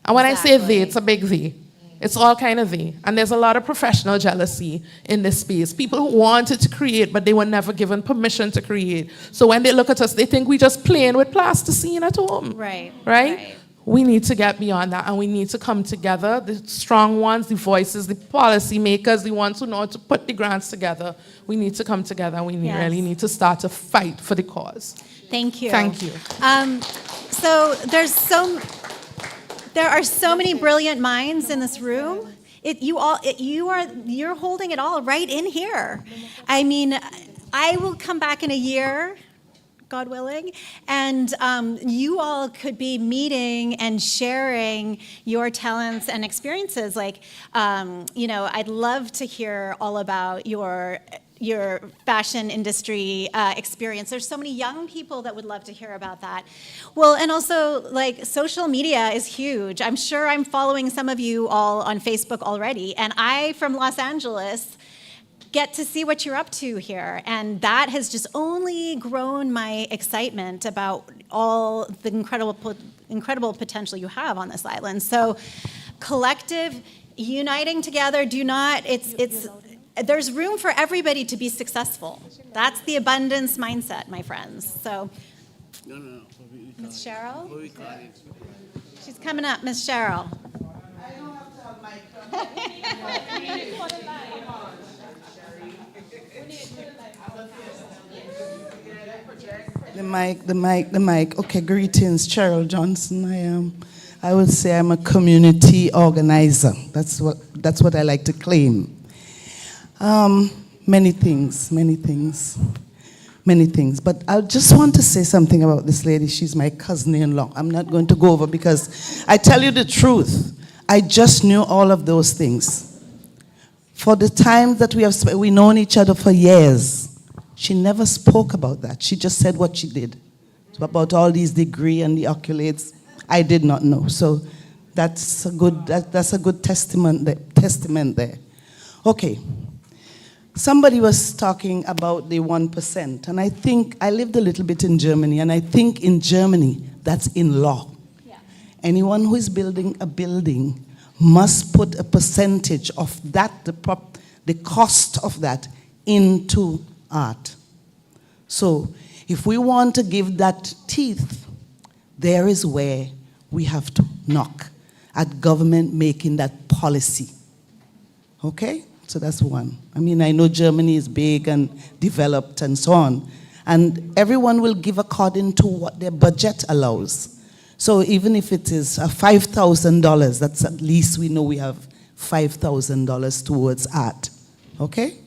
And when I say they, it's a big they. It's all kind of they. And there's a lot of professional jealousy in this space. People who wanted to create, but they were never given permission to create. So when they look at us, they think we just playing with plasticine at home. Right? We need to get beyond that, and we need to come together, the strong ones, the voices, the policy makers, the ones who know how to put the grants together. We need to come together, and we really need to start to fight for the cause. Thank you. Thank you. So there are so many brilliant minds in this room. You're holding it all right in here. I mean, I will come back in a year, God willing, and you all could be meeting and sharing your talents and experiences. Like, I'd love to hear all about your fashion industry experience. There's so many young people that would love to hear about that. Well, and also, like, social media is huge. I'm sure I'm following some of you all on Facebook already, and I, from Los Angeles, get to see what you're up to here. And that has just only grown my excitement about all the incredible potential you have on this island. So collective, uniting together, there's room for everybody to be successful. That's the abundance mindset, my friends. So, Ms. Cheryl? She's coming up, Ms. Cheryl. The mic. Okay, greetings, Cheryl Johnson. I would say I'm a community organizer. That's what I like to claim. Many things. But I just want to say something about this lady. She's my cousin-in-law. I'm not going to go over because I tell you the truth. I just knew all of those things. For the time that we've known each other for years, she never spoke about that. She just said what she did. So about all these degrees and the accolades, I did not know. So that's a good testament there. Okay. Somebody was talking about the 1%, and I think I lived a little bit in Germany, and I think in Germany that's in law. Yeah. Anyone who is building a building must put a percentage of that, the cost of that, into art. So if we want to give that teeth, there is where we have to knock at government making that policy. Okay? So that's one. I mean, I know Germany is big and developed and so on. And everyone will give according to what their budget allows. So even if it is $5,000, that's at least we know we have $5,000 towards art. Okay?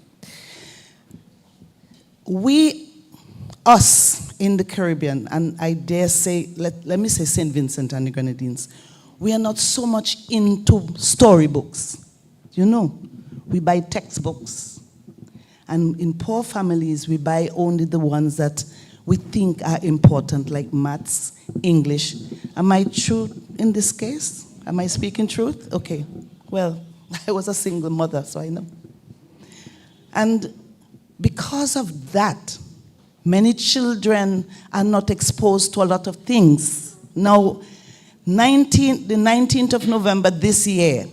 Us in the Caribbean, and I dare say, let me say St. Vincent and the Grenadines, we are not so much into storybooks. You know, we buy textbooks. And in poor families, we buy only the ones that we think are important, like maths, English. Am I true in this case? Am I speaking truth? Okay. Well, I was a single mother, so I know. And because of that, many children are not exposed to a lot of things. Now, the 19th of November this year,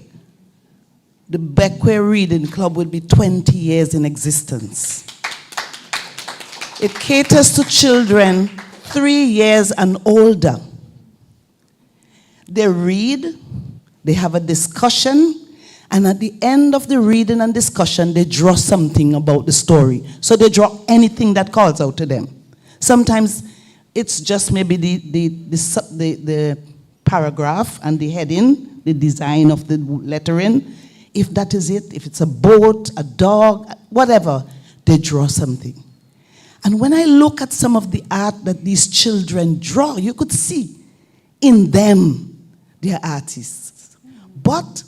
the Beckway Reading Club will be 20 years in existence. It caters to children 3 years and older. They read, they have a discussion, and at the end of the reading and discussion, they draw something about the story. So they draw anything that calls out to them. Sometimes it's just maybe the paragraph and the heading, the design of the lettering. If that is it, if it's a boat, a dog, whatever, they draw something. And when I look at some of the art that these children draw, you could see in them, they are artists. But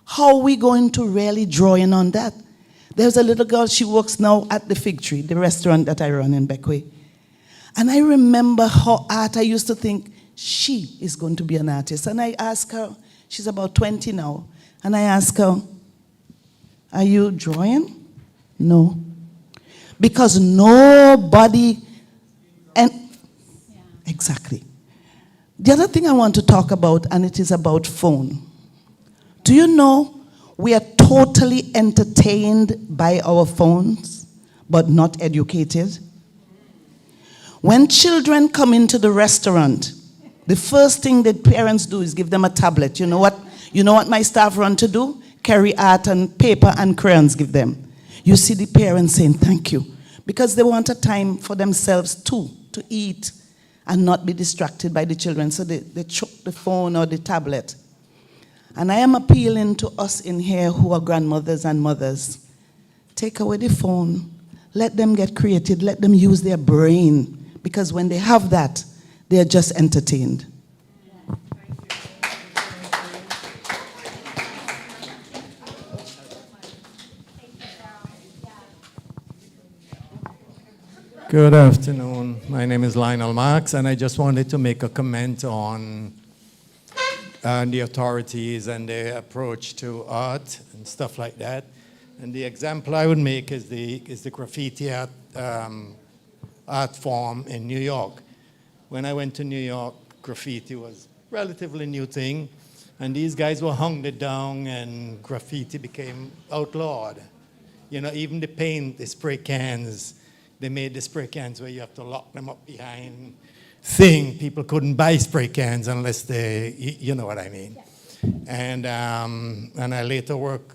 how are we going to really draw in on that? There's a little girl, she works now at the Fig Tree, the restaurant that I run in Beckway. And I remember her art, I used to think, she is going to be an artist. And I asked her, she's about 20 now, and I asked her, are you drawing? No. Because nobody, and exactly. The other thing I want to talk about, and it is about phone. Do you know we are totally entertained by our phones, but not educated? When children come into the restaurant, the first thing that parents do is give them a tablet. You know what? You know what my staff run to do? Carry art and paper and crayons, give them. You see the parents saying thank you, because they want a time for themselves too, to eat and not be distracted by the children. So they chuck the phone or the tablet. And I am appealing to us in here who are grandmothers and mothers. Take away the phone. Let them get creative. Let them use their brain. Because when they have that, they are just entertained. Good afternoon. My name is Lionel Marks, and I just wanted to make a comment on the authorities and their approach to art and stuff like that. And the example I would make is the graffiti art form in New York. When I went to New York, graffiti was a relatively new thing, and these guys were hung it down, and graffiti became outlawed. You know, even the paint, the spray cans. They made the spray cans where you have to lock them up behind thing. People couldn't buy spray cans unless they, you know what I mean. Yeah. And I later worked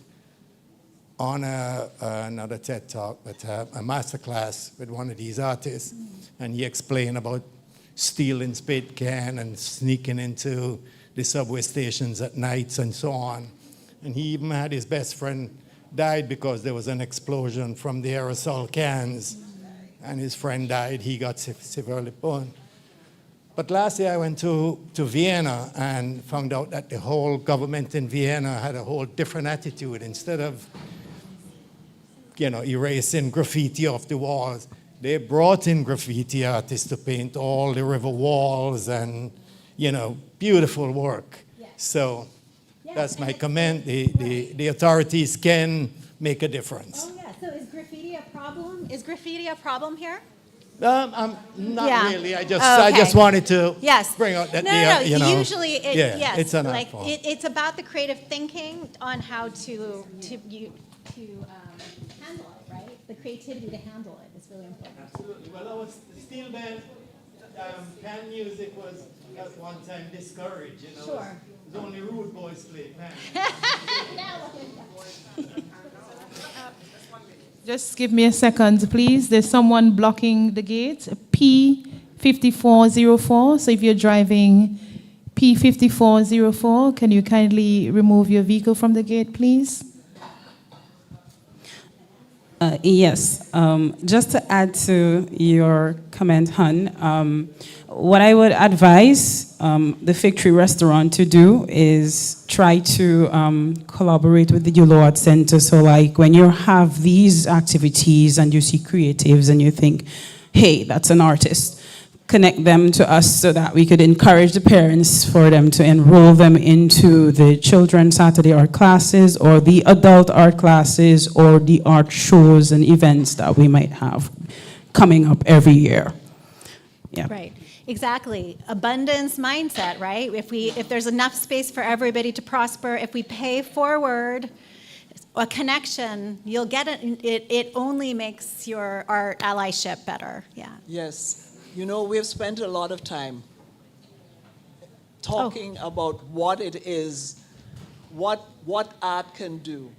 on another TED Talk, but a master class with one of these artists, and he explained about stealing spade can and sneaking into the subway stations at nights and so on. And he even had his best friend died because there was an explosion from the aerosol cans. And his friend died, he got severely burned. But last year I went to Vienna and found out that the whole government in Vienna had a whole different attitude. Instead of, you know, erasing graffiti off the walls, they brought in graffiti artists to paint all the river walls and, you know, beautiful work. Yeah. So that's my comment. The authorities can make a difference. Oh, yeah. So is graffiti a problem? Is graffiti a problem here? Not really. I just wanted to bring out that. No. You know, usually, yes, it's an like art form. it's about the creative thinking on how to handle it, right? The creativity to handle it is really important. Absolutely. Well, I was steel band. Pan music was at one time discouraged, you know. Sure. It was only rude boys play pan. Just give me a second, please. There's someone blocking the gate, P5404. So if you're driving P5404, can you kindly remove your vehicle from the gate, please? Yes. Just to add to your comment, Hun, what I would advise the Fig Tree Restaurant to do is try to collaborate with the UWI Center. So like when you have these activities and you see creatives and you think, hey, that's an artist, connect them to us so that we could encourage the parents for them to enroll them into the children's Saturday art classes or the adult art classes or the art shows and events that we might have coming up every year. Yeah. Right. Exactly. Abundance mindset, right? If there's enough space for everybody to prosper, if we pay forward a connection, you'll get it. It only makes your art allyship better. Yeah. Yes. You know, we've spent a lot of time talking about what it is, what art can do.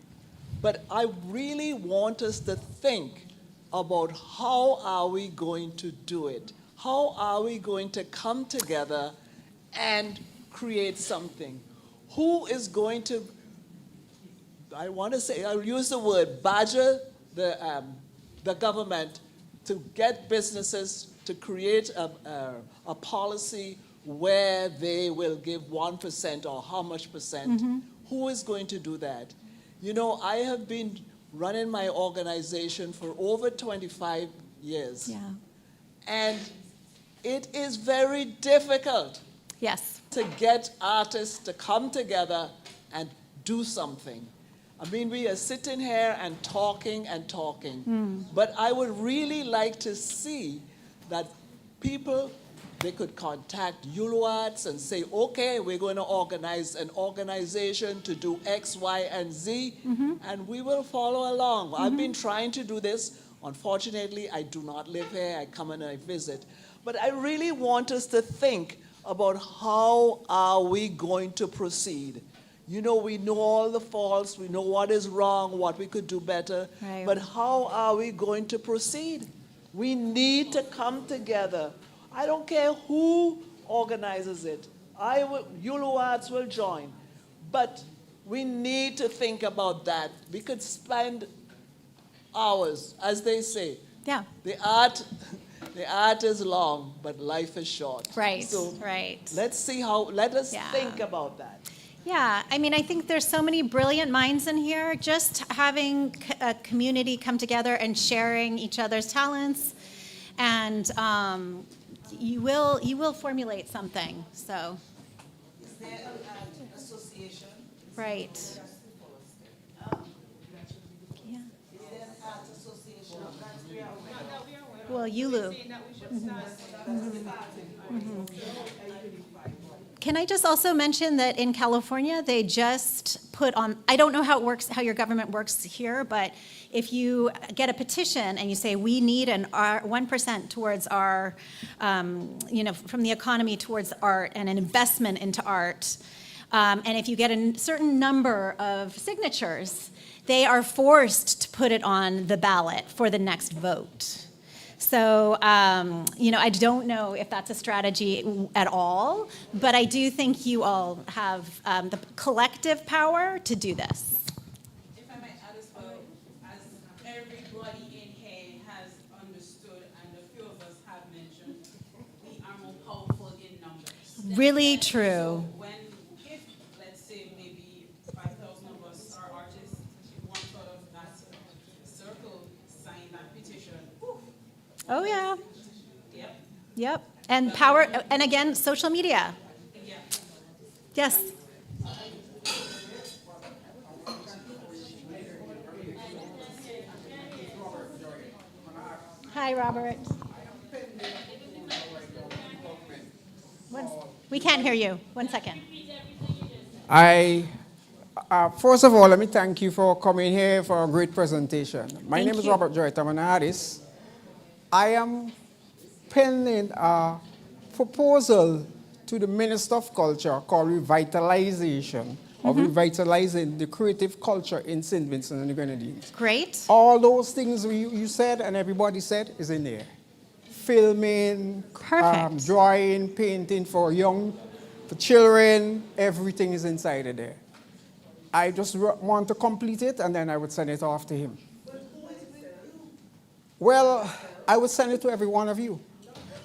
But I really want us to think about how are we going to do it? How are we going to come together and create something? Who is going to, I'll use the word, badger the government to get businesses to create a policy where they will give 1% or how much percent? Mm-hmm. Who is going to do that? You know, I have been running my organization for over 25 years. Yeah. And it is very difficult to get artists to come together and do something. I mean, we are sitting here and talking, but I would really like to see that people, they could contact UWI and say, okay, we're going to organize an organization to do X, Y, and Z, and we will follow along. I've been trying to do this. Unfortunately, I do not live here. I come and I visit. But I really want us to think about how are we going to proceed. You know, we know all the faults, we know what is wrong, what we could do better, Right. but how are we going to proceed? We need to come together. I don't care who organizes it. UWI will join. But we need to think about that. We could spend hours, as they say. Yeah. The art is long, but life is short. Right, So right. let us think about that. Yeah, I mean, I think there's so many brilliant minds in here. Just having a community come together and sharing each other's talents, and you will formulate something. So. Is there an association? Right. Yeah. Is there an art association? Well, ULU. Can I just also mention that in California, they just put on, I don't know how it works, how your government works here, but if you get a petition and you say, we need 1% towards our, from the economy towards art and an investment into art, and if you get a certain number of signatures, they are forced to put it on the ballot for the next vote. So, I don't know if that's a strategy at all, but I do think you all have the collective power to do this. If I might add as well, as everybody in here has understood, and a few of us have mentioned, we are more powerful in numbers. Really true. If, let's say, maybe 5,000 of us are artists, if one third of that circle sign that petition, Oh, yeah. Yep. Yep. And power, and again, social media. Yeah. Yes. Hi, Robert. We can't hear you. 1 second. First of all, let me thank you for coming here for a great presentation. My name is Robert Joy Tamanaris. I am penning a proposal to the Minister of Culture called revitalization, or revitalizing the creative culture in St. Vincent and the Grenadines. Great. All those things you said and everybody said is in there. Filming, drawing, painting for children, everything is inside of there. I just want to complete it and then I would send it off to him. Well, I would send it to every one of you.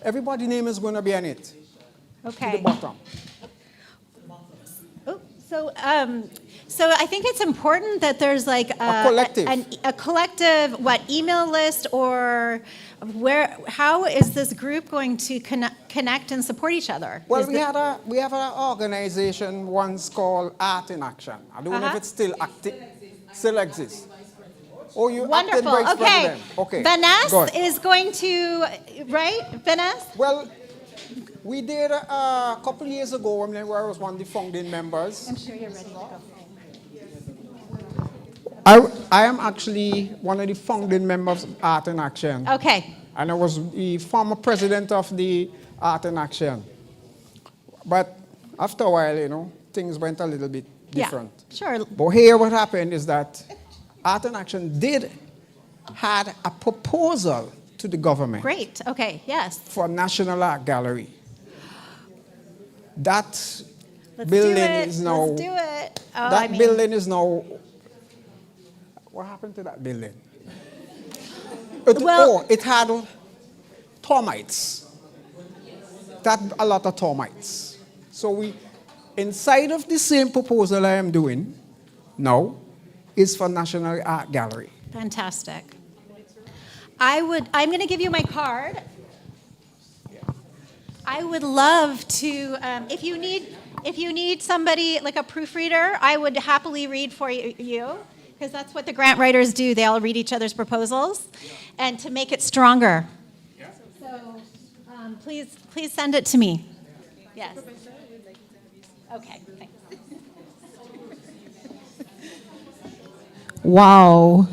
Everybody's name is going to be on it. Okay. To the bottom. So I think it's important that there's like A collective. a collective, email list, or how is this group going to connect and support each other? Well, we have an organization once called Art in Action. I don't know if it's still active, still exists. Oh, you acted Wonderful. vice Okay. president. Okay. Vanessa is going to, right? Vanessa? Well, we did a couple of years ago when I was one of the founding members. I'm sure you're ready to go. I am actually one of the founding members of Art in Action. Okay. And I was the former president of the Art in Action. But after a while, things went a little bit different. Yeah, sure. But here what happened is that Art in Action had a proposal to the government. Great. Okay. Yes. For a National Art Gallery. That Let's building do it. is now. Let's do it. Oh, That building is now. What happened to that building? It had termites. That a lot of termites. So inside of the same proposal I am doing now, is for National Art Gallery. Fantastic. I'm going to give you my card. I would love to, if you need somebody like a proofreader, I would happily read for you, because that's what the grant writers do. They all read each other's proposals, and to make it stronger. So please send it to me. Yes. Okay. Thanks. Wow.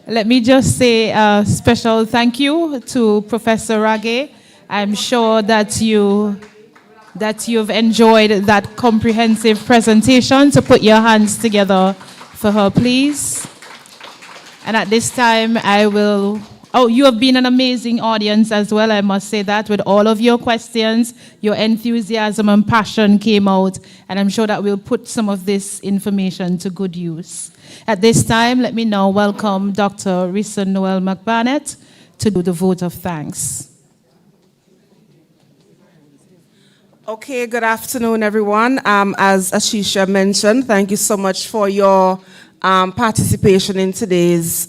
Let me just say a special thank you to Professor Ragguette. I'm sure that you've enjoyed that comprehensive presentation. So put your hands together for her, please. And at this time, you have been an amazing audience as well, I must say that, with all of your questions, your enthusiasm and passion came out, and I'm sure that we'll put some of this information to good use. At this time, let me now welcome Dr. Risa Noel McBarnett to do the vote of thanks. Okay, good afternoon, everyone. As Ashisha mentioned, thank you so much for your participation in today's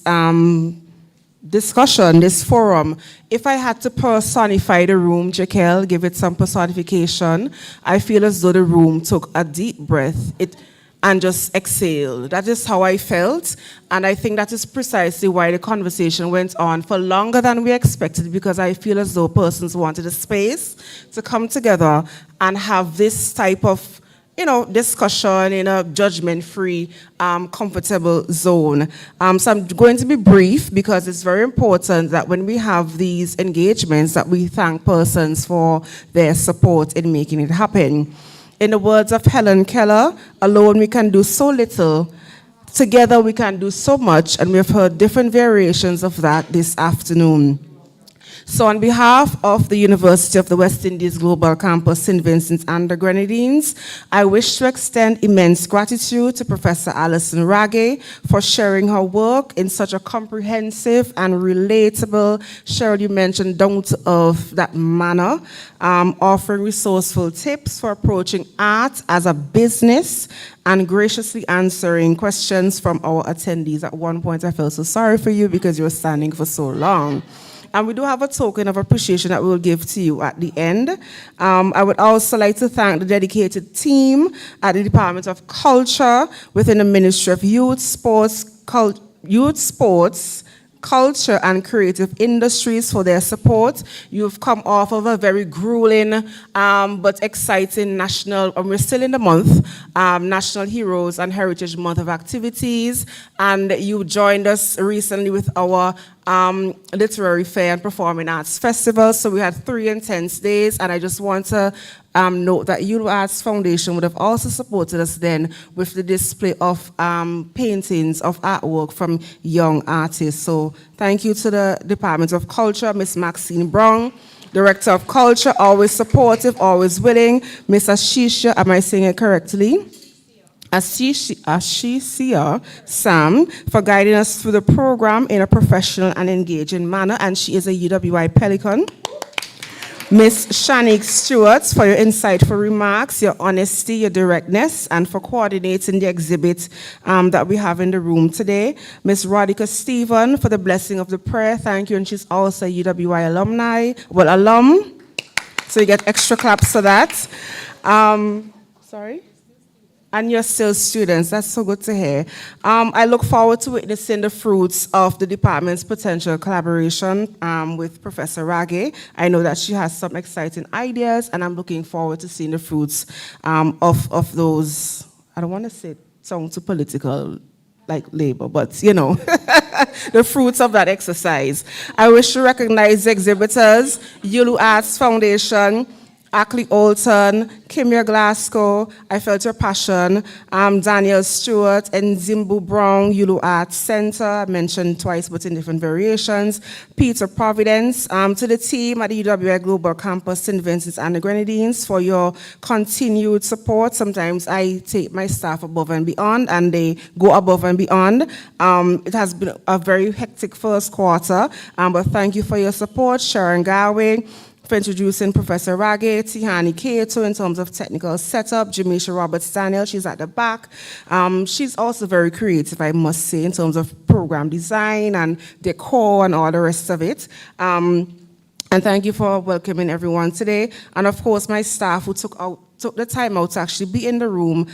discussion, this forum. If I had to personify the room, Jaquel, give it some personification, I feel as though the room took a deep breath and just exhaled. That is how I felt, and I think that is precisely why the conversation went on for longer than we expected, because I feel as though persons wanted a space to come together and have this type of discussion in a judgment-free, comfortable zone. So I'm going to be brief, because it's very important that when we have these engagements that we thank persons for their support in making it happen. In the words of Helen Keller, alone we can do so little, together we can do so much, and we've heard different variations of that this afternoon. So on behalf of the University of the West Indies Global Campus, St. Vincent and the Grenadines, I wish to extend immense gratitude to Professor Alison Ragguette for sharing her work in such a comprehensive and relatable, Cheryl, you mentioned down-to-earth that manner, offering resourceful tips for approaching art as a business and graciously answering questions from our attendees. At one point, I felt so sorry for you because you were standing for so long. And we do have a token of appreciation that we will give to you at the end. I would also like to thank the dedicated team at the Department of Culture within the Ministry of Youth, Sports, Culture and Creative Industries for their support. You've come off of a very grueling but exciting national, and we're still in the month, National Heroes and Heritage Month of activities. And you joined us recently with our literary fair and performing arts festival. So we had 3 intense days, and I just want to note that UWI Arts Foundation would have also supported us then with the display of paintings of artwork from young artists. So thank you to the Department of Culture, Miss Maxine Brown, Director of Culture, always supportive, always willing, Miss Ashisha, am I saying it correctly? Ashisia Sam, for guiding us through the program in a professional and engaging manner, and she is a UWI Pelican. Miss Shanique Stewart, for your insightful remarks, your honesty, your directness, and for coordinating the exhibit that we have in the room today. Miss Radhika Stephen, for the blessing of the prayer, thank you, and she's also a UWI alum, so you get extra claps for that. Sorry? And you're still students. That's so good to hear. I look forward to witnessing the fruits of the department's potential collaboration with Professor Ragguette. I know that she has some exciting ideas, and I'm looking forward to seeing the fruits of those. I don't want to say it sound too political, like labor, but you know, the fruits of that exercise. I wish to recognize the exhibitors, UWI Arts Foundation, Ackley Olton, Kimia Glasgow, I Felt Your Passion, Daniel Stewart, and Zimbu Brown, UWI Arts Center, I mentioned twice but in different variations, Peter Providence, to the team at the UWI Global Campus, St. Vincent and the Grenadines for your continued support. Sometimes I take my staff above and beyond, and they go above and beyond. It has been a very hectic first quarter, but thank you for your support. Sharon Galway, for introducing Professor Ragguette, Tihani Kato in terms of technical setup, Jamisha Roberts-Daniel, she's at the back. She's also very creative, I must say, in terms of program design and decor and all the rest of it. And thank you for welcoming everyone today. And of course, my staff who took the time out to actually be in the room.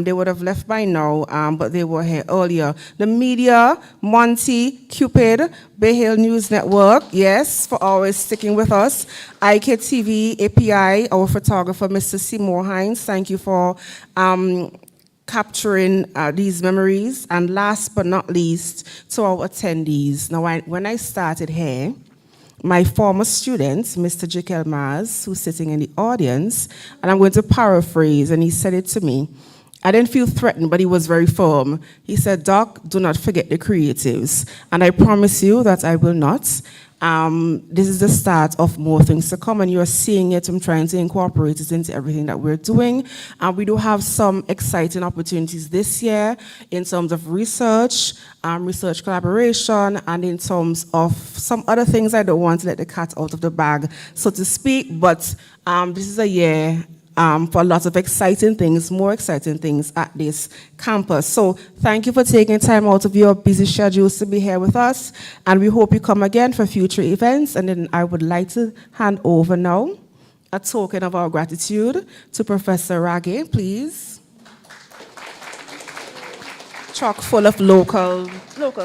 They would have left by now, but they were here earlier. The media, Monty, Cupid, Bay Hill News Network, yes, for always sticking with us. IKTV, API, our photographer, Mr. Seymour Hines, thank you for capturing these memories. And last but not least, to our attendees. Now, when I started here, my former student, Mr. Jekyll Mars, who's sitting in the audience, and I'm going to paraphrase, and he said it to me. I didn't feel threatened, but he was very firm. He said, Doc, do not forget the creatives. And I promise you that I will not. This is the start of more things to come, and you're seeing it. I'm trying to incorporate it into everything that we're doing. We do have some exciting opportunities this year in terms of research, research collaboration, and in terms of some other things. I don't want to let the cat out of the bag, so to speak, but this is a year for lots of exciting things, more exciting things at this campus. So thank you for taking time out of your busy schedules to be here with us, and we hope you come again for future events. And then I would like to hand over now a token of our gratitude to Professor Ragguette, please. Chock full of local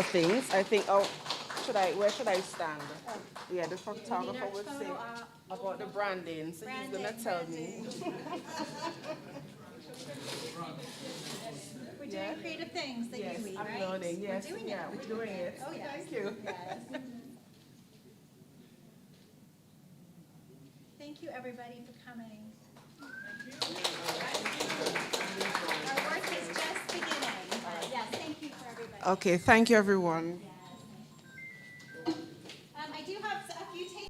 things. I think, where should I stand? Yeah, the photographer would say about the branding, so he's going to tell me. We're doing creative things that yes, UWI, I'm right? learning, yes. We're doing yeah, it. We're doing it. Oh, yes. Thank you. Yes. Thank you, everybody, for coming. Our work is just beginning. But yes, thank you for everybody. Okay, thank you, everyone.